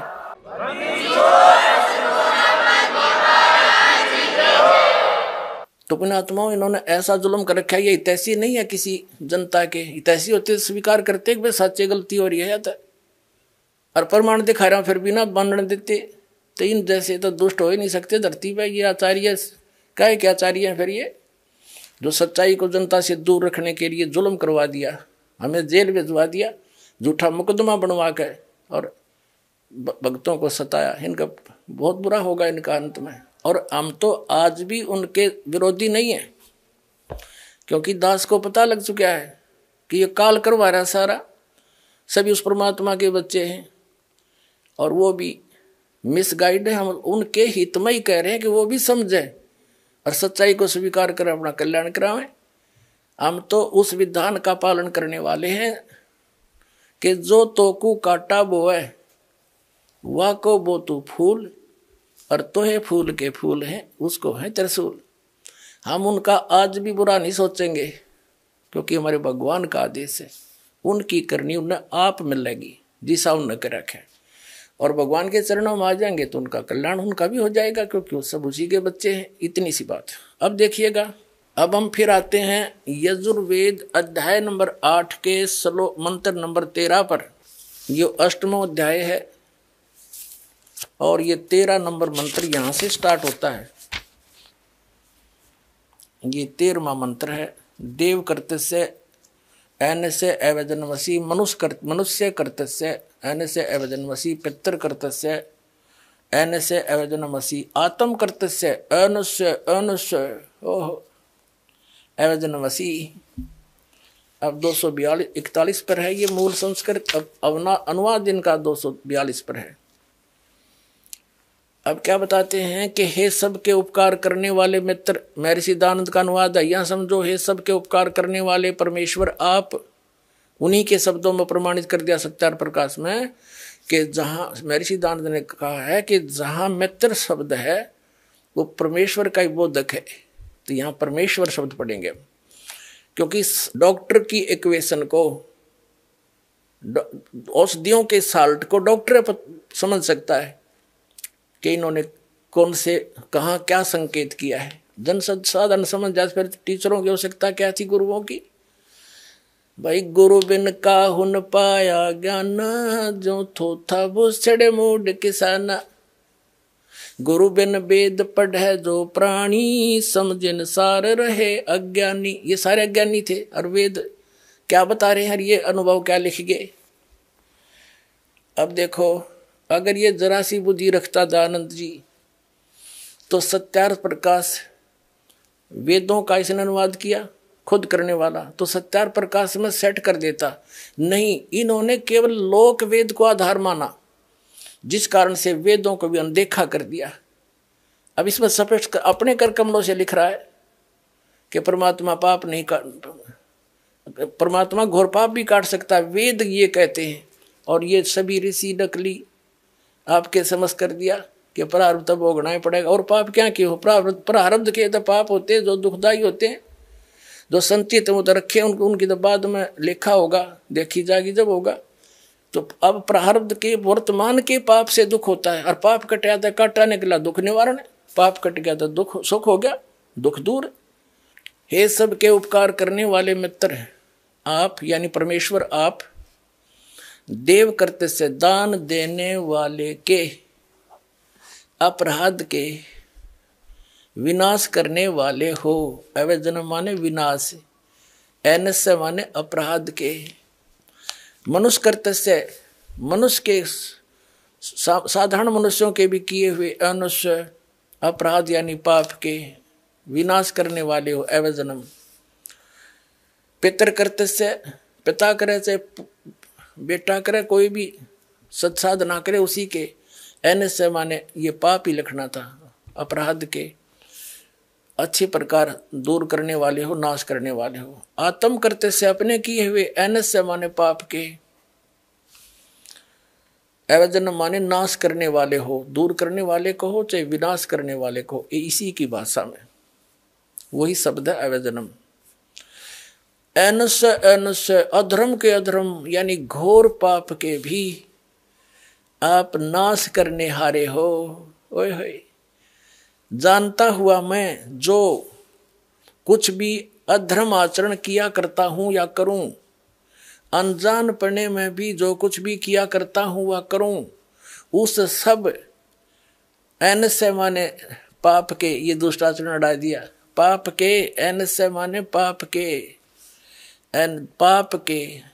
तो पुण्यात्माओं, इन्होंने ऐसा जुल्म कर रखा है, ये हितैषी नहीं है किसी जनता के। हितैषी होते स्वीकार करते कि भाई सच्चे गलती हो रही है, तो और प्रमाण दिखा रहा हूं फिर भी ना मानने देते, तो इन जैसे तो दुष्ट हो ही नहीं सकते धरती पे। ये आचार्य क्या क्या आचार्य हैं फिर, ये जो सच्चाई को जनता से दूर रखने के लिए जुल्म करवा दिया, हमें जेल भिजवा दिया, झूठा मुकदमा बनवा के और भक्तों को सताया, इनका बहुत बुरा होगा इनका अंत में। और हम तो आज भी उनके विरोधी नहीं है, क्योंकि दास को पता लग चुका है कि ये काल करवा रहा सारा, सभी उस परमात्मा के बच्चे हैं और वो भी मिसगाइड है। हम उनके हित में ही कह रहे हैं कि वो भी समझे और सच्चाई को स्वीकार कर अपना कल्याण करावें। हम तो उस विधान का पालन करने वाले हैं कि जो तोकू काटा बोए वाह को बो तू फूल, और तोहे फूल के फूल हैं उसको है त्रिशूल। हम उनका आज भी बुरा नहीं सोचेंगे, क्योंकि हमारे भगवान का आदेश है, उनकी करनी उन्हें आप मिलेगी जिसा उन्हें कर रखे। और भगवान के चरणों में आ जाएंगे तो उनका कल्याण उनका भी हो जाएगा, क्योंकि वो सब उसी के बच्चे हैं। इतनी सी बात। अब देखिएगा, अब हम फिर आते हैं यजुर्वेद अध्याय नंबर 8 के श्लोक मंत्र नंबर 13 पर। ये 8वां अध्याय है और ये 13 नंबर मंत्र यहां से स्टार्ट होता है। ये 13वां मंत्र है। देव कर्तस्य एन से अवजन्मसी, मनुष्य कर्तस्य एन से अवजन्मसी, पितृ कर्तस्य एन से अवजन्मसी, आत्म कर्तस्य अनुष्य ओह अवजन्मसी। अब 242-41 पर है ये मूल संस्कृत। अब अनुवाद इनका 242 पर है। अब क्या बताते हैं कि हे सबके उपकार करने वाले मित्र, महर्षि दयानंद का अनुवाद है। यहाँ समझो, हे सबके उपकार करने वाले परमेश्वर आप, उन्हीं के शब्दों में प्रमाणित कर दिया सत्यार प्रकाश में कि जहाँ महर्षि दयानंद ने कहा है कि जहाँ मित्र शब्द है वो परमेश्वर का ही बोधक है, तो यहाँ परमेश्वर शब्द पढ़ेंगे। क्योंकि डॉक्टर की इक्वेशन को, औषधियों के साल्ट को डॉक्टर समझ सकता है कि इन्होंने कौन से कहाँ क्या संकेत किया है। जन साधारण समझ जाए, फिर टीचरों की आवश्यकता क्या थी, गुरुओं की। भाई गुरु बिन का हुन पाया ज्ञान, जो थोथा वो छड़े मूड किसाना। गुरु बिन वेद पढ़े जो प्राणी, समझिन सार रहे अज्ञानी। ये सारे अज्ञानी थे और वेद क्या बता रहे हैं, ये अनुभव क्या लिख गए। अब देखो, अगर ये जरा सी बुद्धि रखता दयानंद जी, तो सत्यार्थ प्रकाश वेदों का इसने अनुवाद किया खुद करने वाला, तो सत्यार्थ प्रकाश में सेट कर देता। नहीं, इन्होंने केवल लोक वेद को आधार माना, जिस कारण से वेदों को भी अनदेखा कर दिया। अब इसमें स्पष्ट अपने कर कमलों से लिख रहा है कि परमात्मा पाप नहीं काट, परमात्मा घोर पाप भी काट सकता है, वेद ये कहते हैं। और ये सभी ऋषि नकली आपके समझ कर दिया कि प्रारब्ध तो भोगना ही पड़ेगा। और पाप क्या क्यों, प्रारब्ध के तो पाप होते हैं जो दुखदायी होते हैं, जो संचित वो तो रखे उनकी तो बाद में लेखा होगा, देखी जाएगी जब होगा। तो अब प्रारब्ध के वर्तमान के पाप से दुख होता है, और पाप कट गया तो काटा निकला दुख निवारण, पाप कट गया तो दुख सुख हो गया, दुख दूर। हे सबके उपकार करने वाले मित्र हैं आप, यानी परमेश्वर आप, देव करते से दान देने वाले के, अपराध के, विनाश करने वाले हो। अवैधनम माने विनाश, एनस्य माने अपराध के। मनुष्य कर्तस्य, मनुष्य के साधारण मनुष्यों के भी किए हुए अनुष्य अपराध यानी पाप के विनाश करने वाले हो। अवैधनम। पितर कर्तस्य, पिता करे चाहे बेटा करे, कोई भी सत्साधना करे उसी के। एनस्य माने ये पाप ही लिखना था, अपराध के अच्छी प्रकार दूर करने वाले हो, नाश करने वाले हो। आत्म करते से अपने किए हुए, एनस्य माने पाप के, अवैधन माने नाश करने वाले हो, दूर करने वाले को हो चाहे विनाश करने वाले को, इसी की भाषा में वही शब्द है अवैधनम। एनस्य, एनस्य अधर्म के अधर्म यानी घोर पाप के भी आप नाश करने हारे हो। ओए होए, जानता हुआ मैं जो कुछ भी अधर्म आचरण किया करता हूं या करूं, अनजान पड़ने में भी जो कुछ भी किया करता हूं वह करूं, उस सब एन से माने पाप के, ये दुष्टाचरण हटा दिया, पाप के, एन से माने पाप के, एन पाप के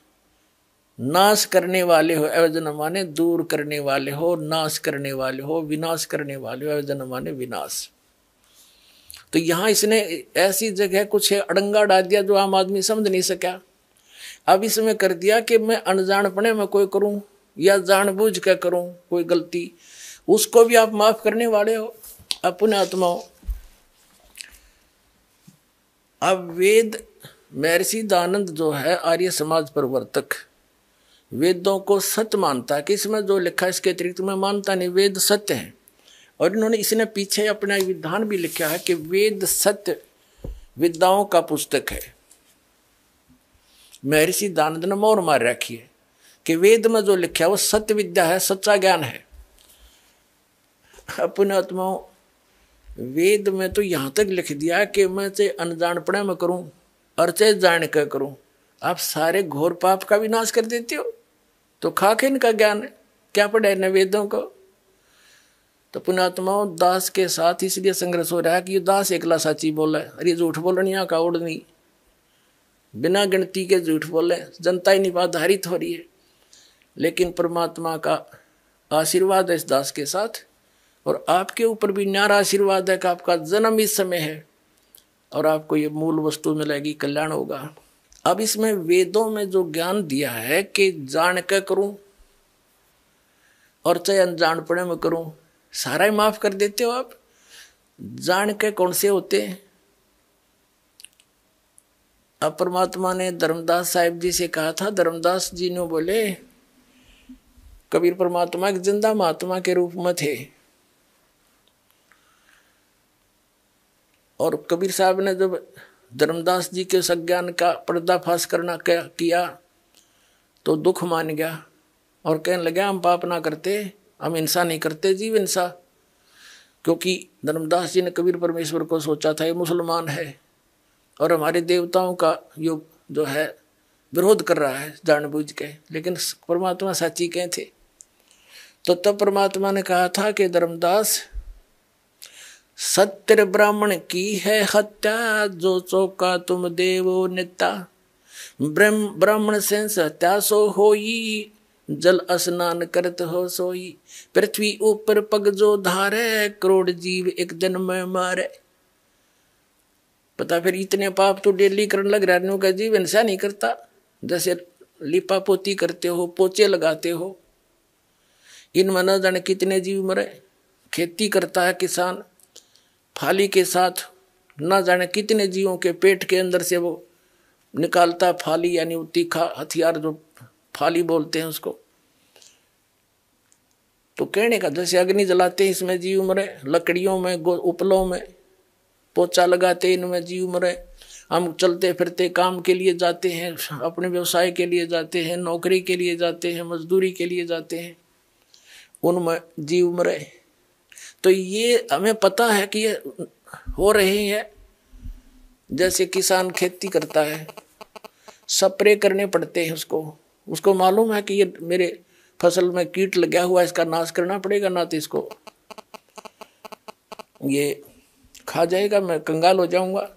नाश करने वाले हो। अवैधन माने दूर करने वाले हो, नाश करने वाले हो, विनाश करने वाले हो। अवैधन माने विनाश। तो यहां इसने ऐसी जगह कुछ अड़ंगा डाल दिया जो आम आदमी समझ नहीं सका। अब इसमें कर दिया कि मैं अनजानपने में कोई करूं या जानबूझ कर करूं कोई गलती, उसको भी आप माफ करने वाले हो अपने आत्माओं। अब वेद, महर्षि दानंद जो है आर्य समाज प्रवर्तक, वेदों को सत्य मानता है कि इसमें जो लिखा है इसके अतिरिक्त मैं मानता नहीं, वेद सत्य है। और इन्होंने इसने पीछे अपना विधान भी लिखा है कि वेद सत्य विद्याओं का पुस्तक है। महर्षि दानंद ने मोहर मार रखी है कि वेद में जो लिखा है वो सत्य विद्या है, सच्चा ज्ञान है। अपने आत्माओं, वेद में तो यहां तक लिख दिया कि मैं चाहे अनजानपणे में करूं और चाहे जान कर करूं, आप सारे घोर पाप का विनाश कर देते हो। तो खाके इनका ज्ञान है, क्या पढ़े न वेदों को। तो पुण्यात्माओं, दास के साथ इसलिए संघर्ष हो रहा है कि ये दास एकला साची बोला है, अरे झूठ बोलनिया का उड़ नहीं, बिना गिनती के झूठ बोले, जनता ही निपाधारित हो रही है। लेकिन परमात्मा का आशीर्वाद है इस दास के साथ, और आपके ऊपर भी न्यारा आशीर्वाद है कि आपका जन्म इस समय है और आपको ये मूल वस्तु मिलेगी, कल्याण होगा। अब इसमें वेदों में जो ज्ञान दिया है कि जान कर करूं और चाहे अनजानपणे में करूं, सारा ही माफ कर देते हो आप। जान के कौन से होते हैं? अब परमात्मा ने धर्मदास साहिब जी से कहा था, धर्मदास जी ने बोले कबीर परमात्मा एक जिंदा महात्मा के रूप में थे, और कबीर साहब ने जब धर्मदास जी के सज्ञान का पर्दाफाश करना किया तो दुख मान गया और कहने लगा हम पाप ना करते, हम हिंसा नहीं करते, जीव हिंसा। क्योंकि धर्मदास जी ने कबीर परमेश्वर को सोचा था ये मुसलमान है और हमारे देवताओं का जो है विरोध कर रहा है जानबूझ के, लेकिन परमात्मा साची कहे थे। तो तब परमात्मा ने कहा था कि धर्मदास, सत्य ब्राह्मण की है हत्या, जो चौका तुम देवो नेता, ब्राह्मण से हत्या सो होई, जल स्नान करत हो सोई, पृथ्वी ऊपर पग जो धारे, करोड़ जीव एक दिन में मारे। पता फिर इतने पाप तो डेली करने लग रहा है, का जीव हिंसा नहीं करता, जैसे लिपा पोती करते हो, पोचे लगाते हो, इनमें न जाने कितने जीव मरे। खेती करता है किसान, फाली के साथ न जाने कितने जीवों के पेट के अंदर से वो निकालता फाली, यानी वो तीखा हथियार जो फाली बोलते हैं उसको। तो कहने का जैसे अग्नि जलाते हैं इसमें जीव मरे, लकड़ियों में उपलों में पोचा लगाते इनमें जीव मरे। हम चलते फिरते काम के लिए जाते हैं, अपने व्यवसाय के लिए जाते हैं, नौकरी के लिए जाते हैं, मजदूरी के लिए जाते हैं, उनमें जीव मरे। तो ये हमें पता है कि ये हो रही है। जैसे किसान खेती करता है, स्प्रे करने पड़ते हैं उसको मालूम है कि ये मेरे फसल में कीट लगा हुआ है, इसका नाश करना पड़ेगा, ना तो इसको ये खा जाएगा, मैं कंगाल हो जाऊंगा।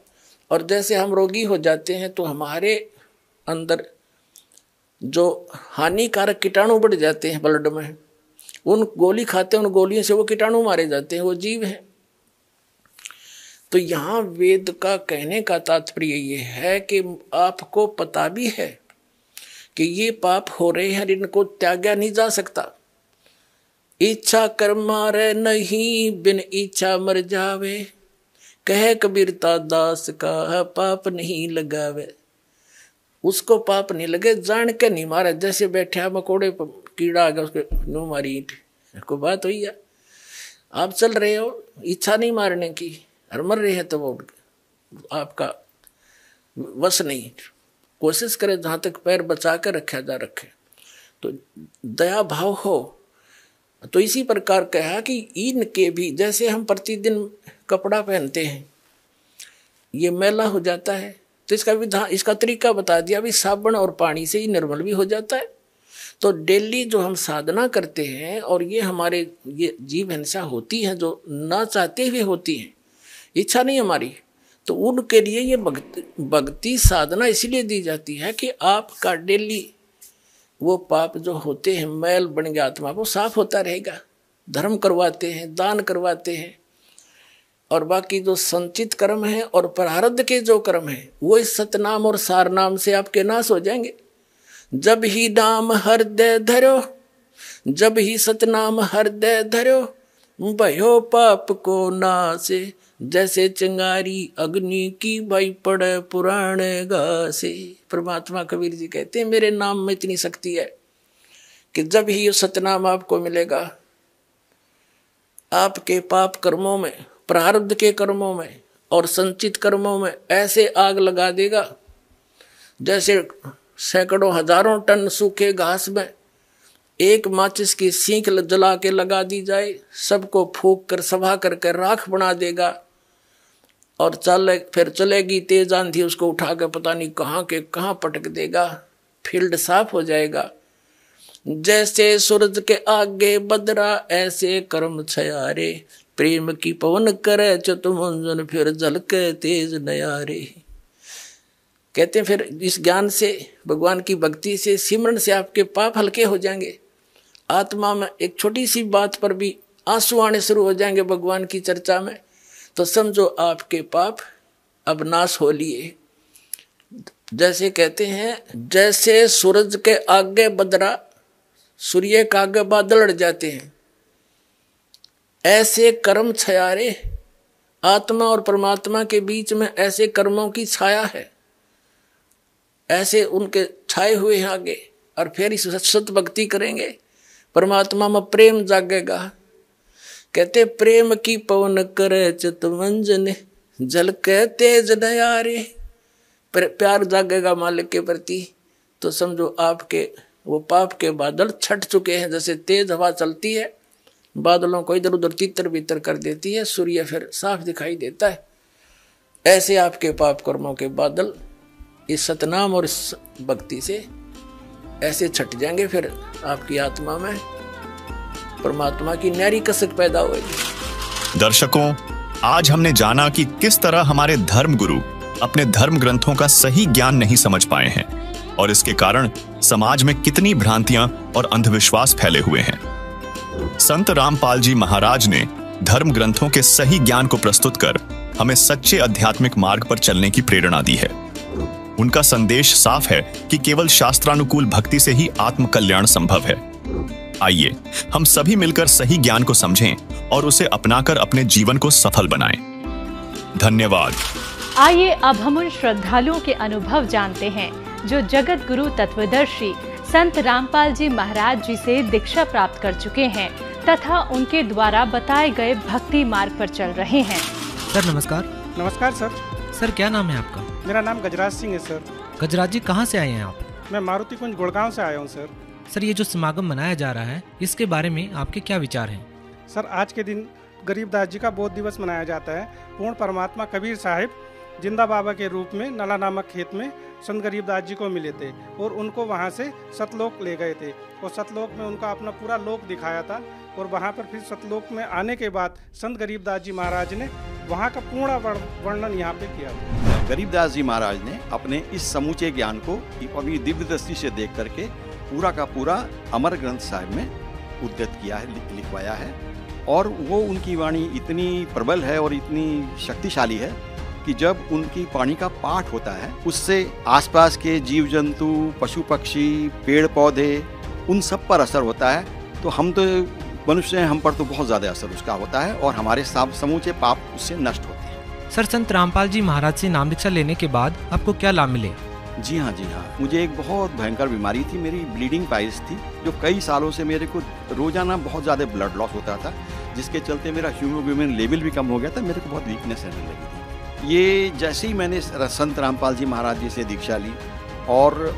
और जैसे हम रोगी हो जाते हैं तो हमारे अंदर जो हानिकारक कीटाणु बढ़ जाते हैं ब्लड में, उन गोली खाते हैं, उन गोलियों से वो कीटाणु मारे जाते हैं, वो जीव हैं। तो यहाँ वेद का कहने का तात्पर्य ये है कि आपको पता भी है कि ये पाप हो रहे हैं, इनको त्यागा नहीं जा सकता। इच्छा कर मारे नहीं, बिन इच्छा मर जावे, कह कबीरता दास का पाप नहीं लगावे। उसको पाप नहीं लगे, जान के नहीं मारे। जैसे बैठा मकोड़े कीड़ा आ गया, उसके नो मारी ईंट, को बात हुई है। आप चल रहे हो, इच्छा नहीं मारने की, और मर रहे हैं तो वो आपका वश नहीं। कोशिश करें जहाँ तक पैर बचा कर रखा जा रखे। तो दया भाव हो। तो इसी प्रकार कहा कि इनके भी, जैसे हम प्रतिदिन कपड़ा पहनते हैं, ये मैला हो जाता है, तो इसका विधान, इसका तरीका बता दिया, भी साबुन और पानी से ही निर्मल भी हो जाता है। तो डेली जो हम साधना करते हैं, और ये हमारे ये जीव हिंसा होती है जो ना चाहते हुए होती है, इच्छा नहीं हमारी, तो उनके लिए ये भक्ति साधना इसलिए दी जाती है कि आपका डेली वो पाप जो होते हैं, मैल बन गया आत्मा, वो साफ होता रहेगा। धर्म करवाते हैं, दान करवाते हैं, और बाकी जो संचित कर्म है और प्रारब्ध के जो कर्म है, वो इस सतनाम और सार नाम से आपके नाश हो जाएंगे। जब ही नाम हृदय धरो, जब ही सतनाम हृदय धरो, भयो पाप को नासे, जैसे चिंगारी अग्नि की भाई पड़े पुराण घासे। परमात्मा कबीर जी कहते हैं मेरे नाम में इतनी शक्ति है कि जब ही ये सतनाम आपको मिलेगा, आपके पाप कर्मों में, प्रारब्ध के कर्मों में और संचित कर्मों में ऐसे आग लगा देगा, जैसे सैकड़ों हजारों टन सूखे घास में एक माचिस की सीख जला के लगा दी जाए, सबको फूंक कर सभा करके राख बना देगा। और फिर चलेगी तेज आंधी, उसको उठा के पता नहीं कहाँ के कहाँ पटक देगा, फील्ड साफ हो जाएगा। जैसे सूरज के आगे बदरा, ऐसे कर्म छयारे, प्रेम की पवन करे चतुमंजन, फिर झलके तेज नयारे। कहते हैं फिर इस ज्ञान से, भगवान की भक्ति से, सिमरन से आपके पाप हल्के हो जाएंगे। आत्मा में एक छोटी सी बात पर भी आंसू आने शुरू हो जाएंगे भगवान की चर्चा में, तो समझो आपके पाप अब नाश हो लिए। जैसे कहते हैं, जैसे सूरज के आगे बदरा, सूर्य के आगे बादल अड़ जाते हैं, ऐसे कर्म छयारे, आत्मा और परमात्मा के बीच में ऐसे कर्मों की छाया है, ऐसे उनके छाए हुए हैं आगे। और फिर इस सत भक्ति करेंगे, परमात्मा में प्रेम जागेगा। कहते प्रेम की पवन करे चितमंजन, झलके तेज नयारे। प्यार जागेगा मालिक के प्रति, तो समझो आपके वो पाप के बादल छट चुके हैं। जैसे तेज हवा चलती है, बादलों को इधर उधर तितर बितर कर देती है, सूर्य फिर साफ दिखाई देता है, ऐसे आपके पाप कर्मों के बादल इस सतनाम और इस भक्ति से ऐसे छट जाएंगे। फिर आपकी आत्मा में परमात्मा की न्यारी कसक पैदा होगी। दर्शकों, आज हमने जाना कि किस तरह हमारे धर्म गुरु अपने धर्म ग्रंथों का सही ज्ञान नहीं समझ पाए हैं, और इसके कारण समाज में कितनी भ्रांतियां और अंधविश्वास फैले हुए हैं। संत रामपाल जी महाराज ने धर्म ग्रंथों के सही ज्ञान को प्रस्तुत कर हमें सच्चे आध्यात्मिक मार्ग पर चलने की प्रेरणा दी है। उनका संदेश साफ है कि केवल शास्त्रानुकूल भक्ति से ही आत्म कल्याण संभव है। आइए हम सभी मिलकर सही ज्ञान को समझें और उसे अपनाकर अपने जीवन को सफल बनाएं। धन्यवाद। आइए अब हम उन श्रद्धालुओं के अनुभव जानते हैं जो जगत गुरु तत्वदर्शी संत रामपाल जी महाराज जी से दीक्षा प्राप्त कर चुके हैं तथा उनके द्वारा बताए गए भक्ति मार्ग पर चल रहे हैं। सर नमस्कार। नमस्कार सर। सर क्या नाम है आपका? मेरा नाम गजराज सिंह है सर। गजराज जी कहाँ से आए हैं आप? मैं मारुति कुंज गुड़गांव से आया हूँ सर। सर ये जो समागम मनाया जा रहा है, इसके बारे में आपके क्या विचार हैं? सर आज के दिन गरीबदास जी का बोध दिवस मनाया जाता है। पूर्ण परमात्मा कबीर साहिब जिंदा बाबा के रूप में नला नामक खेत में संत गरीबदास जी को मिले थे और उनको वहाँ से सतलोक ले गए थे और सतलोक में उनका अपना पूरा लोक दिखाया था। और वहाँ पर फिर सतलोक में आने के बाद संत गरीबदास जी महाराज ने वहाँ का पूर्ण वर्णन यहाँ पे किया गया। गरीबदास जी महाराज ने अपने इस समूचे ज्ञान को अपनी दिव्य दृष्टि से देख करके पूरा का पूरा अमर ग्रंथ साहिब में उद्धृत किया है, लिखवाया है। और वो उनकी वाणी इतनी प्रबल है और इतनी शक्तिशाली है कि जब उनकी वाणी का पाठ होता है उससे आसपास के जीव जंतु, पशु पक्षी, पेड़ पौधे, उन सब पर असर होता है। तो हम तो मनुष्य हैं, हम पर तो बहुत ज़्यादा असर उसका होता है और हमारे समूचे पाप उससे नष्ट होते हैं। सर, संत रामपाल जी महाराज से नाम दीक्षा लेने के बाद आपको क्या लाभ मिले? जी हाँ। मुझे एक बहुत भयंकर बीमारी थी, मेरी ब्लीडिंग पाइल्स थी, जो कई सालों से मेरे को रोजाना बहुत ज़्यादा ब्लड लॉस होता था, जिसके चलते मेरा हीमोग्लोबिन लेवल भी कम हो गया था, मेरे को बहुत वीकनेस रहने लगी थी। ये जैसे ही मैंने संत रामपाल जी महाराज जी से दीक्षा ली और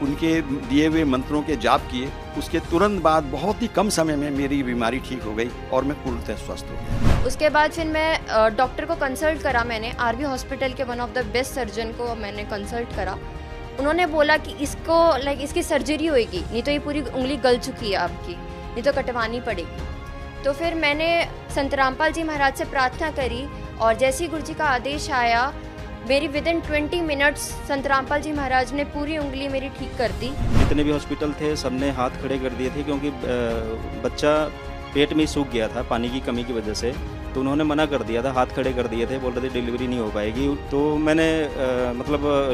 उनके दिए हुए मंत्रों के जाप किए, उसके तुरंत बाद बहुत ही कम समय में मेरी बीमारी ठीक हो गई और मैं पूर्णतः स्वस्थ हो गया। उसके बाद फिर मैं डॉक्टर को कंसल्ट करा, मैंने आरबी हॉस्पिटल के one of the best surgeon को मैंने कंसल्ट करा। उन्होंने बोला कि इसको इसकी सर्जरी होएगी, नहीं तो ये पूरी उंगली गल चुकी है आपकी, नहीं तो कटवानी पड़ेगी। तो फिर मैंने संत रामपाल जी महाराज से प्रार्थना करी और जैसे ही गुरु जी का आदेश आया, मेरी विदिन 20 मिनट्स संत रामपाल जी महाराज ने पूरी उंगली मेरी ठीक कर दी। जितने भी हॉस्पिटल थे सबने हाथ खड़े कर दिए थे, क्योंकि बच्चा पेट में सूख गया था पानी की कमी की वजह से। तो उन्होंने मना कर दिया था, हाथ खड़े कर दिए थे, बोल रहे थे डिलीवरी नहीं हो पाएगी। तो मैंने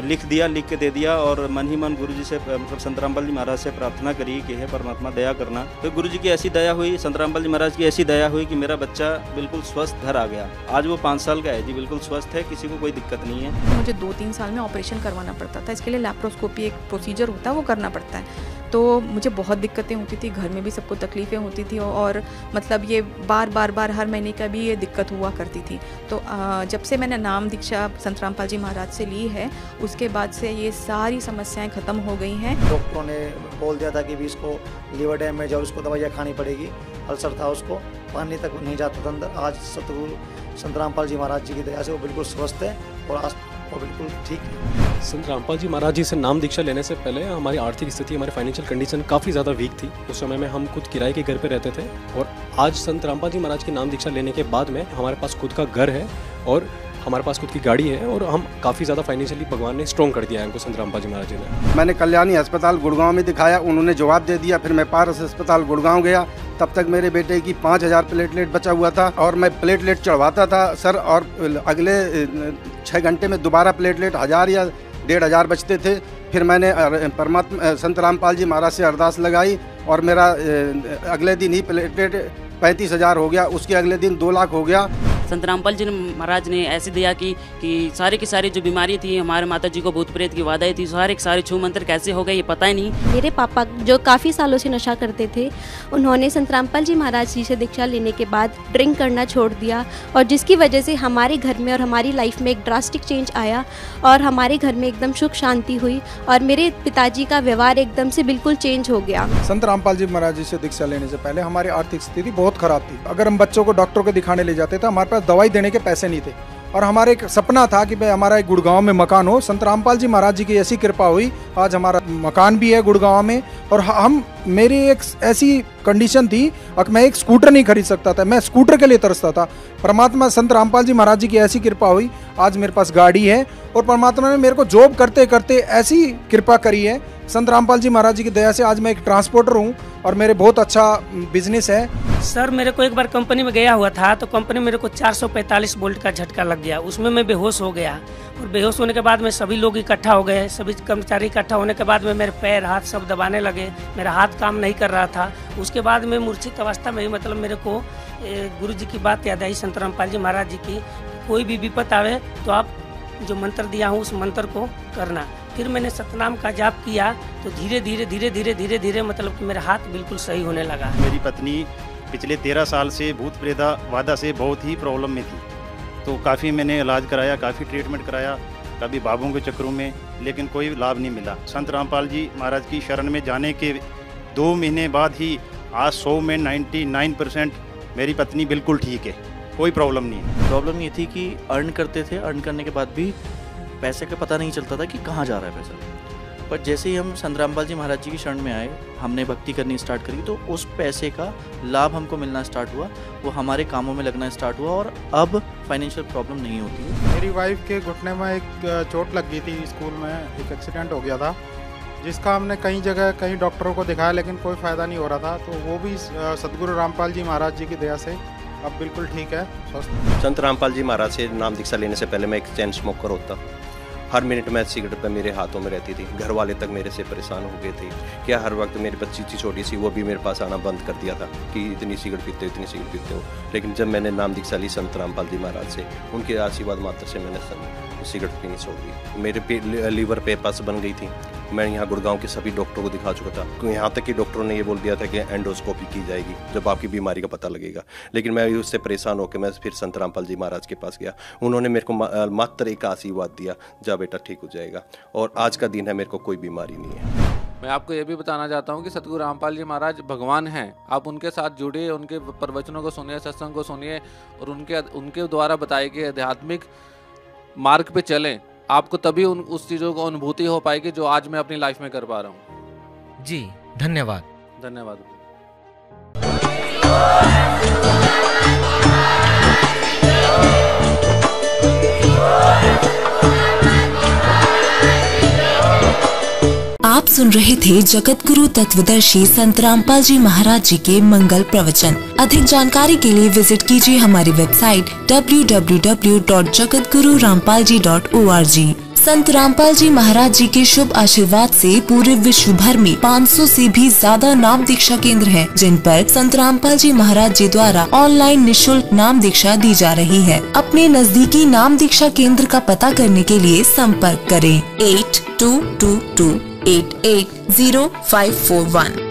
लिख के दे दिया और मन ही मन गुरु जी से संत रामपाल जी महाराज से प्रार्थना करी कि हे परमात्मा दया करना। तो गुरु जी की ऐसी दया हुई, संत रामपाल जी महाराज की ऐसी दया हुई कि मेरा बच्चा बिल्कुल स्वस्थ घर आ गया। आज वो 5 साल का है जी, बिल्कुल स्वस्थ है, किसी को कोई दिक्कत नहीं है। मुझे 2-3 साल में ऑपरेशन करवाना पड़ता था, इसके लिए लैप्रोस्कोपी एक प्रोसीजर होता है, वो करना पड़ता है। तो मुझे बहुत दिक्कतें होती थी, घर में भी सबको तकलीफ़ें होती थी और ये बार हर महीने का भी ये दिक्कत हुआ करती थी। तो जब से मैंने नाम दीक्षा संत रामपाल जी महाराज से ली है, उसके बाद से ये सारी समस्याएं ख़त्म हो गई हैं। डॉक्टरों ने बोल दिया था कि भी इसको लीवर डैमेज और उसको दवाइयाँ खानी पड़ेगी, अल्सर था, उसको पानी तक नहीं जाता था अंदर। आज सतगुरु संत रामपाल जी महाराज जी की दया से वो बिल्कुल स्वस्थ है और आज वो बिल्कुल ठीक है। संत रामपाल जी महाराज जी से नाम दीक्षा लेने से पहले हमारी आर्थिक स्थिति, हमारी फाइनेंशियल कंडीशन काफ़ी ज़्यादा वीक थी। उस समय में हम खुद किराए के घर पे रहते थे और आज संत रामपाल जी महाराज की नाम दीक्षा लेने के बाद में हमारे पास खुद का घर है और हमारे पास खुद की गाड़ी है और हम काफ़ी ज़्यादा फाइनेंशियली भगवान ने स्ट्रॉन्ग कर दिया है हमको संत रामपाल जी महाराज जी ने। मैंने कल्याणी अस्पताल गुड़गांव में दिखाया, उन्होंने जवाब दे दिया। फिर मैं पारस अस्पताल गुड़गांव गया, तब तक मेरे बेटे की 5000 प्लेटलेट बचा हुआ था और मैं प्लेटलेट चढ़वाता था सर, और अगले 6 घंटे में दोबारा प्लेटलेट 1000 या 1500 बचते थे। फिर मैंने परमात्मा संत रामपाल जी महाराज से अरदास लगाई और मेरा अगले दिन ही प्लेटलेट 35,000 हो गया, उसके अगले दिन 2 लाख हो गया। संत रामपाल जी महाराज ने ऐसी दया की कि सारी की सारी जो बीमारी थी, हमारे माता जी को भूत प्रेत की वादाएं थी, सारे के सारे छू मंत्र कैसे हो गए ये पता ही नहीं। मेरे पापा जो काफ़ी सालों से नशा करते थे, उन्होंने संत रामपाल जी महाराज जी से दीक्षा लेने के बाद ड्रिंक करना छोड़ दिया और जिसकी वजह से हमारे घर में और हमारी लाइफ में एक ड्रास्टिक चेंज आया और हमारे घर में एकदम सुख शांति हुई और मेरे पिताजी का व्यवहार एकदम से बिल्कुल चेंज हो गया। संत रामपाल जी महाराज जी से दीक्षा लेने से पहले हमारी आर्थिक स्थिति बहुत खराब थी। अगर हम बच्चों को डॉक्टर को दिखाने ले जाते थे, हमारे पास दवाई देने के पैसे नहीं थे और हमारा एक सपना था कि भाई हमारा एक गुड़गांव में मकान हो। संत रामपाल जी महाराज जी की ऐसी कृपा हुई, आज हमारा मकान भी है गुड़गांव में। और मेरी एक ऐसी कंडीशन थी कि मैं एक स्कूटर नहीं खरीद सकता था, मैं स्कूटर के लिए तरसता था। परमात्मा संत रामपाल जी महाराज जी की ऐसी कृपा हुई, आज मेरे पास गाड़ी है और परमात्मा ने मेरे को जॉब करते करते ऐसी कृपा करी है संत रामपाल जी महाराज जी की दया से। आज मैं एक ट्रांसपोर्टर हूँ और मेरे बहुत अच्छा बिजनेस है। सर, मेरे को एक बार कंपनी में गया हुआ था तो कंपनी में मेरे को 445 वोल्ट का झटका लग गया, उसमें मैं बेहोश हो गया और बेहोश होने के बाद में सभी लोग इकट्ठा हो गए। सभी कर्मचारी इकट्ठा होने के बाद में मेरे पैर हाथ सब दबाने लगे, मेरा हाथ काम नहीं कर रहा था। उसके बाद में मूर्छित अवस्था में ही मेरे को गुरु जी की बात याद आई, संत रामपाल जी महाराज जी की, कोई भी विपत आवे तो आप जो मंत्र दिया हूँ उस मंत्र को करना। फिर मैंने सतनाम का जाप किया तो धीरे धीरे कि मेरा हाथ बिल्कुल सही होने लगा। मेरी पत्नी पिछले 13 साल से भूत प्रेत वादा से बहुत ही प्रॉब्लम में थी, तो काफ़ी मैंने इलाज कराया, काफ़ी ट्रीटमेंट कराया, कभी बाबों के चक्रों में, लेकिन कोई लाभ नहीं मिला। संत रामपाल जी महाराज की शरण में जाने के 2 महीने बाद ही आज 100 में 99% मेरी पत्नी बिल्कुल ठीक है, कोई प्रॉब्लम नहीं है। प्रॉब्लम ये थी कि अर्न करते थे, अर्न करने के बाद भी पैसे का पता नहीं चलता था कि कहाँ जा रहा है पैसा। पर जैसे ही हम संत रामपाल जी महाराज जी की शरण में आए, हमने भक्ति करनी स्टार्ट करी, तो उस पैसे का लाभ हमको मिलना स्टार्ट हुआ, वो हमारे कामों में लगना स्टार्ट हुआ और अब फाइनेंशियल प्रॉब्लम नहीं होती है। मेरी वाइफ के घुटने में एक चोट लग गई थी, स्कूल में एक एक्सीडेंट हो गया था, जिसका हमने कई जगह कई डॉक्टरों को दिखाया लेकिन कोई फ़ायदा नहीं हो रहा था। तो वो भी सदगुरु रामपाल जी महाराज जी की दया से अब बिल्कुल ठीक है, स्वस्थ। संत रामपाल जी महाराज से नाम दीक्षा लेने से पहले मैं एक चैन स्मोकर होता। हर मिनट में सिगरेट पे मेरे हाथों में रहती थी। घर वाले तक मेरे से परेशान हो गए थे। क्या हर वक्त मेरी बच्ची थी छोटी सी, वो भी मेरे पास आना बंद कर दिया था कि इतनी सिगरेट पीते हो। लेकिन जब मैंने नाम दीक्षा ली संत रामपाल जी महाराज से, उनके आशीर्वाद मात्र से मैंने सिगरेट पीनी छोड़ दी। मेरे लीवर पे पस बन गई थी। मैं यहाँ गुड़गांव के सभी डॉक्टरों को दिखा चुका था। यहाँ तक कि डॉक्टरों ने ये बोल दिया था कि एंडोस्कोपी की जाएगी जब आपकी बीमारी का पता लगेगा। लेकिन मैं उससे परेशान होकर मैं फिर संत रामपाल जी महाराज के पास गया। उन्होंने मेरे को मात्र एक आशीर्वाद दिया, जा बेटा ठीक हो जाएगा। और आज का दिन है, मेरे को कोई बीमारी नहीं है। मैं आपको ये भी बताना चाहता हूँ कि सतगुरु रामपाल जी महाराज भगवान हैं। आप उनके साथ जुड़िए, उनके प्रवचनों को सुनिए, सत्संग को सुनिए और उनके द्वारा बताए गए आध्यात्मिक मार्ग पे चलें। आपको तभी उस चीज़ों को अनुभूति हो पाएगी जो आज मैं अपनी लाइफ में कर पा रहा हूँ। जी धन्यवाद। धन्यवाद। आप सुन रहे थे जगत गुरु तत्वदर्शी संत रामपाल जी महाराज जी के मंगल प्रवचन। अधिक जानकारी के लिए विजिट कीजिए हमारी वेबसाइट www.jagatgururampalji.org। संत रामपाल जी महाराज जी के शुभ आशीर्वाद से पूरे विश्व भर में 500 से भी ज्यादा नाम दीक्षा केंद्र हैं, जिन पर संत रामपाल जी महाराज जी द्वारा ऑनलाइन निशुल्क नाम दीक्षा दी जा रही है। अपने नजदीकी नाम दीक्षा केंद्र का पता करने के लिए संपर्क करें 8222880541।